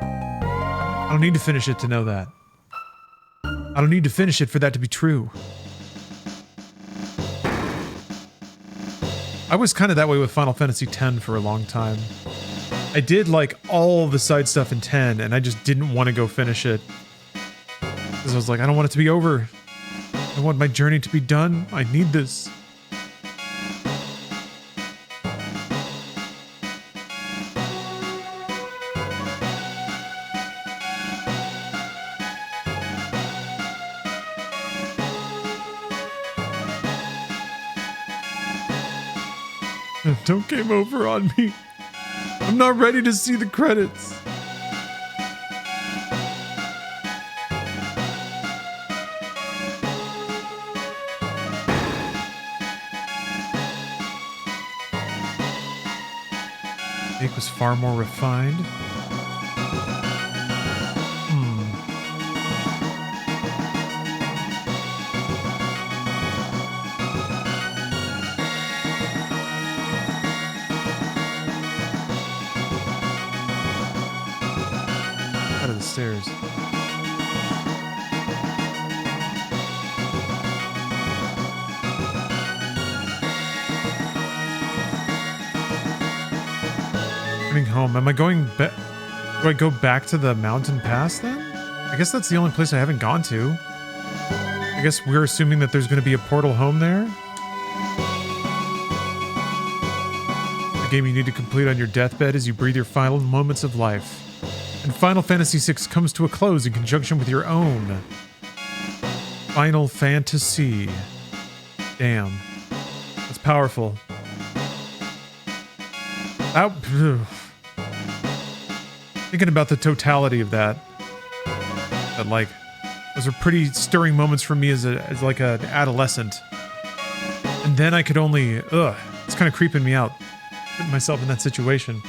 I don't need to finish it to know that. I don't need to finish it for that to be true. I was kind of that way with Final Fantasy X for a long time. I did like all the side stuff in 10 and I just didn't want to go finish it. Because I was like, I don't want it to be over. I want my journey to be done. I need this. Don't game over on me. I'm not ready to see the credits. Jake was far more refined. Stairs. Running home. Am I going back? Do I go back to the mountain pass then? I guess that's the only place I haven't gone to. I guess we're assuming that there's going to be a portal home there. The game you need to complete on your deathbed as you breathe your final moments of life. And Final Fantasy VI comes to a close in conjunction with your own Final Fantasy. Damn. That's powerful. Thinking about the totality of that. But like, those are pretty stirring moments for me as like an adolescent. And then I could only, it's kind of creeping me out. Putting myself in that situation.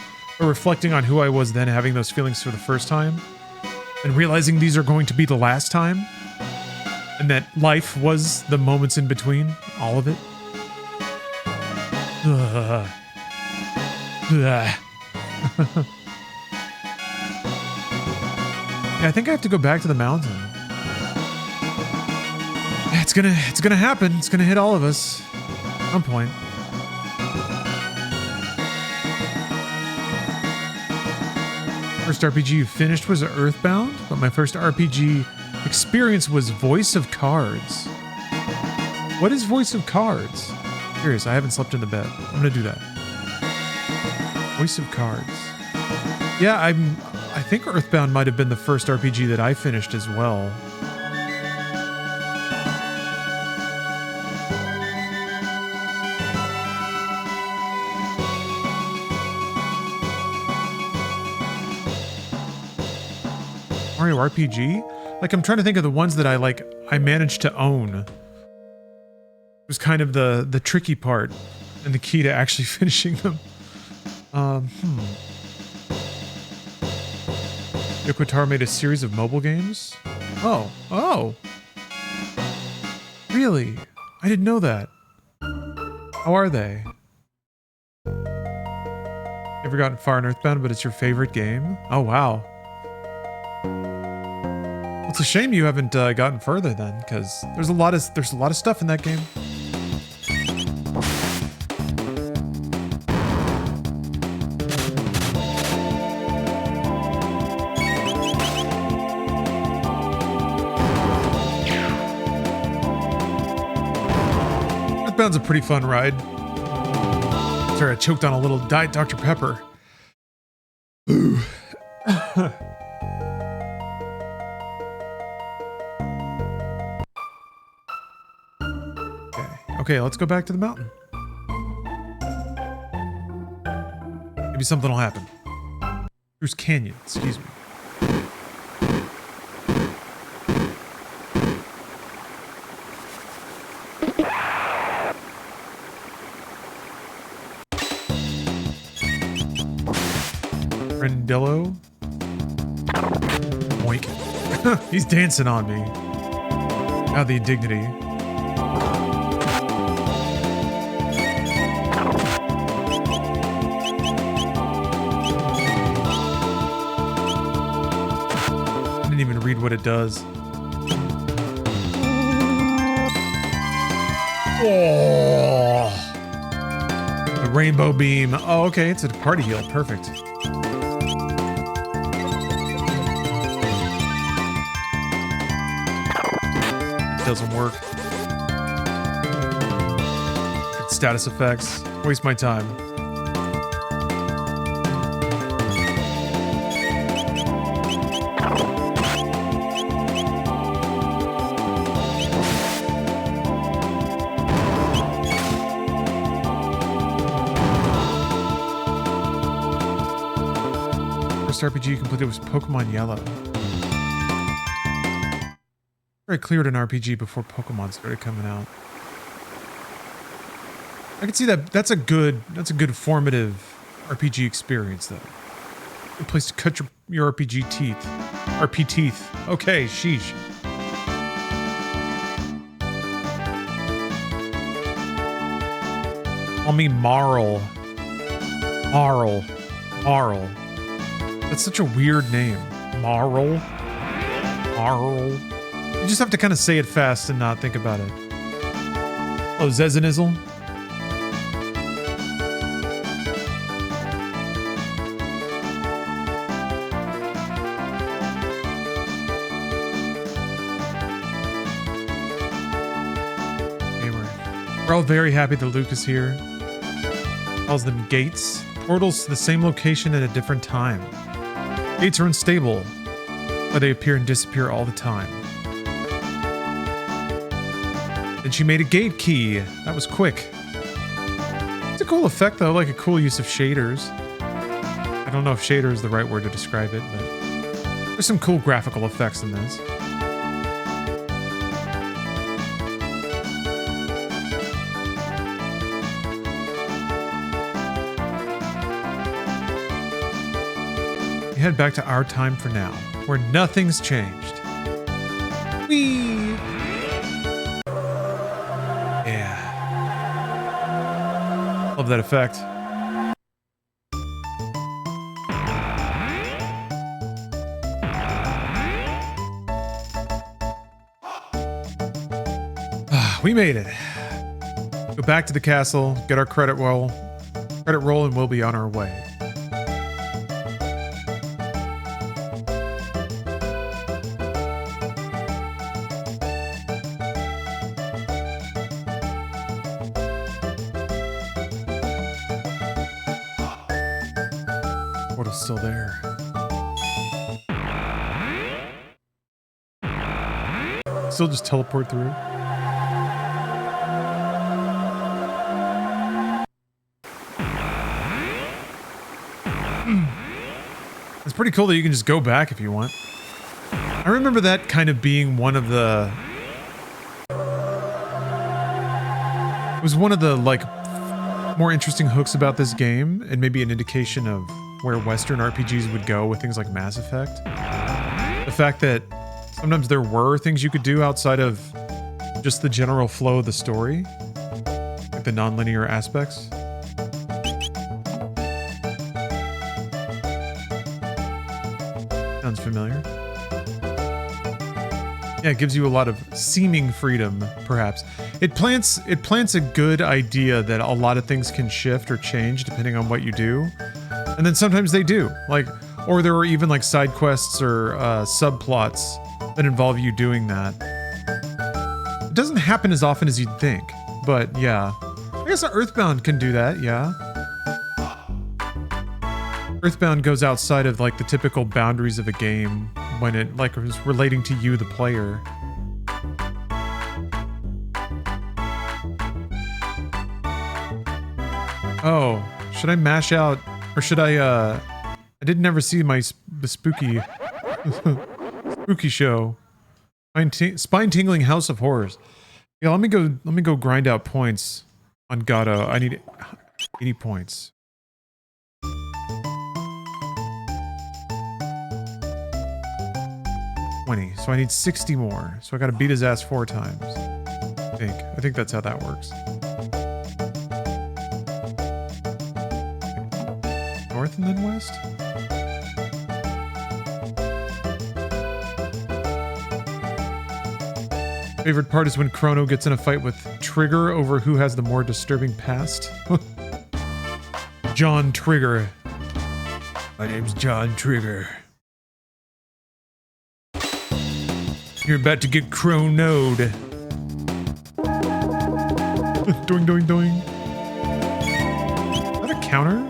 Or reflecting on who I was then, having those feelings for the first time, and realizing these are going to be the last time, and that life was the moments in between, all of it. Yeah, I think I have to go back to the mountain. Yeah, it's gonna happen. It's gonna hit all of us at some point. First RPG you finished was Earthbound, but my first RPG experience was Voice of Cards. What is Voice of Cards? Curious, I haven't slept in the bed. I'm gonna do that. Voice of Cards. Yeah, I think Earthbound might have been the first RPG that I finished as well. Mario RPG? Like, I'm trying to think of the ones that I managed to own. It was kind of the tricky part and the key to actually finishing them. Yoko Taro made a series of mobile games? Oh. Really? I didn't know that. How are they? Ever gotten far in Earthbound, but it's your favorite game? Oh, wow. It's a shame you haven't gotten further then, because there's a lot of stuff in that game. Earthbound's a pretty fun ride. Sorry, I choked on a little Diet Dr. Pepper. Ooh. Okay, let's go back to the mountain. Maybe something will happen. Bruce Canyon, excuse me. Rendello. Boink. He's dancing on me. Now the indignity. I didn't even read what it does. Oh. The rainbow beam. Oh, okay. It's a party heal. Perfect. Doesn't work. Status effects. Waste my time. First RPG you completed was Pokemon Yellow. I cleared an RPG before Pokemon started coming out. I can see that. That's a good formative RPG experience, though. A place to cut your RPG teeth. RP teeth. Okay, sheesh. Call me Marl. Marl. Marl. That's such a weird name. Marl. Marl. You just have to kind of say it fast and not think about it. Oh, Zezanizzle? Anyway, we're all very happy that Luke is here. Calls them gates. Portals to the same location at a different time. Gates are unstable, but they appear and disappear all the time. And she made a gate key. That was quick. It's a cool effect, though, like a cool use of shaders. I don't know if shader is the right word to describe it, but there's some cool graphical effects in this. We head back to our time for now, where nothing's changed. Whee! Love that effect. We made it. Go back to the castle, get our credit roll, and we'll be on our way. Portal's still there. Still just teleport through. It's pretty cool that you can just go back if you want. I remember that kind of being one of the... It was one of the, like, more interesting hooks about this game, and maybe an indication of where Western RPGs would go with things like Mass Effect. The fact that sometimes there were things you could do outside of just the general flow of the story, like the non-linear aspects. Sounds familiar. Yeah, it gives you a lot of seeming freedom, perhaps. It plants a good idea that a lot of things can shift or change depending on what you do. And then sometimes they do. Like, or there are even like side quests or subplots that involve you doing that. It doesn't happen as often as you'd think, but yeah. I guess Earthbound can do that, yeah. Earthbound goes outside of like the typical boundaries of a game when it like is relating to you, the player. Oh, should I mash out, or should I didn't ever see the spooky, spooky show. Spine-tingling House of Horrors. Yeah, let me go grind out points on Gato. I need 80 points. 20, so I need 60 more. So I gotta beat his ass 4 times. I think that's how that works. North and then west? Favorite part is when Chrono gets in a fight with Trigger over who has the more disturbing past. John Trigger. My name's John Trigger. You're about to get chronoed. Doing, doing, doing. Is that a counter?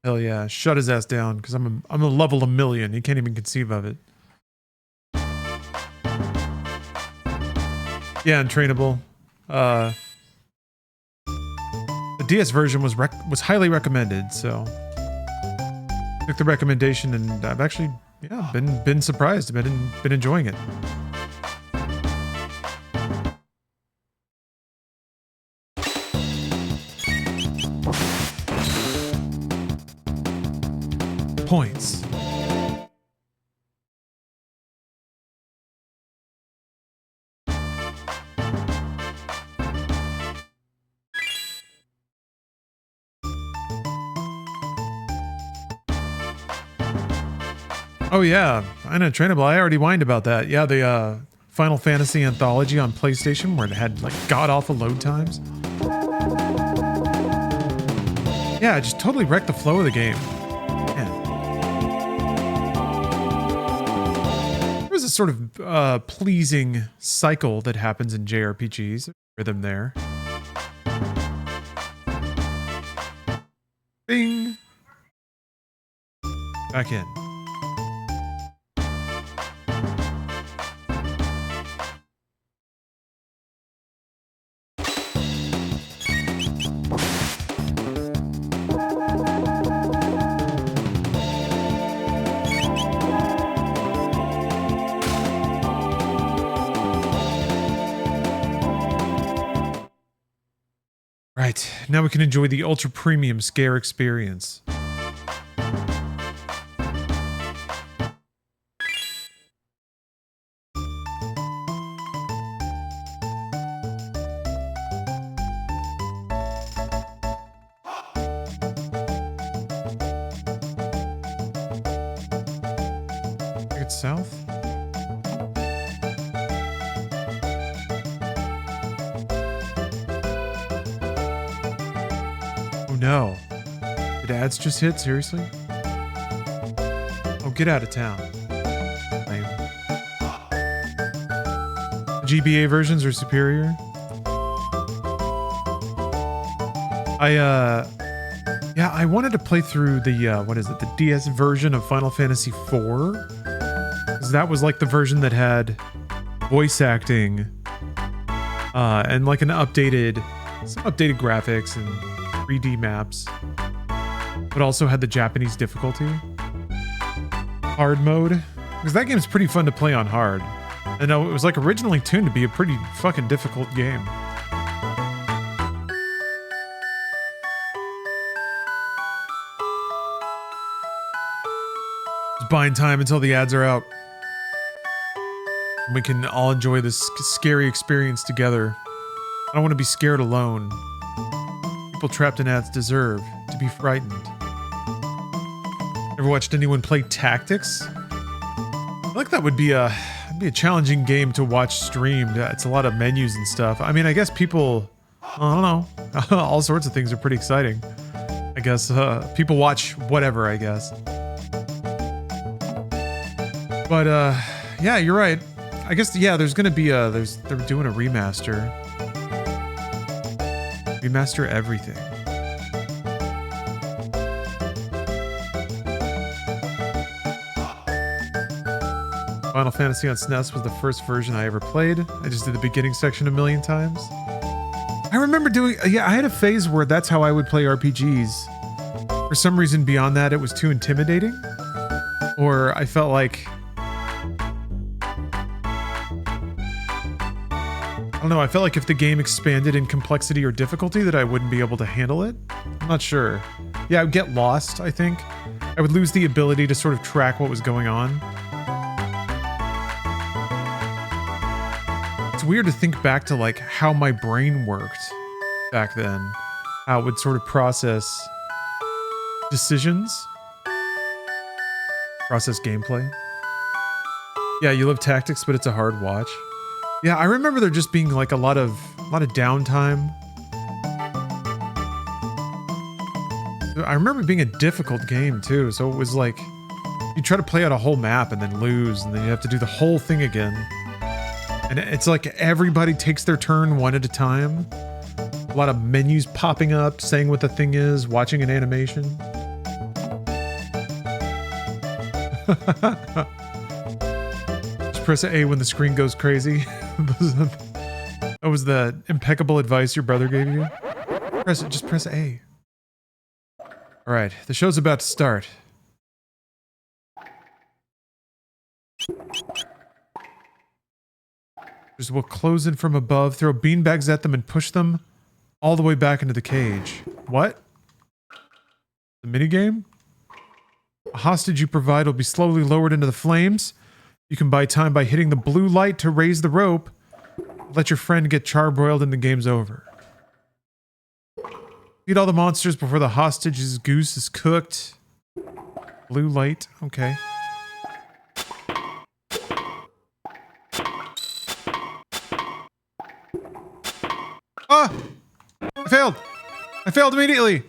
Hell yeah, shut his ass down, because I'm a level 1,000,000. He can't even conceive of it. Yeah, untrainable. The DS version was highly recommended, so took the recommendation, and I've actually been surprised. I've been enjoying it. Points. Oh yeah, Untrainable. I already whined about that. Yeah, the Final Fantasy Anthology on PlayStation, where it had like god-awful load times. Yeah, it just totally wrecked the flow of the game. There's a sort of pleasing cycle that happens in JRPGs. Rhythm there. Bing. Back in. Right, now we can enjoy the ultra premium scare experience. I think it's south. No. Did ads just hit? Seriously? Oh, get out of town. Lame. GBA versions are superior. I wanted to play through the, what is it? The DS version of Final Fantasy IV. Because that was like the version that had voice acting, and like some updated graphics and 3D maps, but also had the Japanese difficulty. Hard mode, because that game's pretty fun to play on hard. And it was like originally tuned to be a pretty fucking difficult game. Just buying time until the ads are out. And we can all enjoy this scary experience together. I don't want to be scared alone. People trapped in ads deserve to be frightened. Ever watched anyone play Tactics? I feel like that would be a challenging game to watch streamed. It's a lot of menus and stuff. I mean, I guess people, I don't know, all sorts of things are pretty exciting. I I guess people watch whatever, I guess. But yeah, you're right. I guess yeah, there's gonna be they're doing a remaster. Remaster everything. Final Fantasy on SNES was the first version I ever played. I just did the beginning section a million times. I remember doing, yeah, I had a phase where that's how I would play RPGs. For some reason beyond that, it was too intimidating. Or I felt like, I don't know, I felt like if the game expanded in complexity or difficulty that I wouldn't be able to handle it. I'm not sure. Yeah, I would get lost, I think. I would lose the ability to sort of track what was going on. It's weird to think back to like how my brain worked back then. How it would sort of process decisions. Process gameplay. Yeah, you love tactics, but it's a hard watch. Yeah, I remember there just being like a lot of downtime. I remember it being a difficult game too, so it was like you try to play out a whole map and then lose, and then you have to do the whole thing again. And it's like everybody takes their turn one at a time. A lot of menus popping up, saying what the thing is, watching an animation. Just press A when the screen goes crazy. That was the impeccable advice your brother gave you. Just press A. All right, the show's about to start. Just we'll close in from above, throw beanbags at them, and push them all the way back into the cage. What? The minigame? A hostage you provide will be slowly lowered into the flames. You can buy time by hitting the blue light to raise the rope. Let your friend get charbroiled and the game's over. Feed all the monsters before the hostage's goose is cooked. Blue light, okay. Ah! I failed! I failed immediately!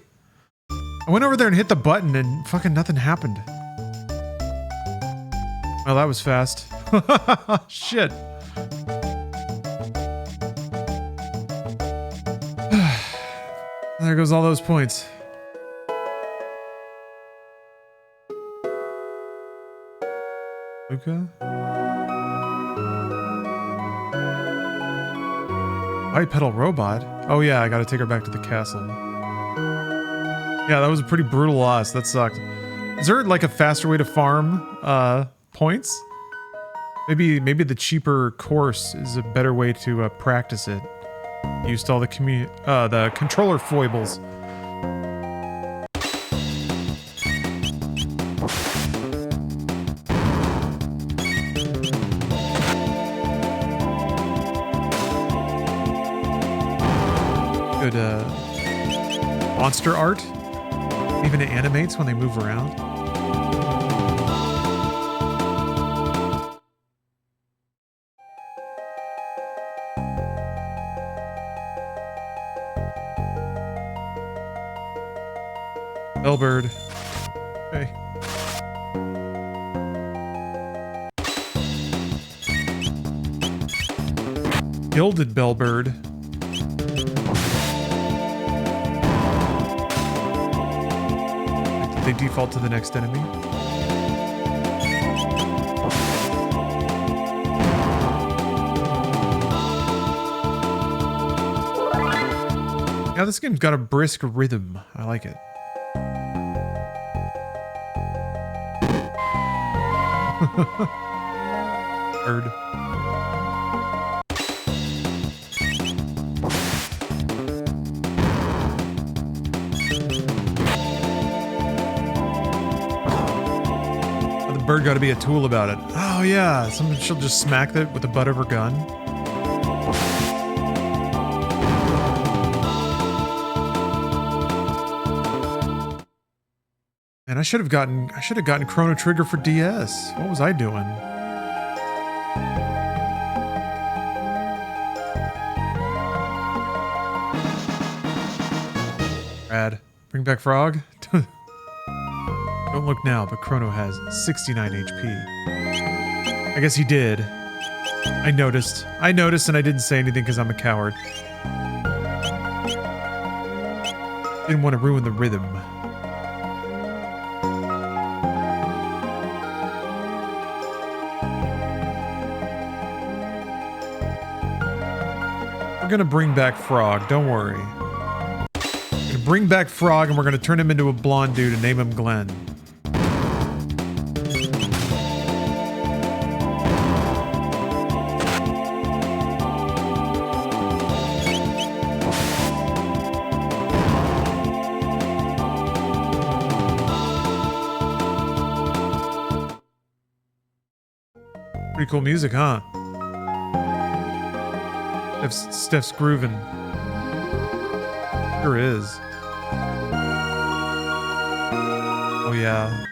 I went over there and hit the button and fucking nothing happened. Well, that was fast. Shit. There goes all those points. Luca? Bipedal robot? Oh yeah, I gotta take her back to the castle. Yeah, that was a pretty brutal loss. That sucked. Is there like a faster way to farm points? Maybe the cheaper course is a better way to practice it. Used all the controller foibles. Good monster art. Even it animates when they move around. Bellbird. Okay. Gilded Bellbird. They default to the next enemy. Yeah, this game's got a brisk rhythm. I like it. Bird. Oh, the bird got to be a tool about it. Oh yeah, she'll just smack it with the butt of her gun. Man, I should have gotten Chrono Trigger for DS. What was I doing? Rad. Bring back Frog? Don't look now, but Chrono has 69 HP. I guess he did. I noticed and I didn't say anything because I'm a coward. Didn't want to ruin the rhythm. We're gonna bring back Frog, don't worry. We're gonna bring back Frog and we're gonna turn him into a blonde dude and name him Glenn. Pretty cool music, huh? Steph's grooving. Sure is. Oh yeah.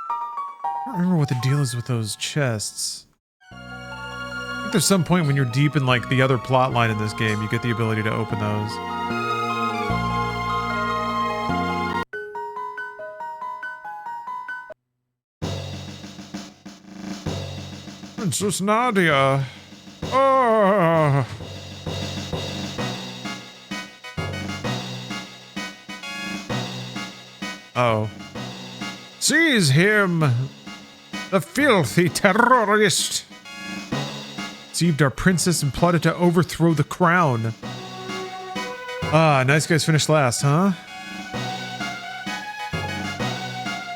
I don't remember what the deal is with those chests. I think there's some point when you're deep in like the other plot line in this game, you get the ability to open those. Princess Nadia. Oh. Oh. Seize him! The filthy terrorist! Deceived our princess and plotted to overthrow the crown. Ah, nice guys finished last, huh?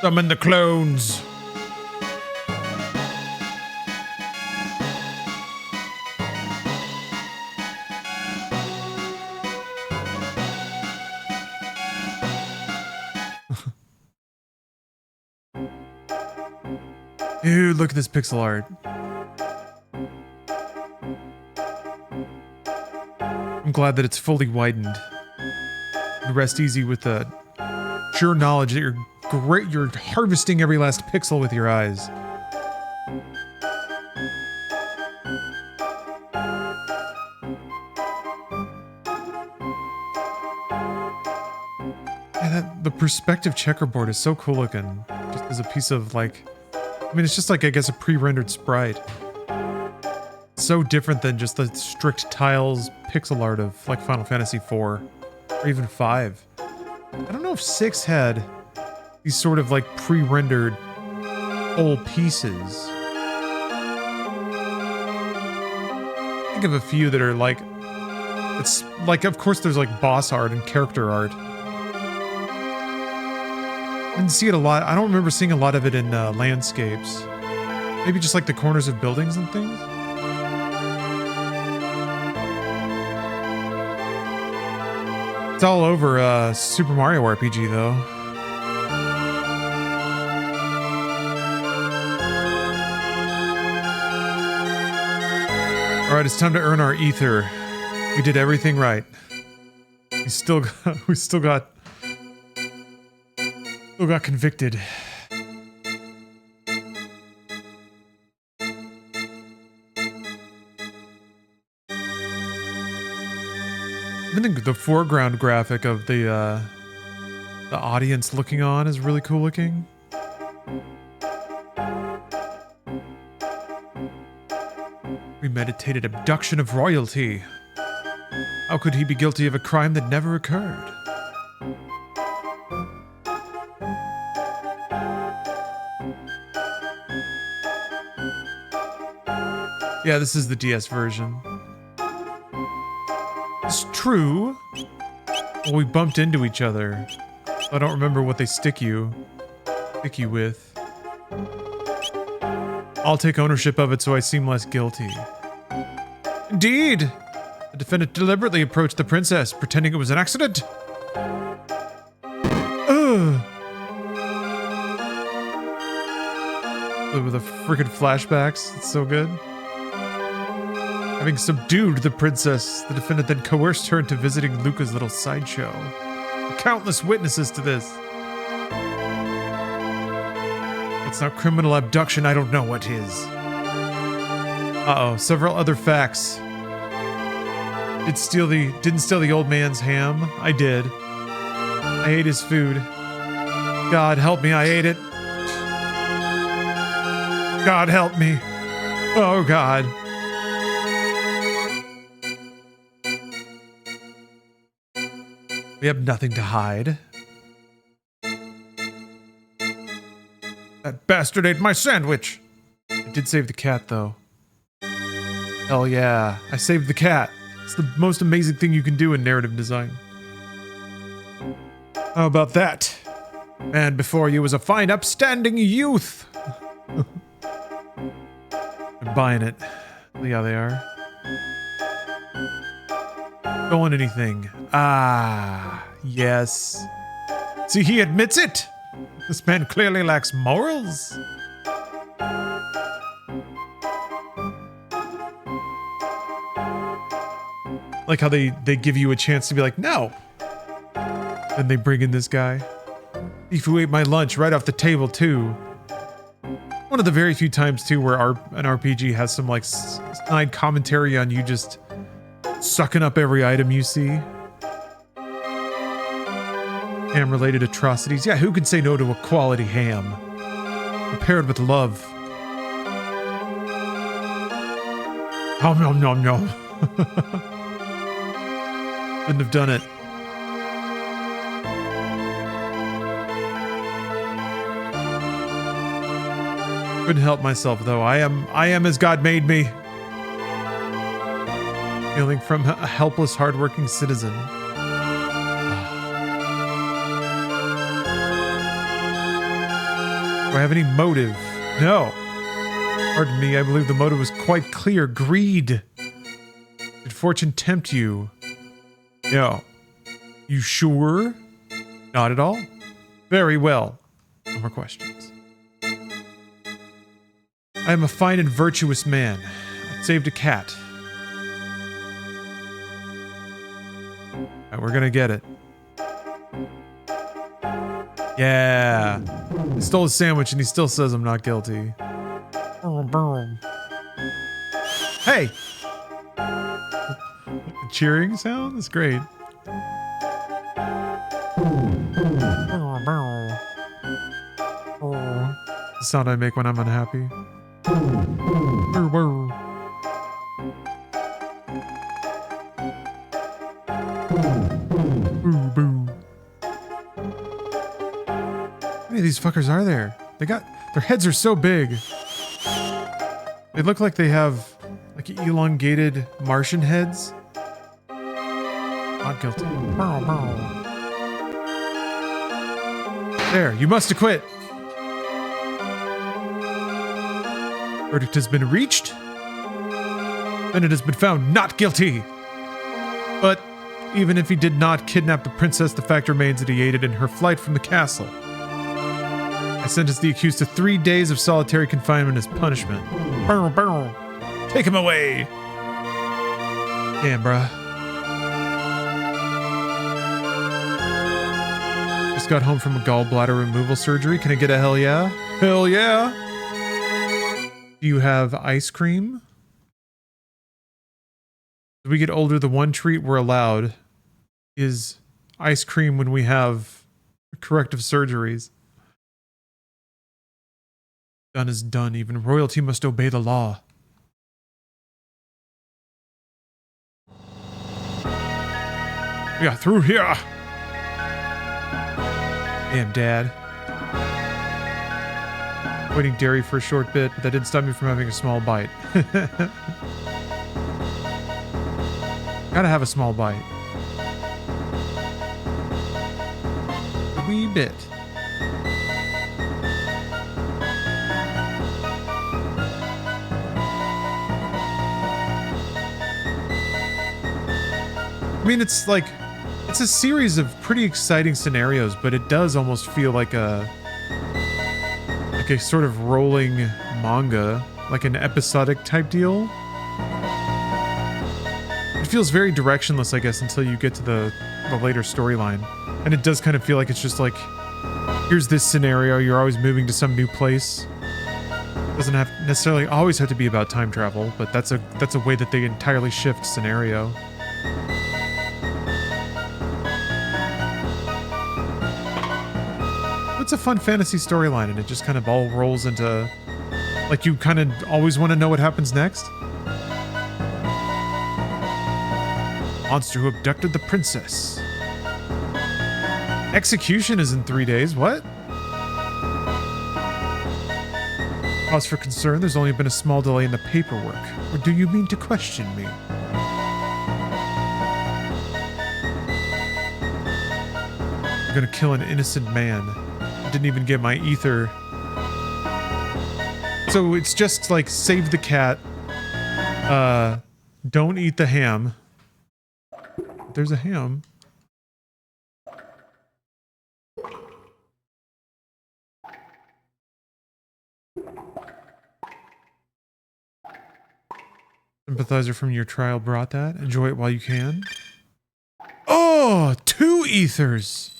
Summon the clones! Dude, look at this pixel art. I'm glad that it's fully widened. You rest easy with the sure knowledge that you're harvesting every last pixel with your eyes. Yeah, the perspective checkerboard is so cool looking. Just as a piece of like, I mean, it's just like, I guess, a pre-rendered sprite. So different than just the strict tiles pixel art of like Final Fantasy IV or even 5. I don't know if 6 had these sort of like pre-rendered whole pieces. Think of a few that are like, it's like, of course there's like boss art and character art. I didn't see it a lot. I don't remember seeing a lot of it in landscapes. Maybe just like the corners of buildings and things? It's all over Super Mario RPG though. Alright, it's time to earn our ether. We did everything right. We still got convicted. I think the foreground graphic of the audience looking on is really cool looking. Premeditated abduction of royalty. How could he be guilty of a crime that never occurred? Yeah, this is the DS version. It's true. Well, we bumped into each other. I don't remember what they stick you with. I'll take ownership of it so I seem less guilty. Indeed! The defendant deliberately approached the princess, pretending it was an accident. Ugh. With the freaking flashbacks, it's so good. Having subdued the princess, the defendant then coerced her into visiting Luca's little sideshow. Countless witnesses to this. It's not criminal abduction, I don't know what is. Uh-oh, several other facts. Didn't steal the old man's ham? I did. I ate his food. God help me, I ate it. God help me. Oh God. We have nothing to hide. That bastard ate my sandwich. I did save the cat though. Hell yeah, I saved the cat. It's the most amazing thing you can do in narrative design. How about that? Man before you was a fine upstanding youth. I'm buying it. Yeah, they are. Going anything. Ah, yes. See, he admits it. This man clearly lacks morals. Like how they give you a chance to be like, no. Then they bring in this guy. Thief who ate my lunch right off the table too. One of the very few times too where an RPG has some like snide commentary on you just sucking up every item you see. Ham-related atrocities. Yeah, who could say no to a quality ham? Prepared with love. Nom nom nom nom. Couldn't have done it. Couldn't help myself though. I am as God made me. Hailing from a helpless, hardworking citizen. Do I have any motive? No. Pardon me, I believe the motive was quite clear. Greed. Did fortune tempt you? No. You sure? Not at all? Very well. No more questions. I am a fine and virtuous man. I saved a cat. Alright, we're gonna get it. Yeah. He stole a sandwich and he still says I'm not guilty. Hey! The cheering sound? That's great. The sound I make when I'm unhappy. How many of these fuckers are there? Their heads are so big. They look like they have like elongated Martian heads. Not guilty. There, you must acquit. Verdict has been reached. Then it has been found not guilty. But even if he did not kidnap the princess, the fact remains that he aided in her flight from the castle. I sentence the accused to 3 days of solitary confinement as punishment. Take him away! Damn, bruh. Just got home from a gallbladder removal surgery. Can I get a hell yeah? Hell yeah! Do you have ice cream? As we get older, the one treat we're allowed is ice cream when we have corrective surgeries. Done is done. Even royalty must obey the law. Yeah, through here. Damn, Dad. Waiting dairy for a short bit, but that didn't stop me from having a small bite. Gotta have a small bite. A wee bit. I mean, it's like, it's a series of pretty exciting scenarios, but it does almost feel like a sort of rolling manga, like an episodic type deal. It feels very directionless, I guess, until you get to the later storyline. And it does kind of feel like it's just like, here's this scenario, you're always moving to some new place. Doesn't have necessarily always have to be about time travel, but that's a way that they entirely shift scenario. It's a fun fantasy storyline, and it just kind of all rolls into, like, you kind of always want to know what happens next. Monster who abducted the princess. Execution is in 3 days. What? Cause for concern, there's only been a small delay in the paperwork. Or do you mean to question me? You're gonna kill an innocent man. I didn't even get my ether. So it's just like, save the cat. Don't eat the ham. There's a ham. Sympathizer from your trial brought that. Enjoy it while you can. Oh, 2 ethers.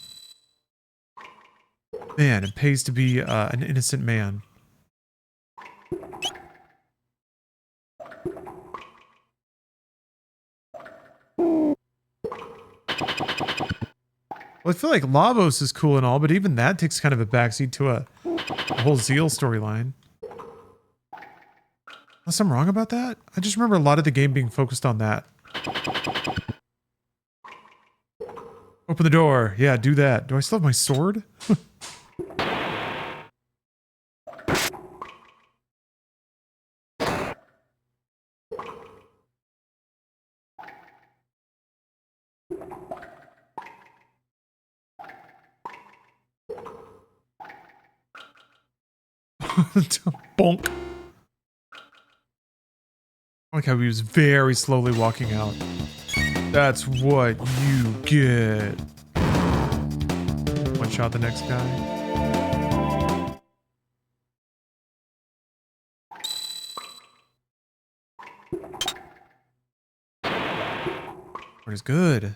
Man, it pays to be an innocent man. Well, I feel like Lavos is cool and all, but even that takes kind of a backseat to a whole Zeal storyline. Unless I'm wrong about that? I just remember a lot of the game being focused on that. Open the door. Yeah, do that. Do I still have my sword? Bonk. I like how he was very slowly walking out. That's what you get. One shot the next guy. What is good?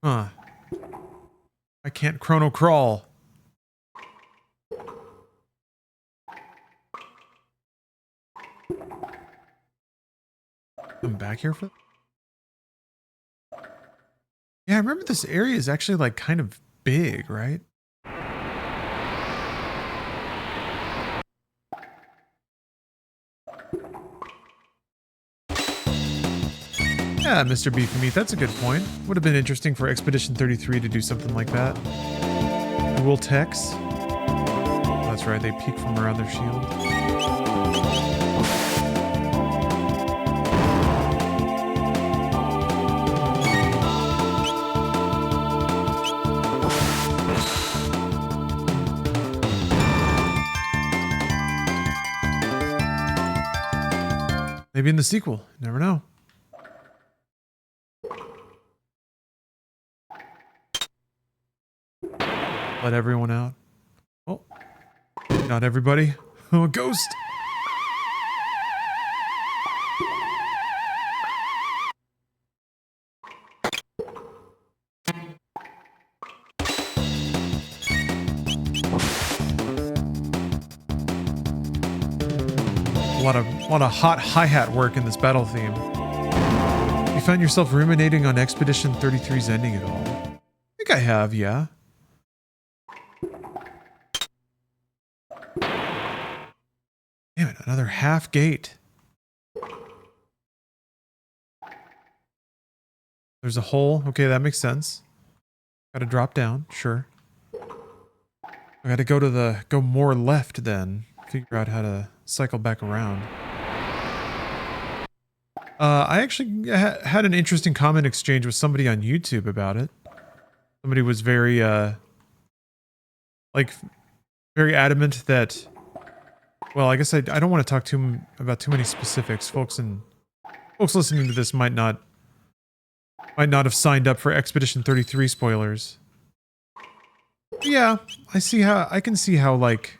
Huh. I can't chrono crawl. I'm back here for... Yeah, I remember this area is actually like kind of big, right? Yeah, Mr. Beefy Meat, that's a good point. Would have been interesting for Expedition 33 to do something like that. Dual techs. Oh, that's right, they peek from around their shield. Maybe in the sequel, you never know. Let everyone out. Oh, not everybody. Oh, a ghost. A lot of hot hi-hat work in this battle theme. You found yourself ruminating on Expedition 33's ending at all? I think I have, yeah. Damn it, another half gate. There's a hole. Okay, that makes sense. Gotta drop down, sure. I gotta go more left then. Figure out how to cycle back around. I actually had an interesting comment exchange with somebody on YouTube about it. Somebody was very, very adamant that... Well, I guess I don't want to talk about too many specifics. Folks listening to this might not have signed up for Expedition 33 spoilers. Yeah, I can see how, like...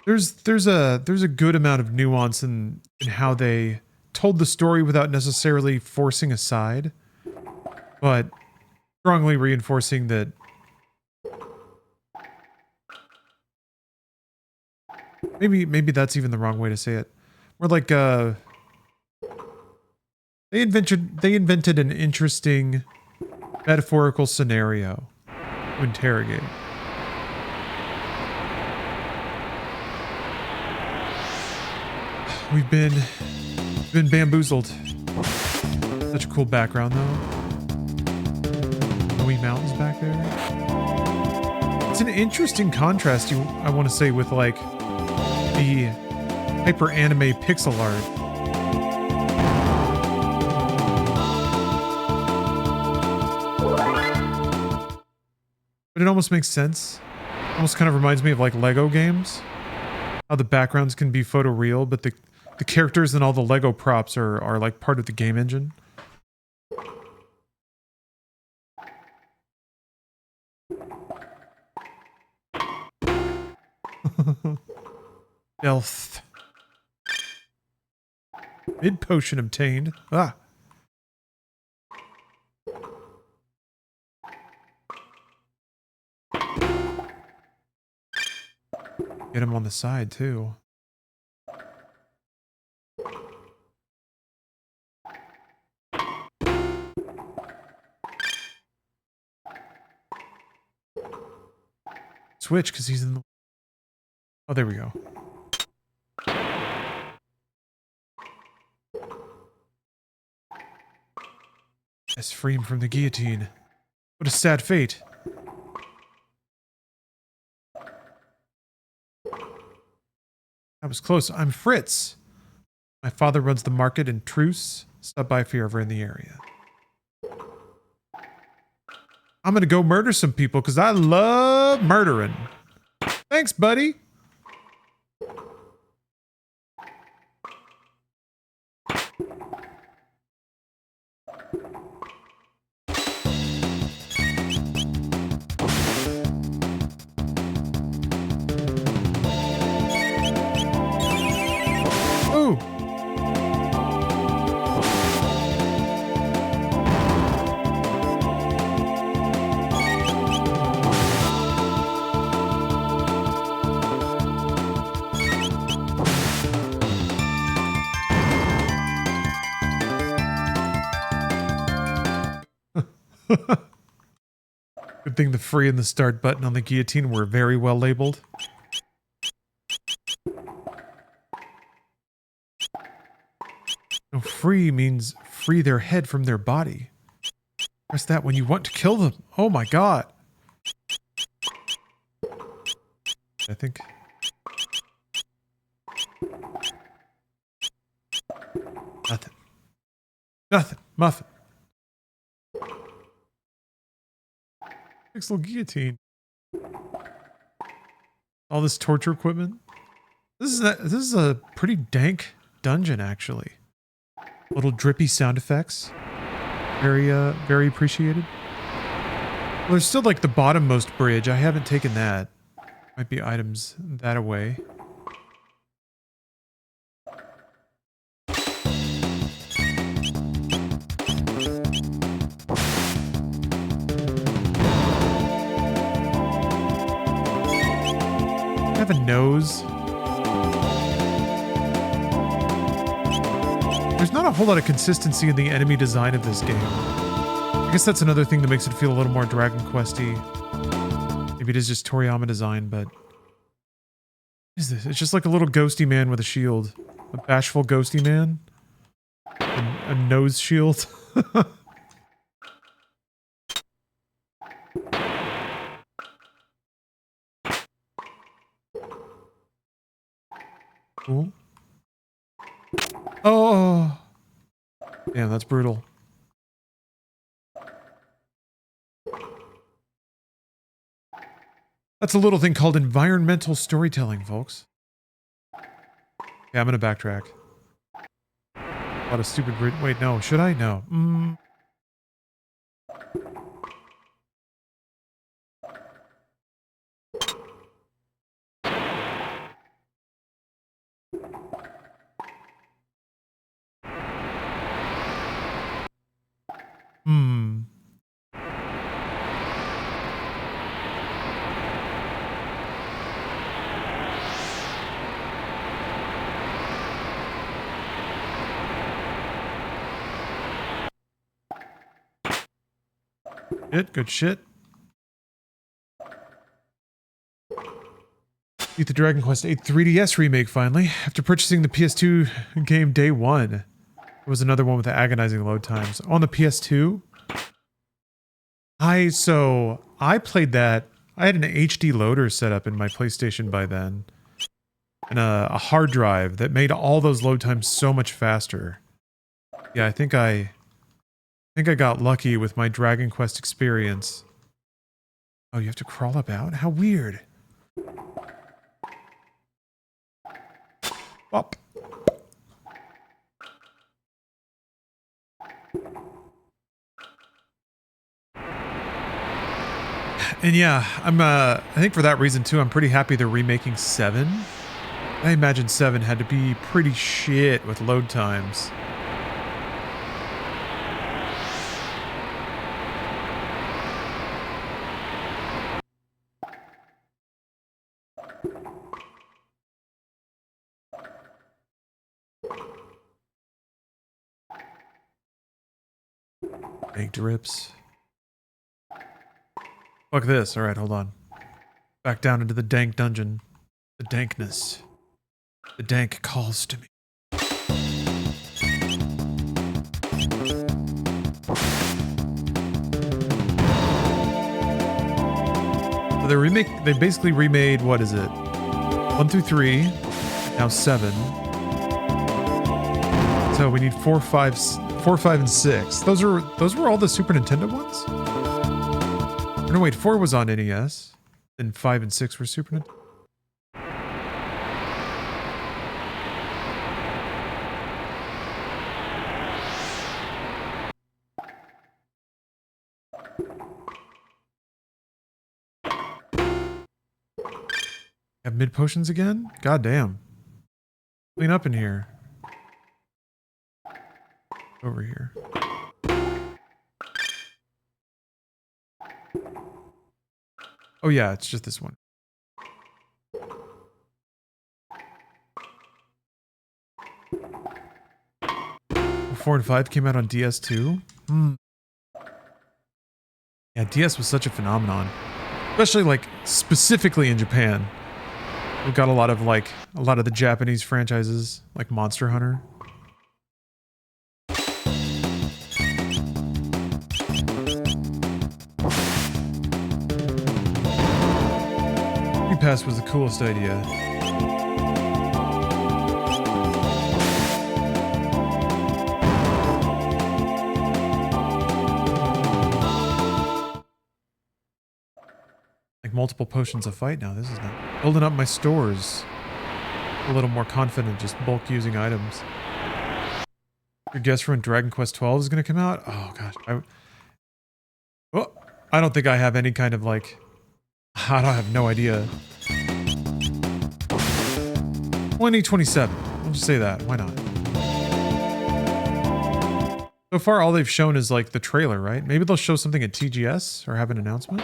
There's a good amount of nuance in how they told the story without necessarily forcing a side, but strongly reinforcing that Maybe that's even the wrong way to say it. We're like they invented an interesting metaphorical scenario to interrogate. We've been bamboozled. Such a cool background though. Snowy mountains back there. It's an interesting contrast, I want to say, with like the hyper anime pixel art. But it almost makes sense. Almost kind of reminds me of like Lego games. How the backgrounds can be photoreal, but the characters and all the Lego props are like part of the game engine. Stealth. Mid potion obtained. Ah. Get him on the side too. Switch because he's in the... Oh, there we go. Yes, free him from the guillotine. What a sad fate. That was close. I'm Fritz. My father runs the market in Truce. Stop by if you're ever in the area. I'm gonna go murder some people because I love murdering. Thanks, buddy. Ooh. Good thing the free and the start button on the guillotine were very well labeled. No, free means free their head from their body. Press that when you want to kill them. Oh my god. I think... Nothing. Nothing. Muffin. Pixel guillotine. All this torture equipment. This is a pretty dank dungeon, actually. Little drippy sound effects. Very appreciated. Well, there's still like the bottommost bridge. I haven't taken that. Might be items that away. I have a nose. There's not a whole lot of consistency in the enemy design of this game. I guess that's another thing that makes it feel a little more Dragon Quest-y. Maybe it is just Toriyama design, but... What is this? It's just like a little ghosty man with a shield. A bashful ghosty man. A nose shield. Cool. Oh! Damn, that's brutal. That's a little thing called environmental storytelling, folks. Yeah, I'm gonna backtrack. A lot of stupid... Wait, no. Should I? No. Good shit. Beat the Dragon Quest VIII 3DS remake finally. After purchasing the PS2 game day one. It was another one with the agonizing load times. On the PS2, I played that. I had an HD loader set up in my PlayStation by then. And a hard drive that made all those load times so much faster. Yeah, I think I got lucky with my Dragon Quest experience. Oh, you have to crawl up out? How weird. Up. And yeah, I think for that reason too, I'm pretty happy they're remaking 7. I imagine 7 had to be pretty shit with load times. Baked rips. Fuck this. Alright, hold on. Back down into the dank dungeon. The dankness. The dank calls to me. So they basically remade, what is it? 1 through 3, now 7. So we need 4, 5, and 6. Those were all the Super Nintendo ones? Or no, wait, 4 was on NES. Then 5 and 6 were Super Nintendo. Have mid potions again? God damn. Clean up in here. Over here. Oh yeah, it's just this one. 4 and 5 came out on DS too? Yeah, DS was such a phenomenon. Especially like specifically in Japan. We got a lot of the Japanese franchises, like Monster Hunter. Pass was the coolest idea. Like multiple potions of fight now. This is not building up my stores. A little more confident just bulk using items. Your guess for when Dragon Quest 12 is going to come out? Oh gosh. I don't think I have any kind of like... I don't have no idea. 2027. We'll just say that. Why not? So far, all they've shown is like the trailer, right? Maybe they'll show something at TGS or have an announcement.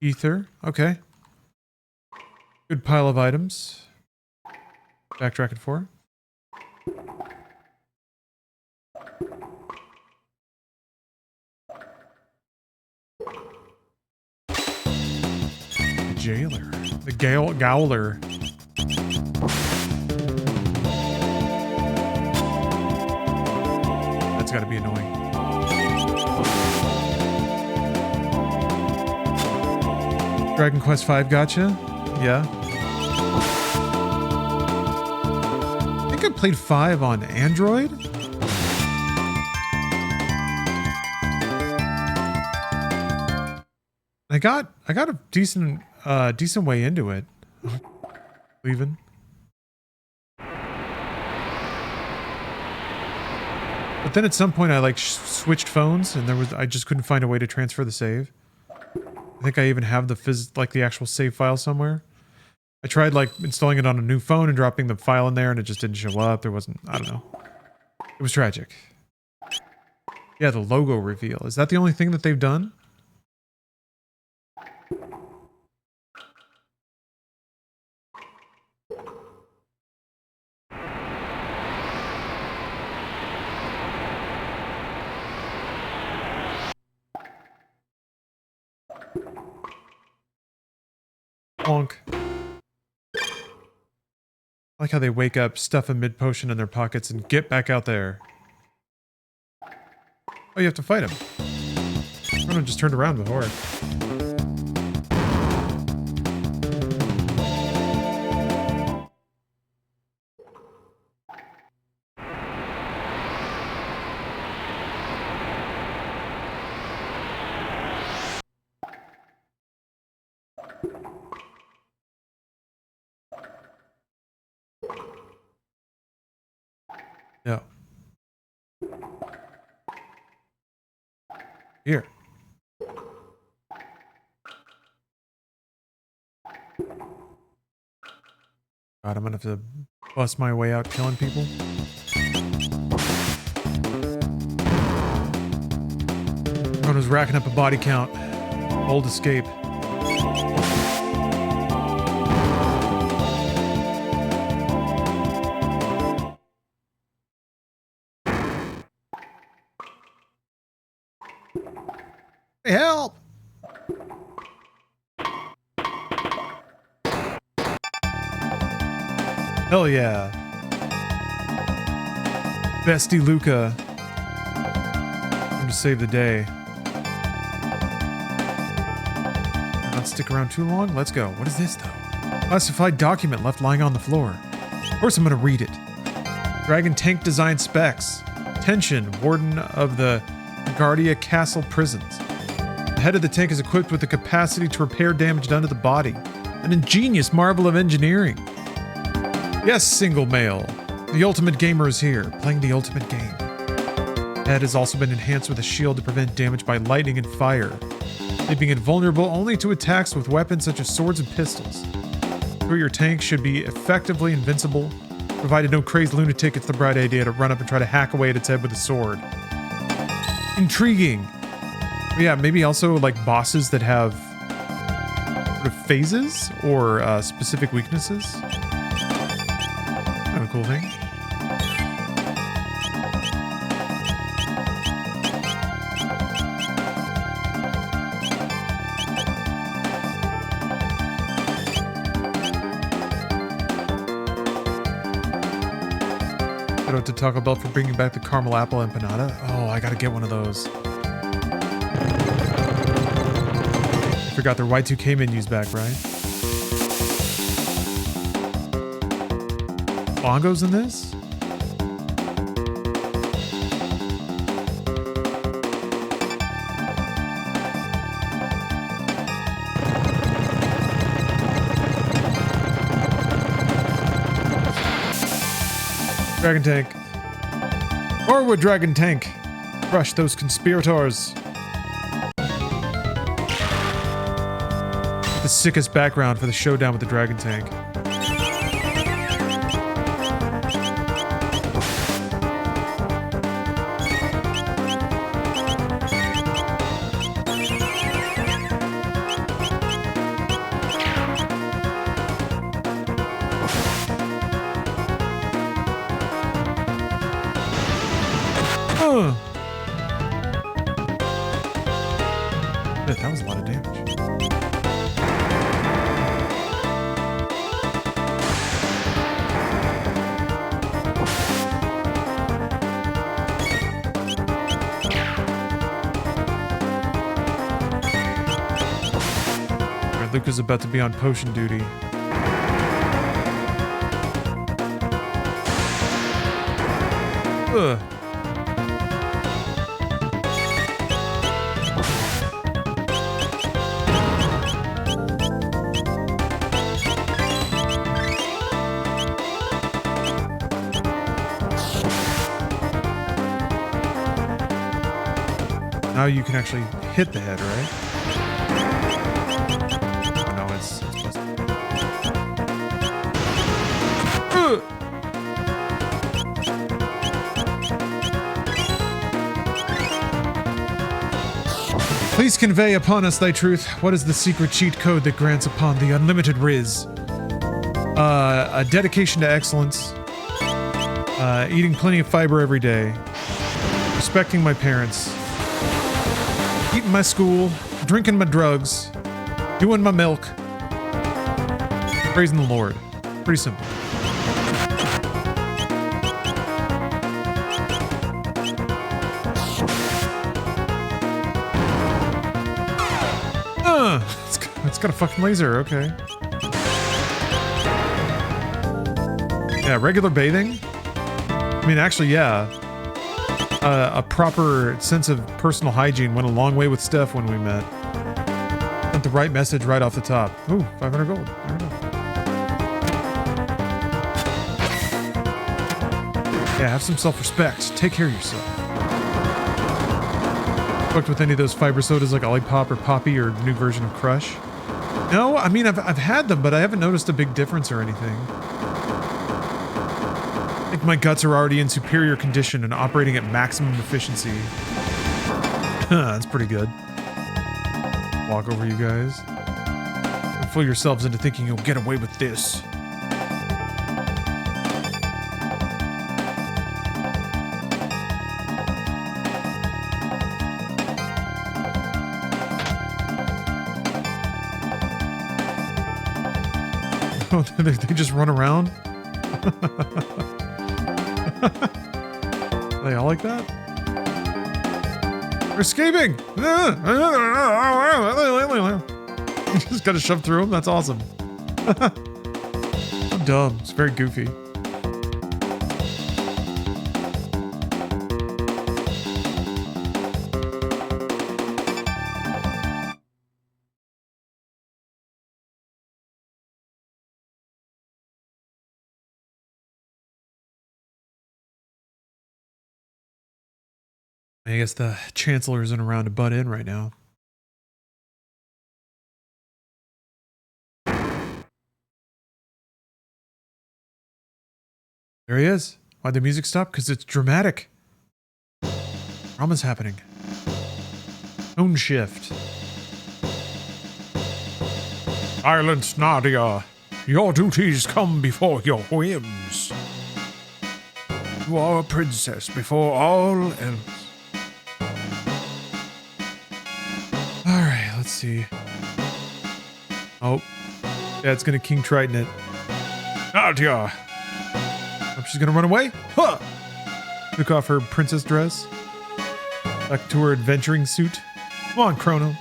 Ether. Okay. Good pile of items. Backtrack and forth. Jailer. The Gowler. That's gotta be annoying. Dragon Quest V gotcha? Yeah. I think I played 5 on Android? I got a decent way into it. Leaving. But then at some point I like switched phones and I just couldn't find a way to transfer the save. I think I even have the actual save file somewhere. I tried like installing it on a new phone and dropping the file in there and it just didn't show up. There wasn't, I don't know. It was tragic. Yeah, the logo reveal. Is that the only thing that they've done? Bonk. I like how they wake up, stuff a mid-potion in their pockets, and get back out there. Oh, you have to fight him. Chrono just turned around before. Yeah. Here. God, I'm gonna have to bust my way out killing people. Chrono's racking up a body count. Bold escape. Hey, help! Hell yeah. Bestie Luca. I'm to save the day. Not stick around too long? Let's go. What is this, though? Classified document left lying on the floor. Of course I'm gonna read it. Dragon tank design specs. Tension, warden of the Guardia Castle prisons. The head of the tank is equipped with the capacity to repair damage done to the body. An ingenious marvel of engineering. Yes, single male. The ultimate gamer is here, playing the ultimate game. The head has also been enhanced with a shield to prevent damage by lightning and fire, leaving it vulnerable only to attacks with weapons such as swords and pistols. So your tank should be effectively invincible, provided no crazed lunatic gets the bright idea to run up and try to hack away at its head with a sword. Intriguing. But yeah, maybe also like bosses that have sort of phases or specific weaknesses. Kind of a cool thing. Shout out to Taco Bell for bringing back the caramel apple empanada. Oh, I gotta get one of those. I forgot their Y2K menus back, right? Bongos in this? Dragon tank. Forward, dragon tank. Crush those conspirators. The sickest background for the showdown with the dragon tank. Yeah, that was a lot of damage. Alright, Luca's about to be on potion duty. Ugh. Now you can actually hit the head, right? Oh, no, it's supposed to... Please convey upon us thy truth. What is the secret cheat code that grants upon the unlimited Riz? A dedication to excellence. Eating plenty of fiber every day. Respecting my parents. Eating my school, drinking my drugs, doing my milk, praising the Lord. Pretty simple. It's got a fucking laser, okay. Yeah, regular bathing. I mean, actually, yeah. A proper sense of personal hygiene went a long way with Steph when we met. Sent the right message right off the top. Ooh, 500 gold. There we go. Yeah, have some self-respect. Take care of yourself. Fucked with any of those fiber sodas like Olipop or Poppy or new version of Crush? No, I mean, I've had them, but I haven't noticed a big difference or anything. I think my guts are already in superior condition and operating at maximum efficiency. That's pretty good. Walk over you guys. And fool yourselves into thinking you'll get away with this. Oh, they just run around? They all like that? They're escaping! You just gotta shove through them? That's awesome. So dumb. It's very goofy. I guess the Chancellor isn't around to butt in right now. There he is. Why'd the music stop? Because it's dramatic. Drama's happening. Tone shift. Silence, Nadia. Your duties come before your whims. You are a princess before all else. Alright, let's see. Oh. Yeah, it's gonna King Triton it. Nadia! Oh, she's gonna run away? Huh! Took off her princess dress. Back to her adventuring suit. Come on, Chrono.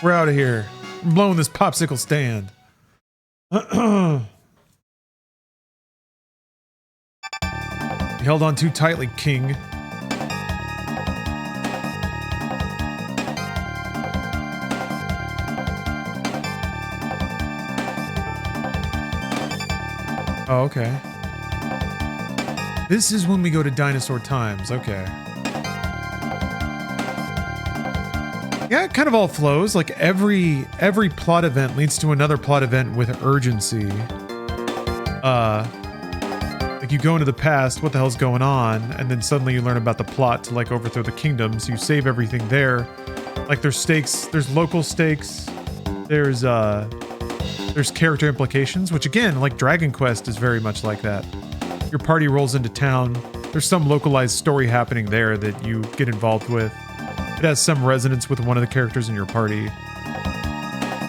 We're out of here. I'm blowing this popsicle stand. You held on too tightly, King. Oh, okay. This is when we go to dinosaur times. Okay. Yeah, it kind of all flows. Like every plot event leads to another plot event with urgency. Like you go into the past, what the hell's going on? And then suddenly you learn about the plot to like overthrow the kingdom. So you save everything there. Like there's stakes, there's local stakes. There's character implications, which again, like Dragon Quest is very much like that. Your party rolls into town. There's some localized story happening there that you get involved with. It has some resonance with one of the characters in your party.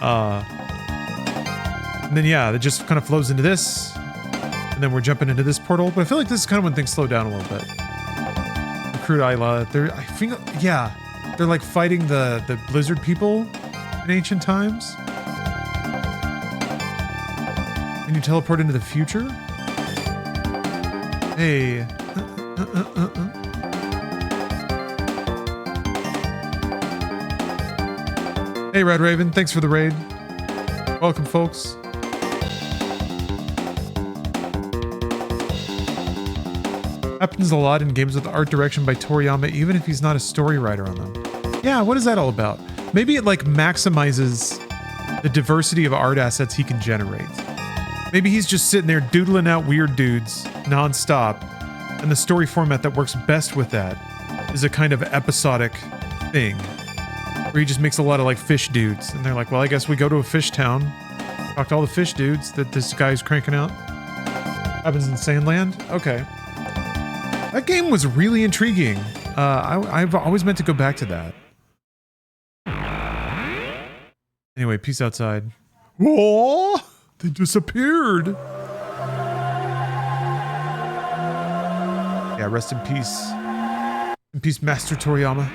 And then yeah, it just kind of flows into this. And then we're jumping into this portal. But I feel like this is kind of when things slow down a little bit. Recruit Isla. I think, yeah. They're like fighting the Blizzard people in ancient times. Can you teleport into the future? Hey. Hey, Red Raven. Thanks for the raid. Welcome, folks. Happens a lot in games with art direction by Toriyama, even if he's not a story writer on them. Yeah, what is that all about? Maybe it like maximizes the diversity of art assets he can generate. Maybe he's just sitting there doodling out weird dudes nonstop, and the story format that works best with that is a kind of episodic thing, where he just makes a lot of like fish dudes, and they're like, well, I guess we go to a fish town, talk to all the fish dudes that this guy's cranking out. Happens in Sandland? Okay. That game was really intriguing. I've always meant to go back to that. Anyway, peace outside. Whoa! They disappeared. Yeah, rest in peace. In peace, Master Toriyama.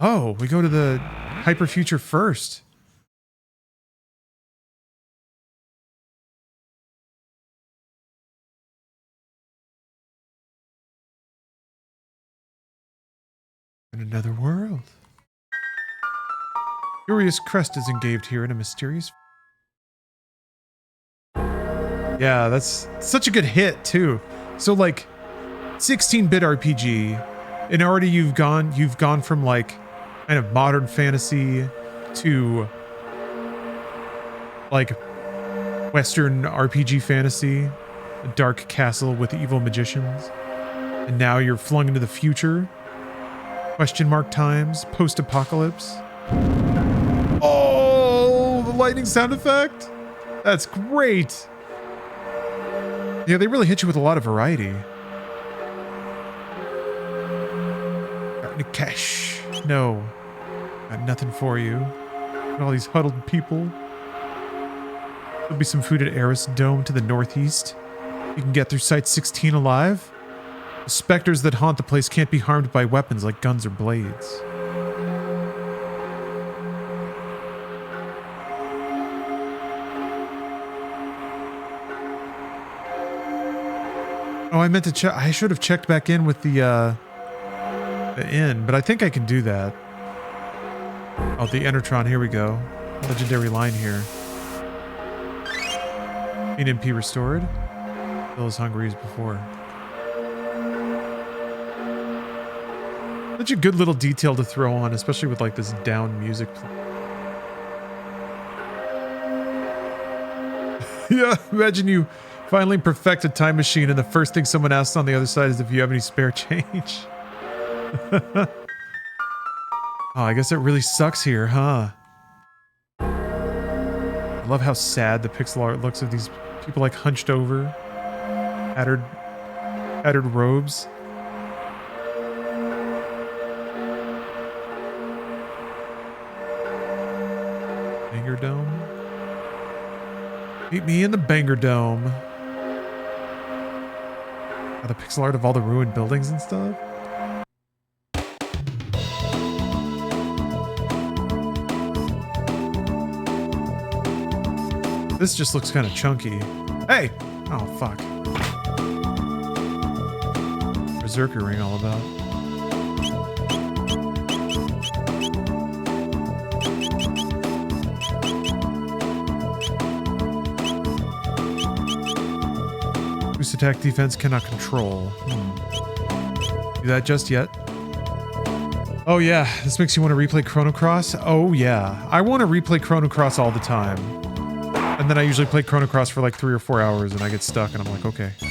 Oh, we go to the hyper future first. In another world. Curious crest is engraved here in a mysterious... Yeah, that's such a good hit, too. So, like, 16-bit RPG, and already you've gone from, like, kind of modern fantasy to, like, Western RPG fantasy, a dark castle with evil magicians, and now you're flung into the future. Question mark times, post-apocalypse. Oh, the lightning sound effect. That's great. Yeah, they really hit you with a lot of variety. Got any cash? No. Got nothing for you. Got all these huddled people. There'll be some food at Eris Dome to the northeast. You can get through Site 16 alive. The specters that haunt the place can't be harmed by weapons like guns or blades. Oh, I meant to check. I should have checked back in with the inn, but I think I can do that. Oh, the Enertron. Here we go. Legendary line here. MP restored. Still as hungry as before. Such a good little detail to throw on, especially with like this down music. Yeah, imagine you finally perfect a time machine and the first thing someone asks on the other side is if you have any spare change. Oh, I guess it really sucks here, huh? I love how sad the pixel art looks of these people like hunched over, tattered robes. Banger Dome. Meet me in the Banger Dome. Oh, the pixel art of all the ruined buildings and stuff. This just looks kind of chunky. Hey! Oh, fuck. Berserker ring all about. Boost attack defense cannot control. Do that just yet? Oh yeah, this makes you want to replay Chrono Cross? Oh yeah, I want to replay Chrono Cross all the time. And then I usually play Chrono Cross for like 3 or 4 hours and I get stuck and I'm like, okay. I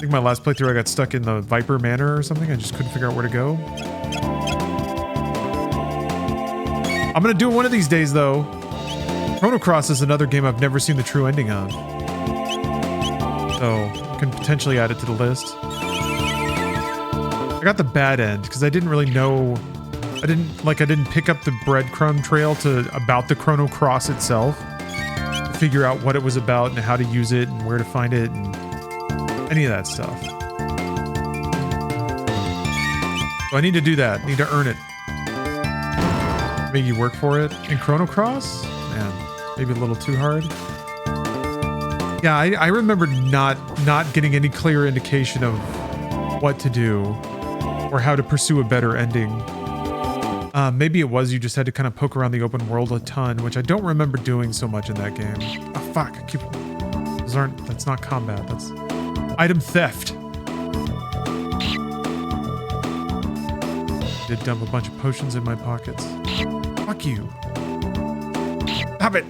think my last playthrough I got stuck in the Viper Manor or something. I just couldn't figure out where to go. I'm gonna do it one of these days though. Chrono Cross is another game I've never seen the true ending of. So, I can potentially add it to the list. I got the bad end, because I didn't really know... I didn't pick up the breadcrumb trail about the Chrono Cross itself. To figure out what it was about and how to use it and where to find it and any of that stuff. So I need to do that. I need to earn it. Make you work for it. In Chrono Cross? Man, maybe a little too hard. Yeah, I remember not getting any clear indication of what to do or how to pursue a better ending. Maybe it was you just had to kind of poke around the open world a ton, which I don't remember doing so much in that game. Oh, fuck. That's not combat. That's item theft. Did dump a bunch of potions in my pockets. Fuck you. Stop it.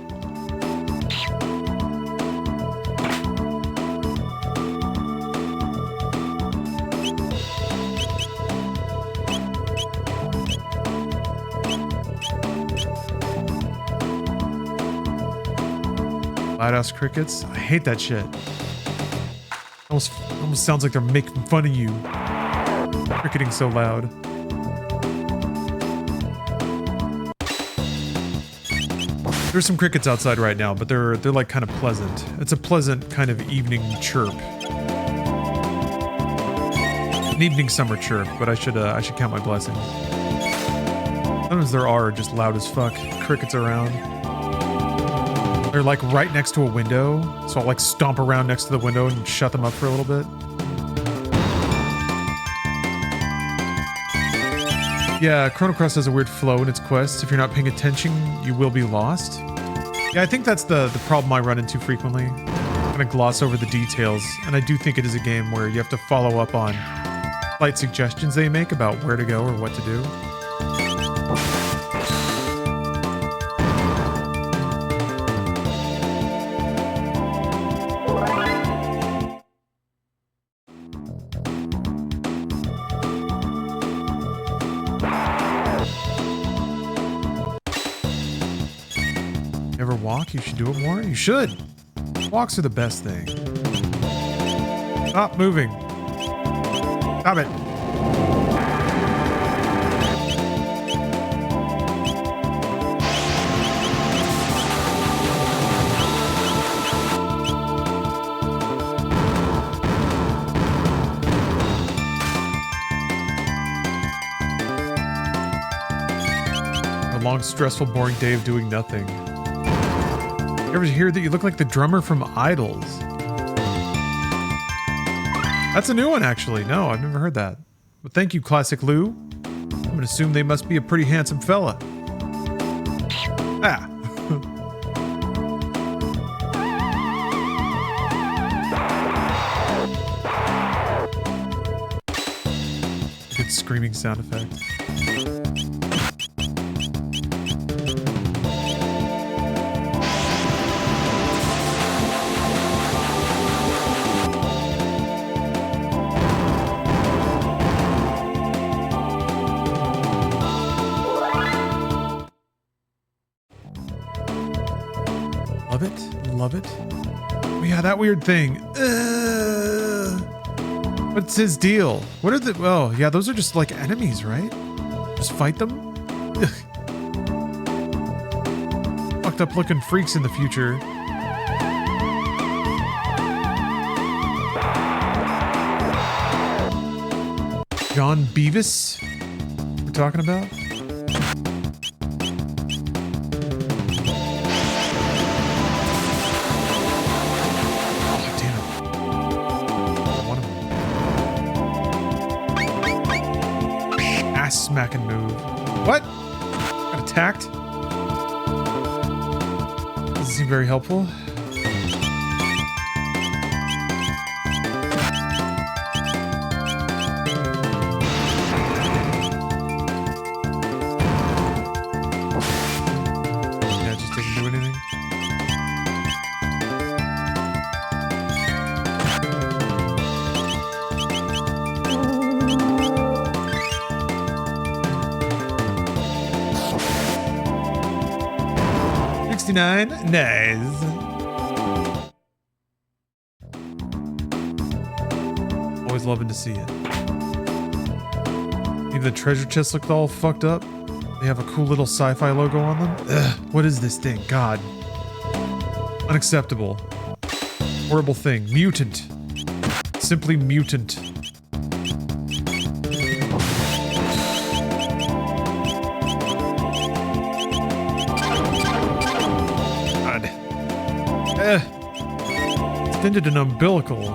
Loud-ass crickets. I hate that shit. Almost sounds like they're making fun of you. Cricketing so loud. There's some crickets outside right now, but they're like kind of pleasant. It's a pleasant kind of evening chirp. An evening summer chirp, but I should count my blessings. Sometimes there are just loud as fuck crickets around. They're like right next to a window, so I'll like stomp around next to the window and shut them up for a little bit. Yeah, Chrono Cross has a weird flow in its quests. If you're not paying attention, you will be lost. Yeah, I think that's the problem I run into frequently. I'm gonna gloss over the details, and I do think it is a game where you have to follow up on slight suggestions they make about where to go or what to do. Ever walk? You should do it more? You should! Walks are the best thing. Stop moving. Stop it. A long, stressful, boring day of doing nothing. You ever hear that you look like the drummer from Idols? That's a new one, actually. No, I've never heard that. But thank you, Classic Lou. I'm gonna assume they must be a pretty handsome fella. Ah. Good screaming sound effect. Love it. Oh, yeah, that weird thing. What's his deal? What are the... Oh, yeah, those are just like enemies, right? Just fight them? Ugh. Fucked up looking freaks in the future. John Beavis? We're talking about? Smack and move. What? Got attacked? Doesn't seem very helpful. Yeah, just didn't do anything. Nice. Always loving to see it. Even the treasure chests look all fucked up. They have a cool little sci-fi logo on them. Ugh, what is this thing? God. Unacceptable. Horrible thing. Mutant. Simply mutant. Extended an umbilical.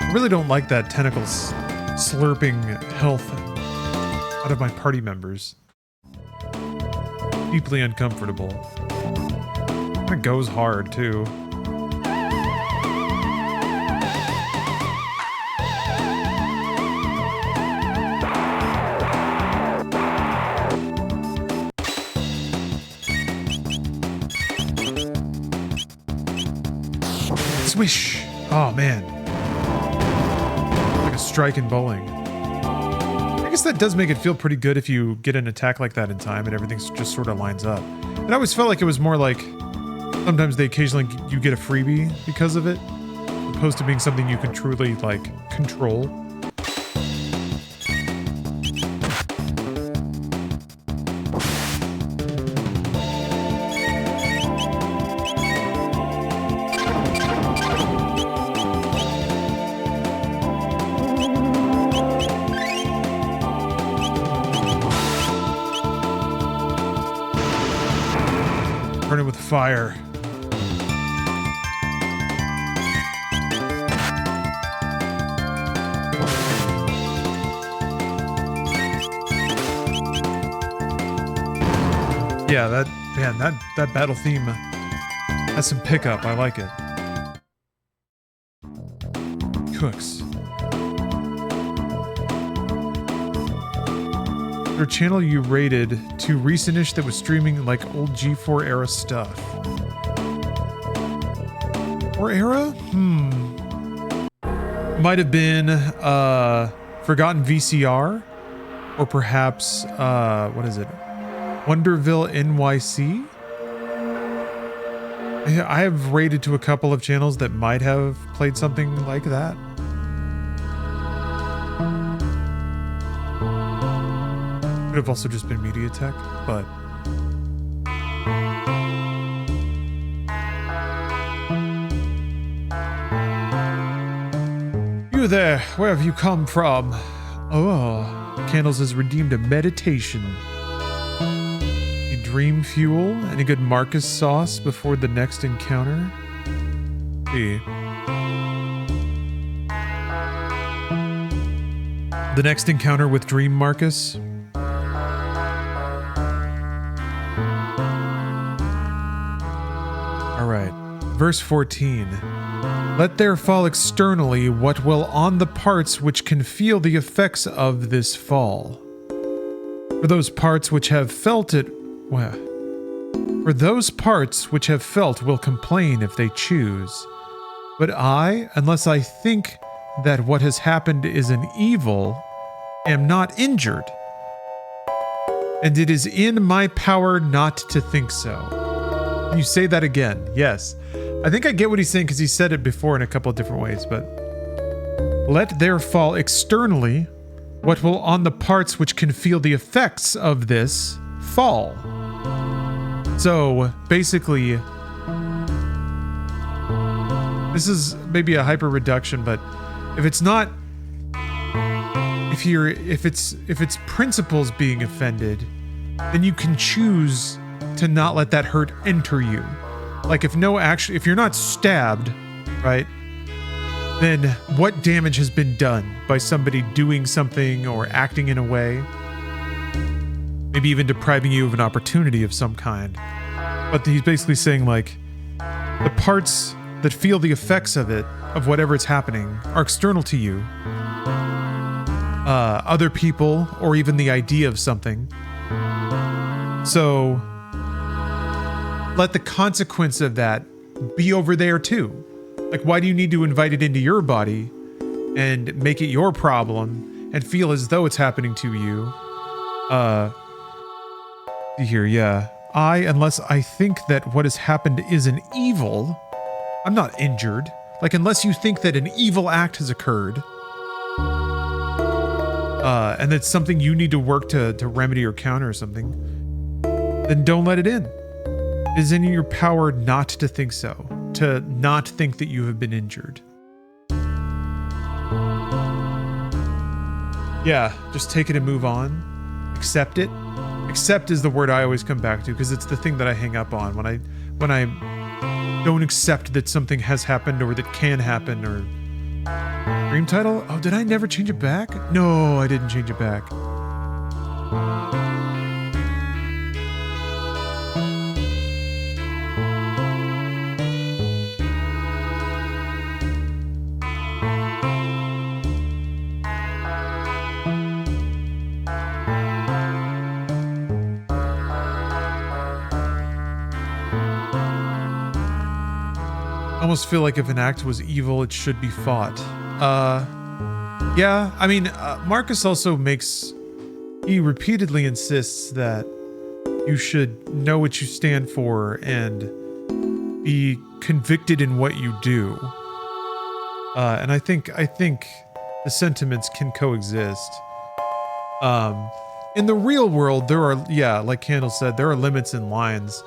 I really don't like that tentacles slurping health out of my party members. Deeply uncomfortable. It goes hard, too. Swish! Oh, man. Like a strike in bowling. guess that does make it feel pretty good if you get an attack like that in time and everything just sort of lines up. And I always felt like it was more like sometimes they occasionally you get a freebie because of it, as opposed to being something you can truly like control. Burn it with fire. Yeah, that battle theme has some pickup. I like it. Cooks. Your channel you rated too recent-ish that was streaming like old G4 era stuff. Or era? Might have been Forgotten VCR, or perhaps what is it? Wonderville NYC. I have rated to a couple of channels that might have played something like that. Could have also just been MediaTek, but you there, where have you come from? Oh, Candles has redeemed a meditation. A dream fuel and a good Marcus sauce before the next encounter. See. The next encounter with Dream Marcus. Alright, verse 14. Let there fall externally what will on the parts which can feel the effects of this fall. For those parts which have felt it, for those parts which have felt will complain if they choose. But I, unless I think that what has happened is an evil, am not injured. And it is in my power not to think so. Can you say that again? Yes. I think I get what he's saying because he said it before in a couple of different ways, but let there fall externally what will on the parts which can feel the effects of this fall. So basically, this is maybe a hyper reduction, but if it's not, if it's principles being offended, then you can choose to not let that hurt enter you. Like if you're not stabbed, right? Then what damage has been done by somebody doing something or acting in a way? Maybe even depriving you of an opportunity of some kind. But he's basically saying like, the parts that feel the effects of it, of whatever is happening, are external to you. Other people, or even the idea of something. So let the consequence of that be over there too. Like, why do you need to invite it into your body and make it your problem and feel as though it's happening to you? Here, yeah. Unless I think that what has happened is an evil, I'm not injured. Like, unless you think that an evil act has occurred, and that's something you need to work to remedy or counter or something, then don't let it in. It is in your power not to think so, to not think that you have been injured. Yeah, just take it and move on. Accept it. Accept is the word I always come back to because it's the thing that I hang up on when I don't accept that something has happened or that can happen. Or dream title? Oh, did I never change it back? No, I didn't change it back. I almost feel like if an act was evil, it should be fought. Yeah, I mean, Marcus also makes he repeatedly insists that you should know what you stand for and be convicted in what you do. And I think the sentiments can coexist. In the real world, there are, yeah, like Candle said, there are limits and lines.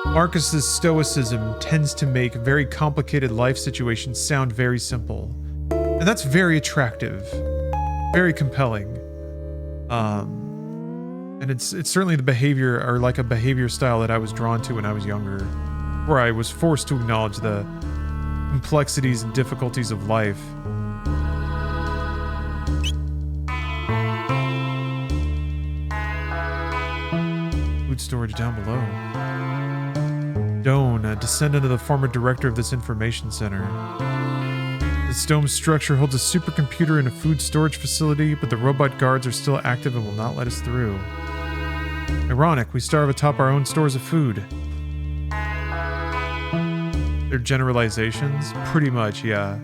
Marcus's stoicism tends to make very complicated life situations sound very simple. And that's very attractive, very compelling. And it's certainly the behavior, or like a behavior style that I was drawn to when I was younger, where I was forced to acknowledge the complexities and difficulties of life. Food storage down below. Doan, a descendant of the former director of this information center. This dome structure holds a supercomputer and a food storage facility, but the robot guards are still active and will not let us through. Ironic, we starve atop our own stores of food. They're generalizations? Pretty much, yeah.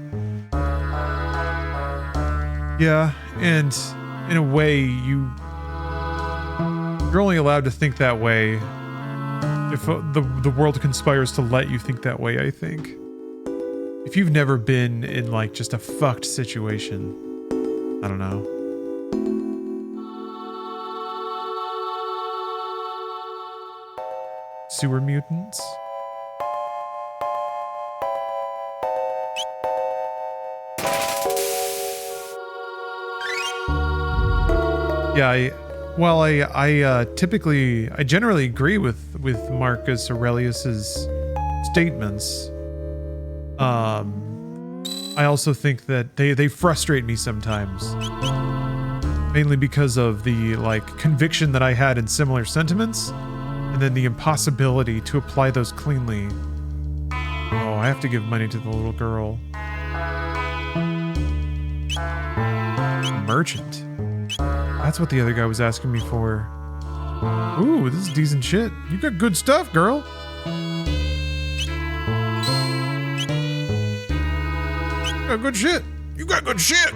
Yeah, and in a way, you're only allowed to think that way if the world conspires to let you think that way, I think. If you've never been in, like, just a fucked situation, I don't know. Sewer mutants? Yeah, I generally agree with Marcus Aurelius's statements. I also think that they frustrate me sometimes. Mainly because of the, like, conviction that I had in similar sentiments, and then the impossibility to apply those cleanly. Oh, I have to give money to the little girl. Merchant. That's what the other guy was asking me for. Ooh, this is decent shit. You got good stuff, girl. You got good shit. You got good shit.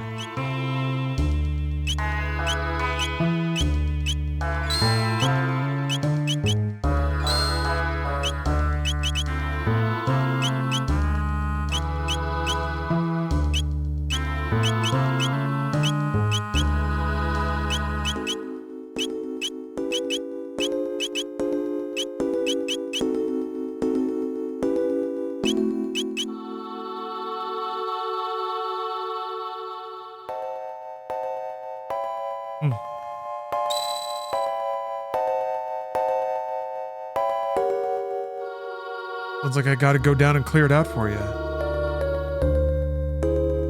Sounds like I gotta go down and clear it out for you.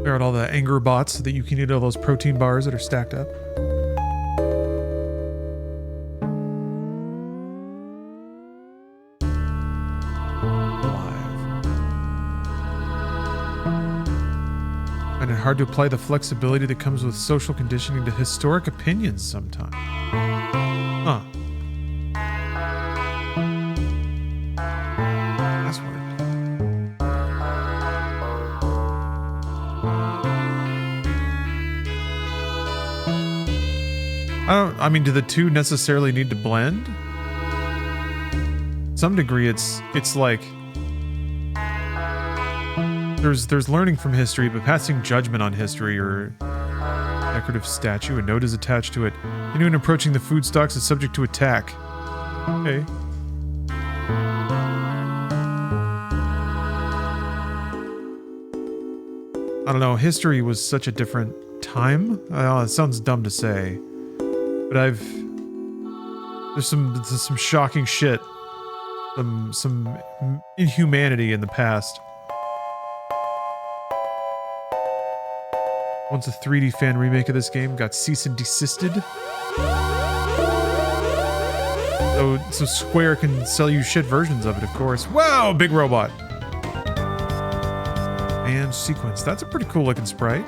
Clear out all the anger bots so that you can eat all those protein bars that are stacked up. Find it hard to apply the flexibility that comes with social conditioning to historic opinions sometimes. Huh. I mean, do the two necessarily need to blend? To some degree, it's like there's learning from history, but passing judgment on history or decorative statue, a note is attached to it. Anyone approaching the food stocks is subject to attack. Okay. I don't know. History was such a different time. It sounds dumb to say. But there's some shocking shit, some inhumanity in the past. Once a 3D fan remake of this game got cease and desisted, so Square can sell you shit versions of it, of course. Wow, big robot. And sequence. That's a pretty cool looking sprite.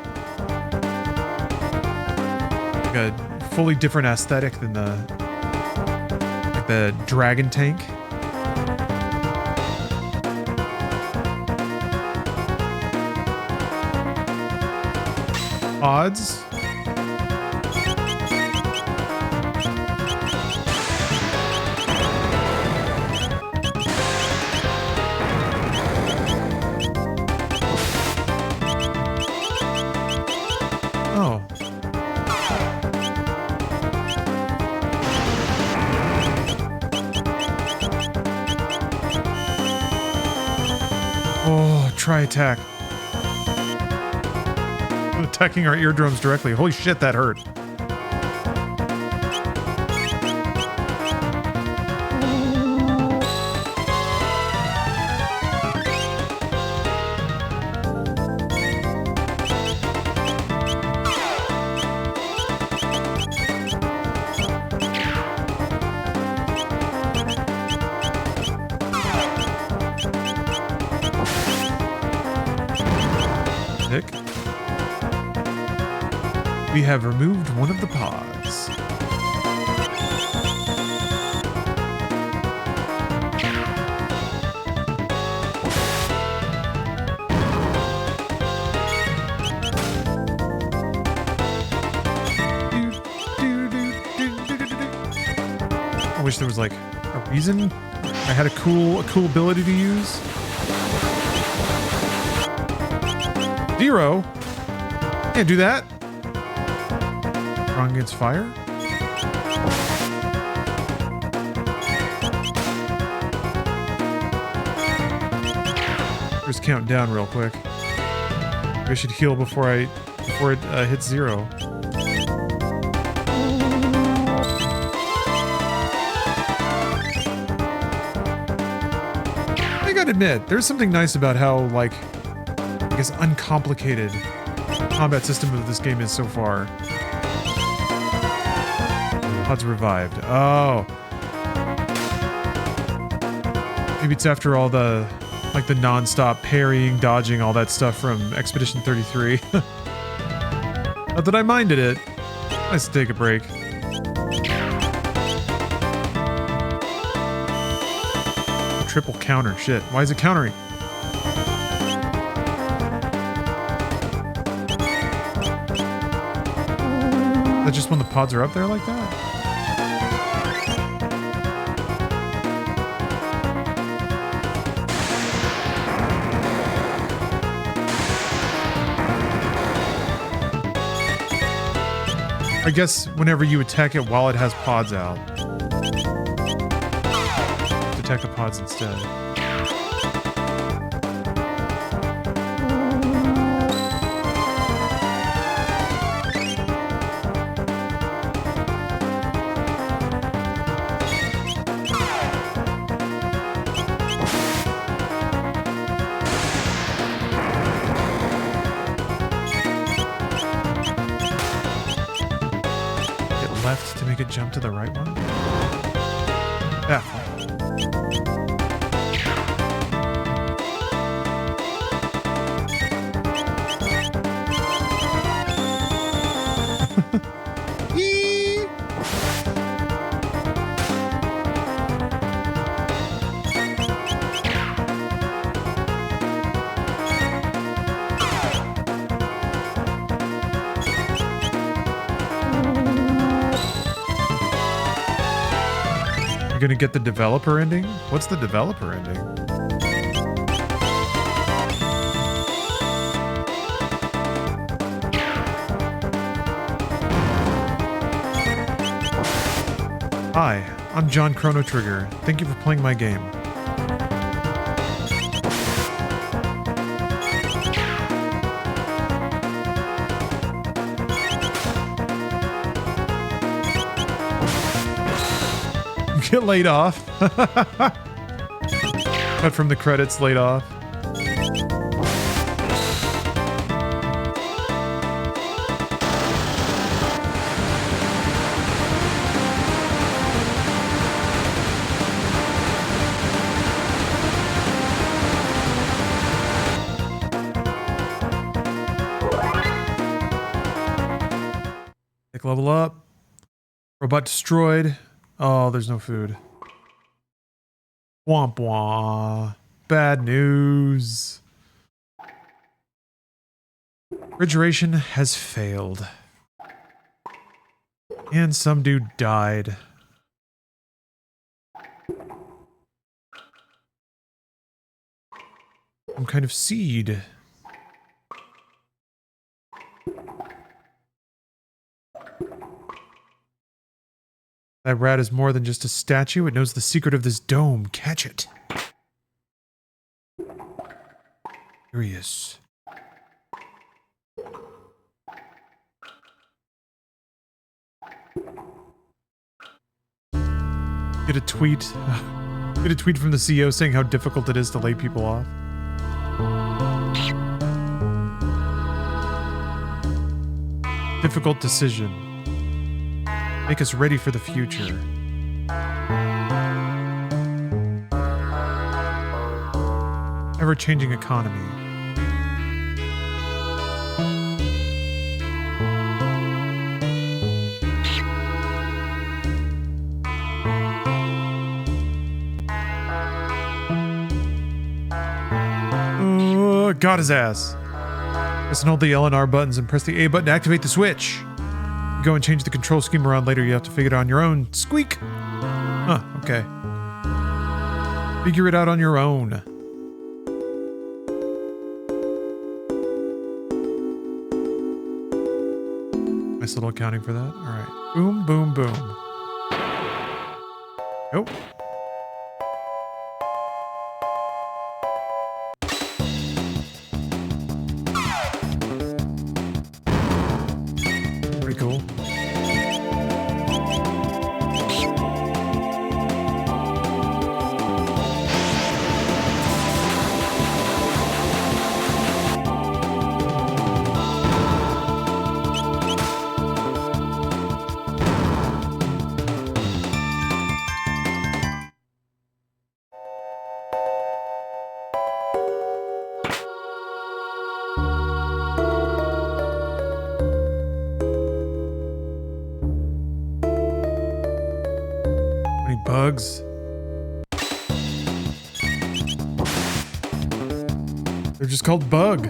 Like a fully different aesthetic than the dragon tank. Odds. try attack. Attacking our eardrums directly. Holy shit, that hurt. We have removed one of the pods. I wish there was like a reason I had a cool ability to use. 0. Can't do that. Strong against fire? Just count down real quick. I should heal before it hits 0. I gotta admit, there's something nice about how, like, I guess uncomplicated combat system of this game is so far. Pods revived. Oh. Maybe it's after all the, like, the non-stop parrying, dodging, all that stuff from Expedition 33. Not that I minded it. Nice to take a break. Triple counter. Shit. Why is it countering? Is that just when the pods are up there like that? I guess whenever you attack it while it has pods out. Attack the pods instead. Left to make it jump to the right one? Yeah. You're gonna get the developer ending? What's the developer ending? Hi, I'm John Chrono Trigger. Thank you for playing my game. Get laid off. Cut from the credits, laid off. Pick level up. Robot destroyed. Oh, there's no food. Womp womp. Bad news. Refrigeration has failed. And some dude died. Some kind of seed. That rat is more than just a statue. It knows the secret of this dome. Catch it. Curious. Get a tweet. Get a tweet from the CEO saying how difficult it is to lay people off. Difficult decision. Make us ready for the future. Ever-changing economy. Got his ass. Press and hold the L and R buttons and press the A button to activate the switch. You go and change the control scheme around later. You have to figure it out on your own. Squeak! Huh, okay. Figure it out on your own. Nice little accounting for that. Alright. Boom, boom, boom. Nope. Pretty cool. Bugs. They're just called bug.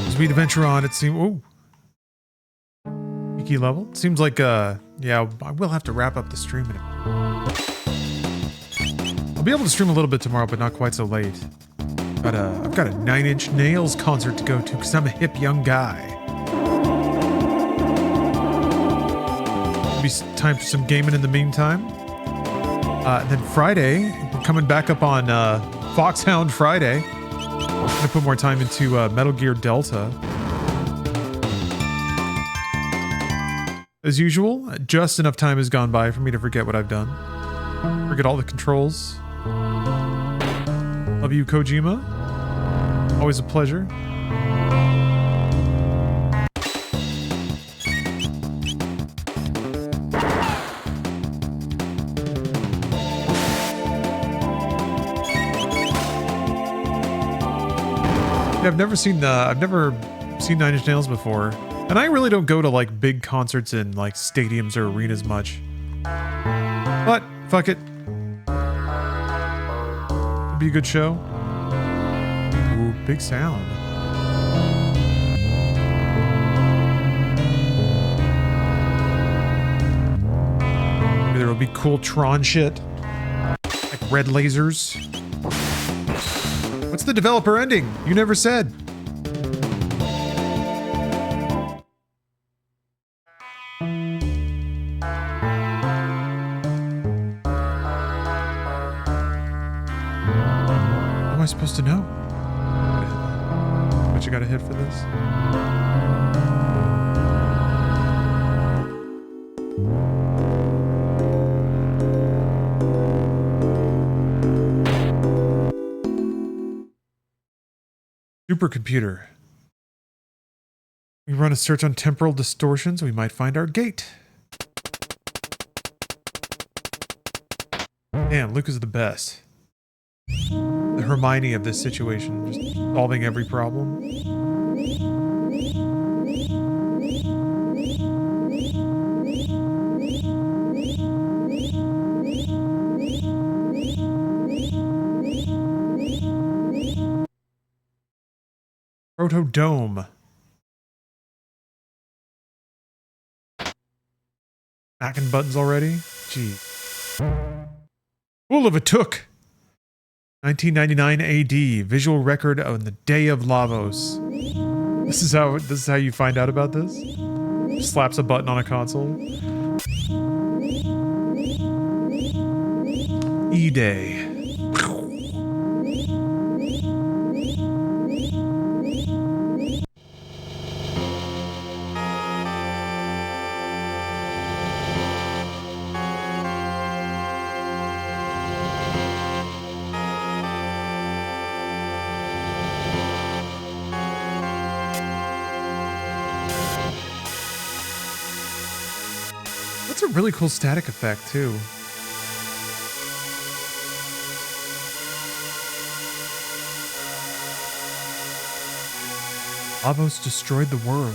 As we venture on, it seems. Ooh. Level. Seems like, yeah, I will have to wrap up the stream in a minute. I'll be able to stream a little bit tomorrow, but not quite so late. I've got a 9 Inch Nails concert to go to because I'm a hip young guy. Maybe time for some gaming in the meantime. And then Friday, we're coming back up on Foxhound Friday. I'm going to put more time into Metal Gear Delta. As usual, just enough time has gone by for me to forget what I've done. Forget all the controls. Love you, Kojima. Always a pleasure. Yeah, I've never seen 9 Inch Nails before. And I really don't go to like big concerts in like stadiums or arenas much. But fuck it. It'd be a good show. Ooh, big sound. Maybe there'll be cool Tron shit. Like red lasers. What's the developer ending? You never said. Supposed to know. But you got a hit for this. Supercomputer. We run a search on temporal distortions, we might find our gate. Damn, Luke is the best. The Hermione of this situation, just solving every problem. Proto-dome. Backing buttons already? Gee. Full of a took. 1999 AD, visual record on the day of Lavos. This is how you find out about this? Slaps a button on a console. E-Day. That's a really cool static effect, too. Lavos destroyed the world.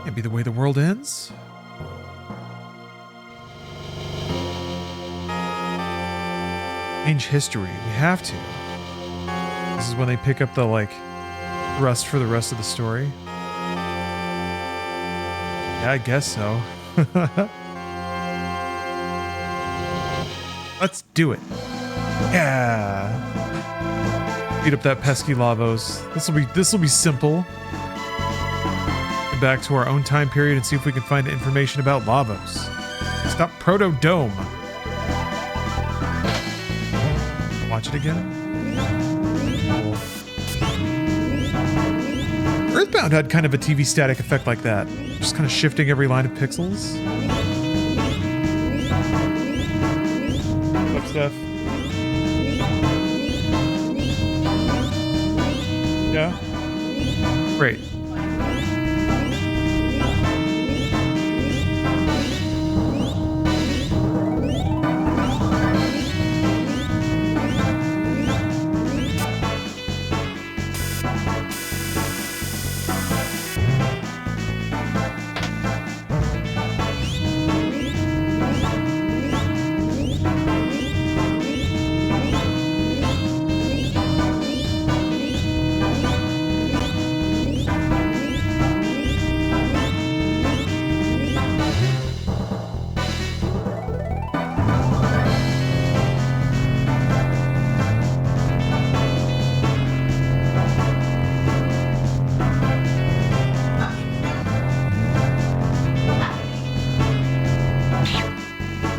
Can't be the way the world ends. Change history. We have to. This is when they pick up the, like, thrust for the rest of the story. Yeah, I guess so. Let's do it. Yeah. Beat up that pesky Lavos. This will be simple. Get back to our own time period and see if we can find information about Lavos. Stop Proto Dome. Watch it again. Cool. Earthbound had kind of a TV static effect like that. Just kind of shifting every line of pixels. What's stuff? Yeah. Great.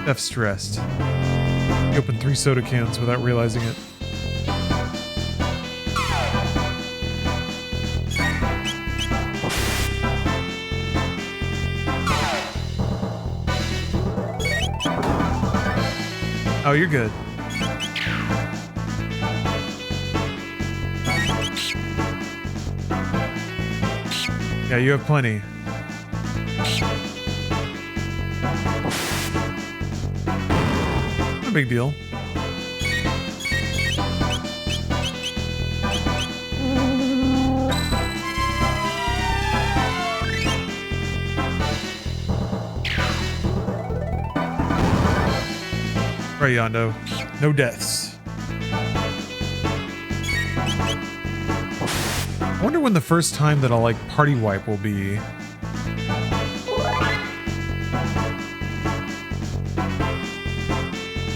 F stressed. He opened 3 soda cans without realizing it. Oh, you're good. Yeah, you have plenty. No big deal. Right, Yondo. No deaths. I wonder when the first time that I'll like party wipe will be.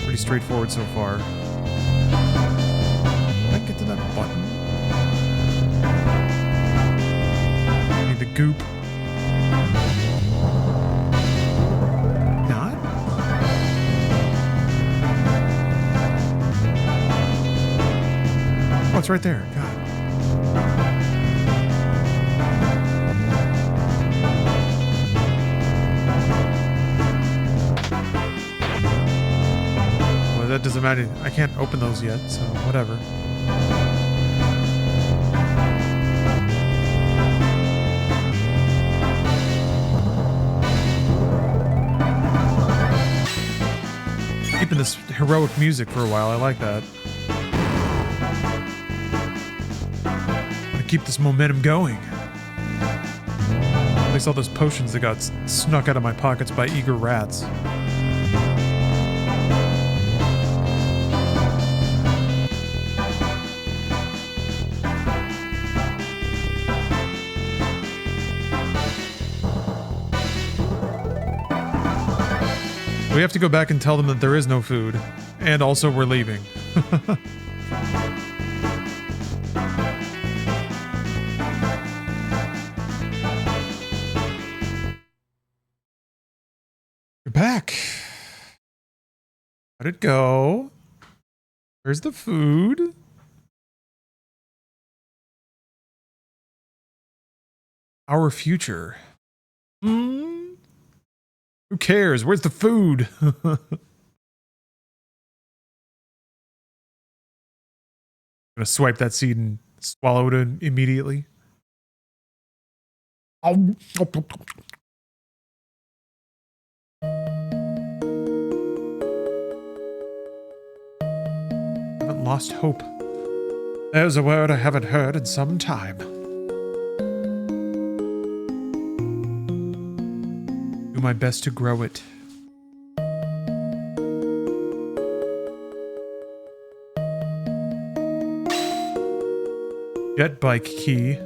Pretty straightforward so far. Can I get to that button? I need the goop. Not? Oh, it's right there. God. That doesn't matter. I can't open those yet, so whatever. Keeping this heroic music for a while, I like that. I'm gonna keep this momentum going. At least all those potions that got snuck out of my pockets by eager rats. We have to go back and tell them that there is no food. And also we're leaving. You're back. How'd it go? Where's the food? Our future. Who cares? Where's the food? Gonna swipe that seed and swallow it immediately. Oh. Haven't lost hope. There's a word I haven't heard in some time. Do my best to grow it. Jet bike key.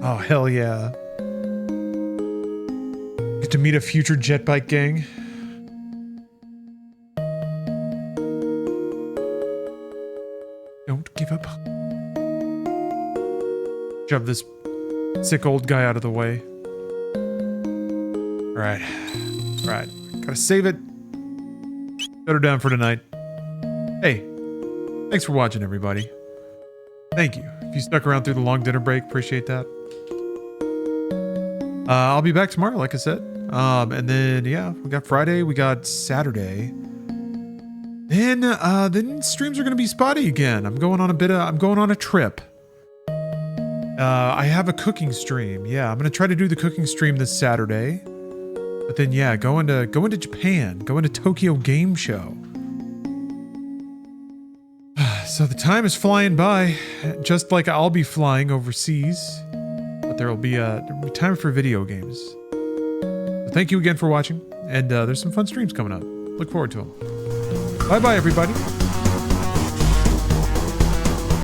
Oh, hell yeah. Get to meet a future jet bike gang. Don't give up. Shove this sick old guy out of the way. Alright. Alright. Gotta save it. Shut her down for tonight. Hey. Thanks for watching, everybody. Thank you. If you stuck around through the long dinner break, appreciate that. I'll be back tomorrow, like I said. And then, yeah, we got Friday, we got Saturday. Then streams are gonna be spotty again. I'm going on a trip. I have a cooking stream. Yeah, I'm gonna try to do the cooking stream this Saturday. But then, yeah, going to Japan, going to Tokyo Game Show. So the time is flying by, just like I'll be flying overseas. But there'll be time for video games. So thank you again for watching, and there's some fun streams coming up. Look forward to them. Bye-bye, everybody.